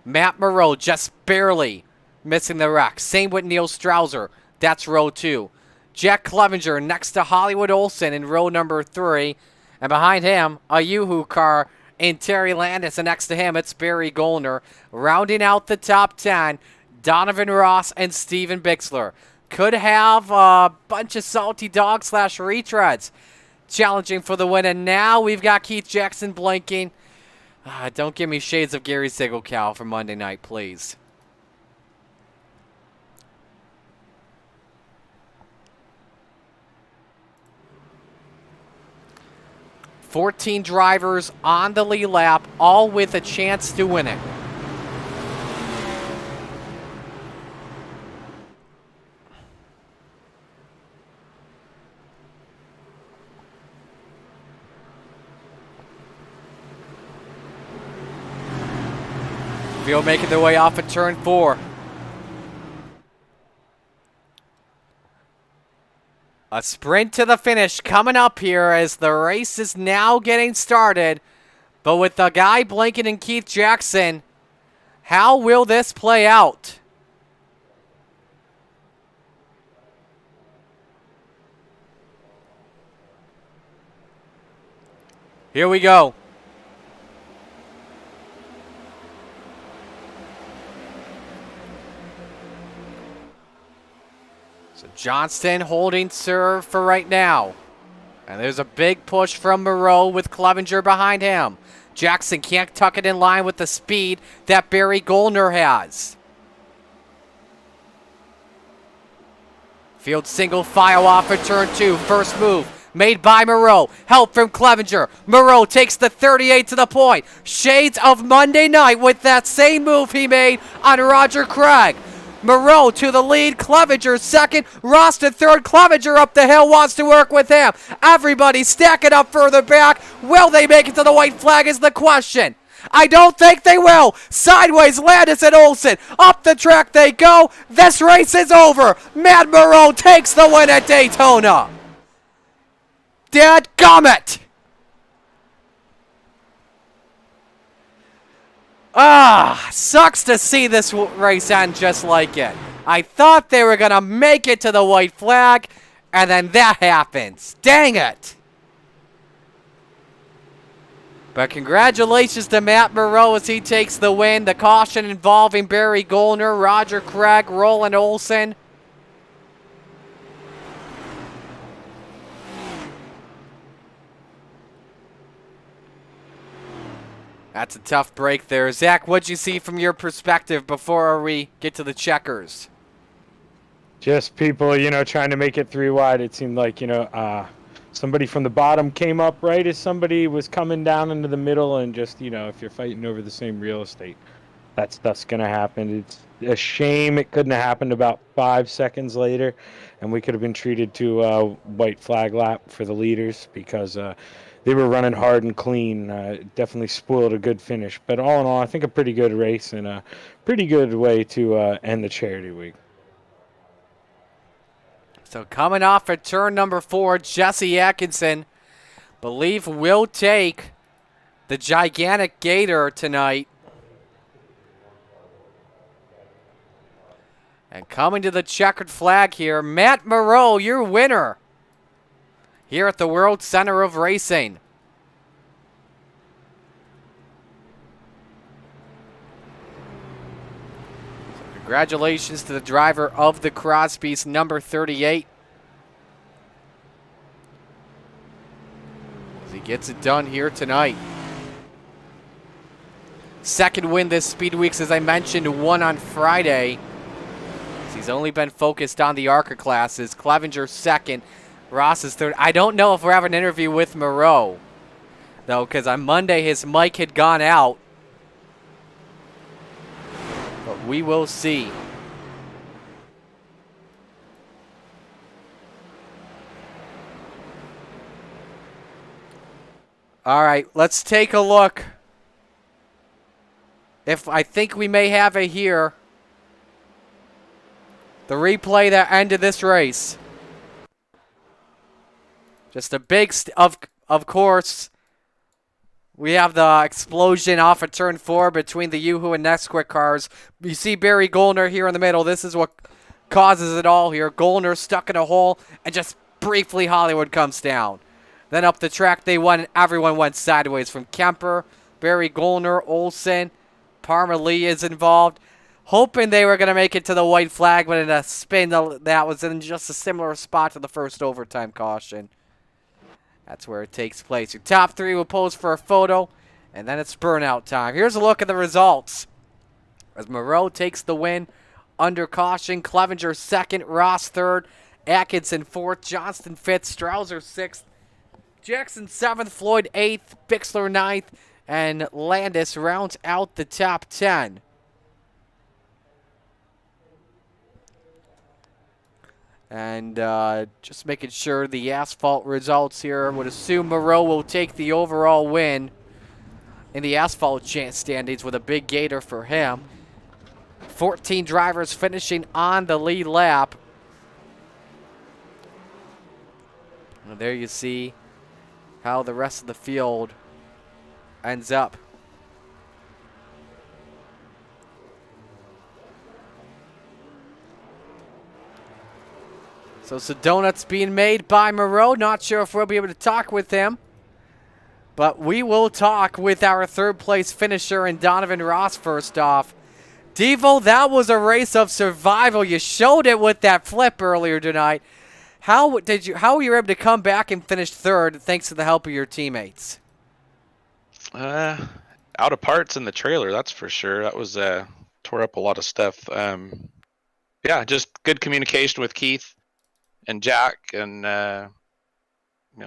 Matt Moreau just barely missing the wreck. Same with Neil Strauser. That's row 2. Jack Clevenger next to Hollywood Olsen in row number 3. And behind him, a Yoo-Hoo car in Terry Landis. And next to him, it's Barry Goldner. Rounding out the top 10, Donovan Ross and Steven Bixler. Could have a bunch of salty dogs / retreads challenging for the win. And now we've got Keith Jackson blinking. Don't give me shades of Gary Sigelcow for Monday night, please. $14 drivers on the lead lap, all with a chance to win it. Field making their way off of turn 4. A sprint to the finish coming up here as the race is now getting started. But with the guy Blinken and Keith Jackson, how will this play out? Here we go. So Johnston holding serve for right now. And there's a big push from Moreau with Clevenger behind him. Jackson can't tuck it in line with the speed that Barry Goulner has. Field single file off for turn 2. First move made by Moreau. Help from Clevenger. Moreau takes the 38 to the point. Shades of Monday night with that same move he made on Roger Craig. Moreau to the lead. Clevenger second. Ross to third. Clevenger up the hill wants to work with him. Everybody stacking up further back. Will they make it to the white flag is the question. I don't think they will. Sideways, Landis and Olsen. Up the track they go. This race is over. Matt Moreau takes the win at Daytona. Dadgummit! Sucks to see this race end just like it. I thought they were going to make it to the white flag, and then that happens. Dang it. But congratulations to Matt Moreau as he takes the win. The caution involving Barry Goulner, Roger Craig, Roland Olsen. That's a tough break there. Zach, what'd you see from your perspective before we get to the checkers?
Just people, trying to make it 3 wide. It seemed like, somebody from the bottom came up right as somebody was coming down into the middle, and just, if you're fighting over the same real estate, that's going to happen. It's a shame it couldn't have happened about 5 seconds later, and we could have been treated to a white flag lap for the leaders because they were running hard and clean. Definitely spoiled a good finish. But all in all, I think a pretty good race and a pretty good way to end the charity week.
So coming off at turn number 4, Jesse Atkinson, believe will take the gigantic gator tonight. And coming to the checkered flag here, Matt Moreau, your winner here at the World Center of Racing. So congratulations to the driver of the Crosby's, number 38. As he gets it done here tonight. Second win this Speedweeks, as I mentioned, won on Friday. He's only been focused on the ARCA classes. Clevenger second. Ross is third. I don't know if we're having an interview with Moreau, though, because on Monday his mic had gone out. But we will see. All right, let's take a look. I think we may have it here. The replay that ended this race. Just a big, of course, we have the explosion off of turn 4 between the Yoo-Hoo and Nesquik cars. You see Barry Goulner here in the middle. This is what causes it all here. Goulner stuck in a hole, and just briefly Hollywood comes down. Then up the track they won, and everyone went sideways from Kemper, Barry Goulner, Olsen, Parma Lee is involved. Hoping they were going to make it to the white flag, but in a spin that was in just a similar spot to the first overtime caution. That's where it takes place. Your top 3 will pose for a photo, and then it's burnout time. Here's a look at the results. As Moreau takes the win under caution, Clevenger second, Ross third, Atkinson fourth, Johnston fifth, Strouser sixth, Jackson 7th, Floyd 8th, Bixler 9th, and Landis rounds out the top 10. And just making sure the asphalt results here. Would assume Moreau will take the overall win. in the asphalt standings with a big gator for him. 14 drivers finishing on the lead lap. And there you see how the rest of the field ends up. So some donuts being made by Moreau. Not sure if we'll be able to talk with him, but we will talk with our third place finisher and Donovan Ross first off. Devo, that was a race of survival. You showed it with that flip earlier tonight. How were you able to come back and finish third thanks to the help of your teammates?
Out of parts in the trailer, that's for sure. That was tore up a lot of stuff. Yeah, just good communication with Keith and Jack, and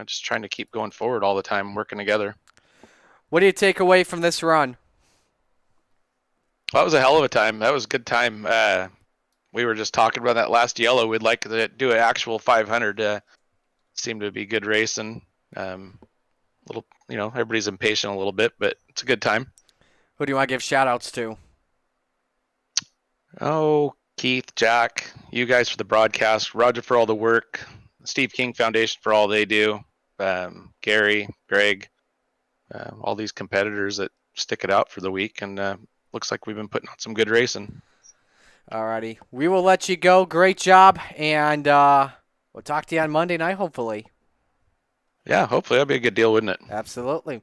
just trying to keep going forward all the time, working together.
What do you take away from this run?
That was a hell of a time. That was a good time. We were just talking about that last yellow. We'd like to do an actual 500. Seemed to be good racing. Little, everybody's impatient a little bit, but it's a good time.
Who do you want to give shout-outs to?
Oh, Keith, Jack, you guys for the broadcast, Roger for all the work, Steve King Foundation for all they do, Gary, Greg, all these competitors that stick it out for the week, and looks like we've been putting on some good racing.
Alrighty, we will let you go. Great job, and we'll talk to you on Monday night, hopefully.
Yeah, hopefully that'll be a good deal, wouldn't it?
Absolutely.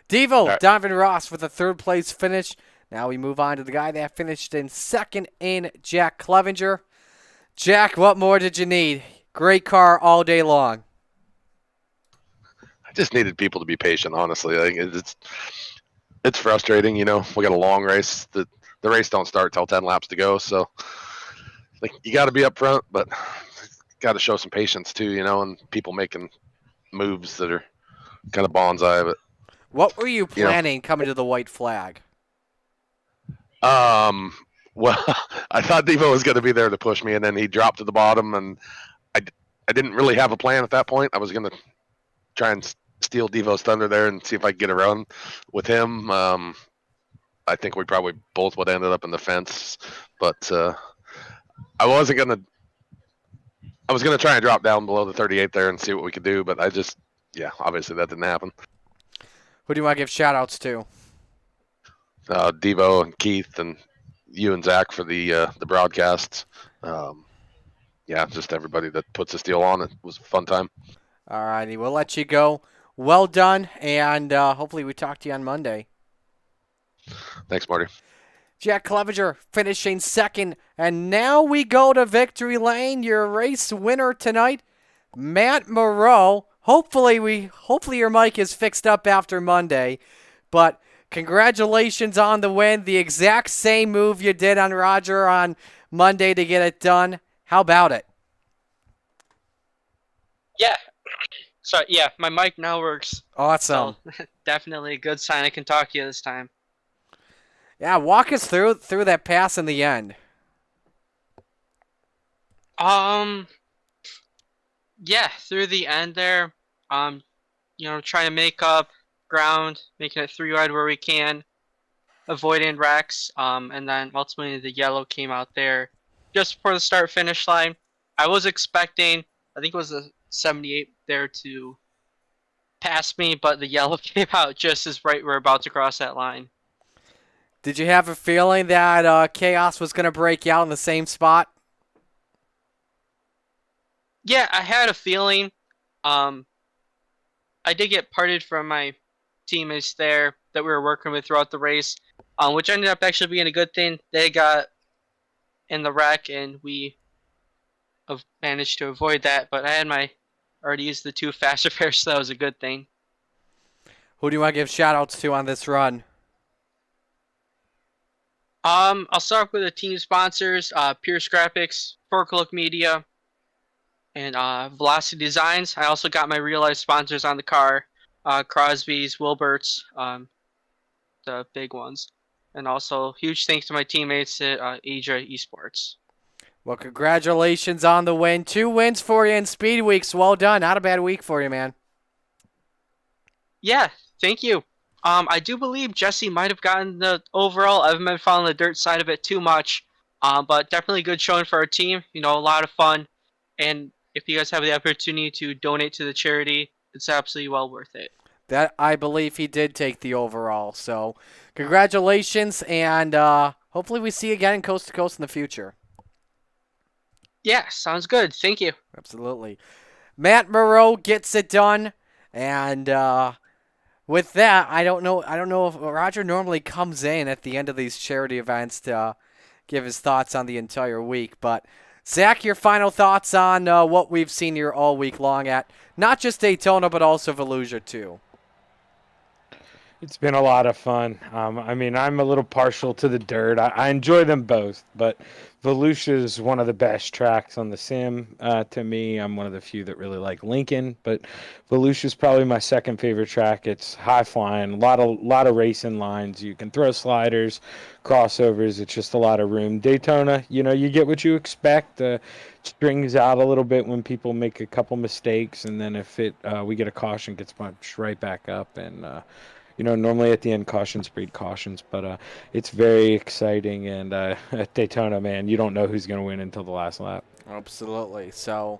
Devo,
right.
Donovan Ross with a third place finish. Now we move on to the guy that finished in second in Jack Clevenger. Jack, what more did you need? Great car all day long.
I just needed people to be patient, honestly. Like, it's frustrating, we got a long race. The race don't start till 10 laps to go, so you got to be up front, but got to show some patience too, and people making moves that are kind of bonsai. But
what were you planning coming to the white flag?
Well, I thought Devo was going to be there to push me, and then he dropped to the bottom, and I didn't really have a plan at that point. I was going to try and steal Devo's thunder there and see if I could get a run with him. I think we probably both would have ended up in the fence, but I was going to try and drop down below the 38 there and see what we could do, but obviously that didn't happen.
Who do you want to give shout-outs to?
Devo and Keith and you and Zach for the broadcasts. Just everybody that puts this deal on. It was a fun time.
All righty, we'll let you go. Well done, and hopefully we talk to you on Monday.
Thanks, Marty.
Jack Clevenger finishing second, and now we go to victory lane. Your race winner tonight, Matt Moreau. Hopefully your mic is fixed up after Monday, but congratulations on the win. The exact same move you did on Roger on Monday to get it done. How about it?
Yeah. So, yeah, my mic now works.
Awesome.
So, definitely a good sign I can talk to you this time.
Yeah, walk us through that pass in the end.
Yeah, through the end there, trying to make up ground, making it 3 wide where we can, avoiding wrecks, and then ultimately the yellow came out there just before the start finish line. I was expecting, I think it was a 78 there to pass me, but the yellow came out just as we're about to cross that line.
Did you have a feeling that Chaos was going to break out in the same spot?
Yeah, I had a feeling. I did get parted from my teammates there that we were working with throughout the race, which ended up actually being a good thing. They got in the wreck, and we have managed to avoid that. But I had already used the 2 faster pairs, so that was a good thing.
Who do you want to give shout-outs to on this run?
I'll start with the team sponsors, Pierce Graphics, Forklook Media, and Velocity Designs. I also got my real-life sponsors on the car, Crosby's, Wilbert's, the big ones. And also, huge thanks to my teammates at Asia Esports.
Well, congratulations on the win. 2 wins for you in Speedweeks. Well done. Not a bad week for you, man.
Yeah, thank you. I do believe Jesse might have gotten the overall. I haven't been following the dirt side of it too much, but definitely good showing for our team. You know, a lot of fun, and if you guys have the opportunity to donate to the charity, it's absolutely well worth it.
That I believe he did take the overall. So, congratulations, and hopefully we see you again in Coast to Coast in the future.
Yeah, sounds good. Thank you.
Absolutely. Matt Moreau gets it done, and with that, I don't know if Roger normally comes in at the end of these charity events to give his thoughts on the entire week, but Zach, your final thoughts on what we've seen here all week long at not just Daytona, but also Volusia too.
It's been a lot of fun. I mean, I'm a little partial to the dirt. I enjoy them both, but Volusia is one of the best tracks on the sim to me. I'm one of the few that really like Lincoln, but Volusia is probably my second favorite track. It's high flying, a lot of racing lines. You can throw sliders, crossovers. It's just a lot of room. Daytona, you get what you expect. Strings out a little bit when people make a couple mistakes, and then if we get a caution, gets punched right back up and. Normally at the end, cautions breed cautions, but it's very exciting. And at Daytona, man, you don't know who's going to win until the last lap.
Absolutely. So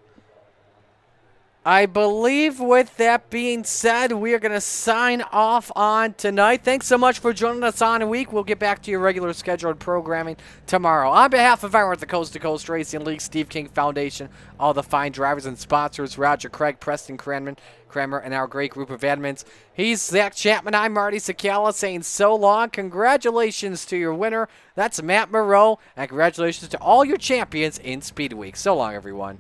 I believe with that being said, we are going to sign off on tonight. Thanks so much for joining us on a week. We'll get back to your regular scheduled programming tomorrow. On behalf of everyone at the Coast to Coast Racing League, Steve King Foundation, all the fine drivers and sponsors, Roger Craig, Preston Kramer, and our great group of admins. He's Zach Chapman. I'm Marty Sakala saying so long. Congratulations to your winner. That's Matt Moreau. And congratulations to all your champions in Speed Week. So long, everyone.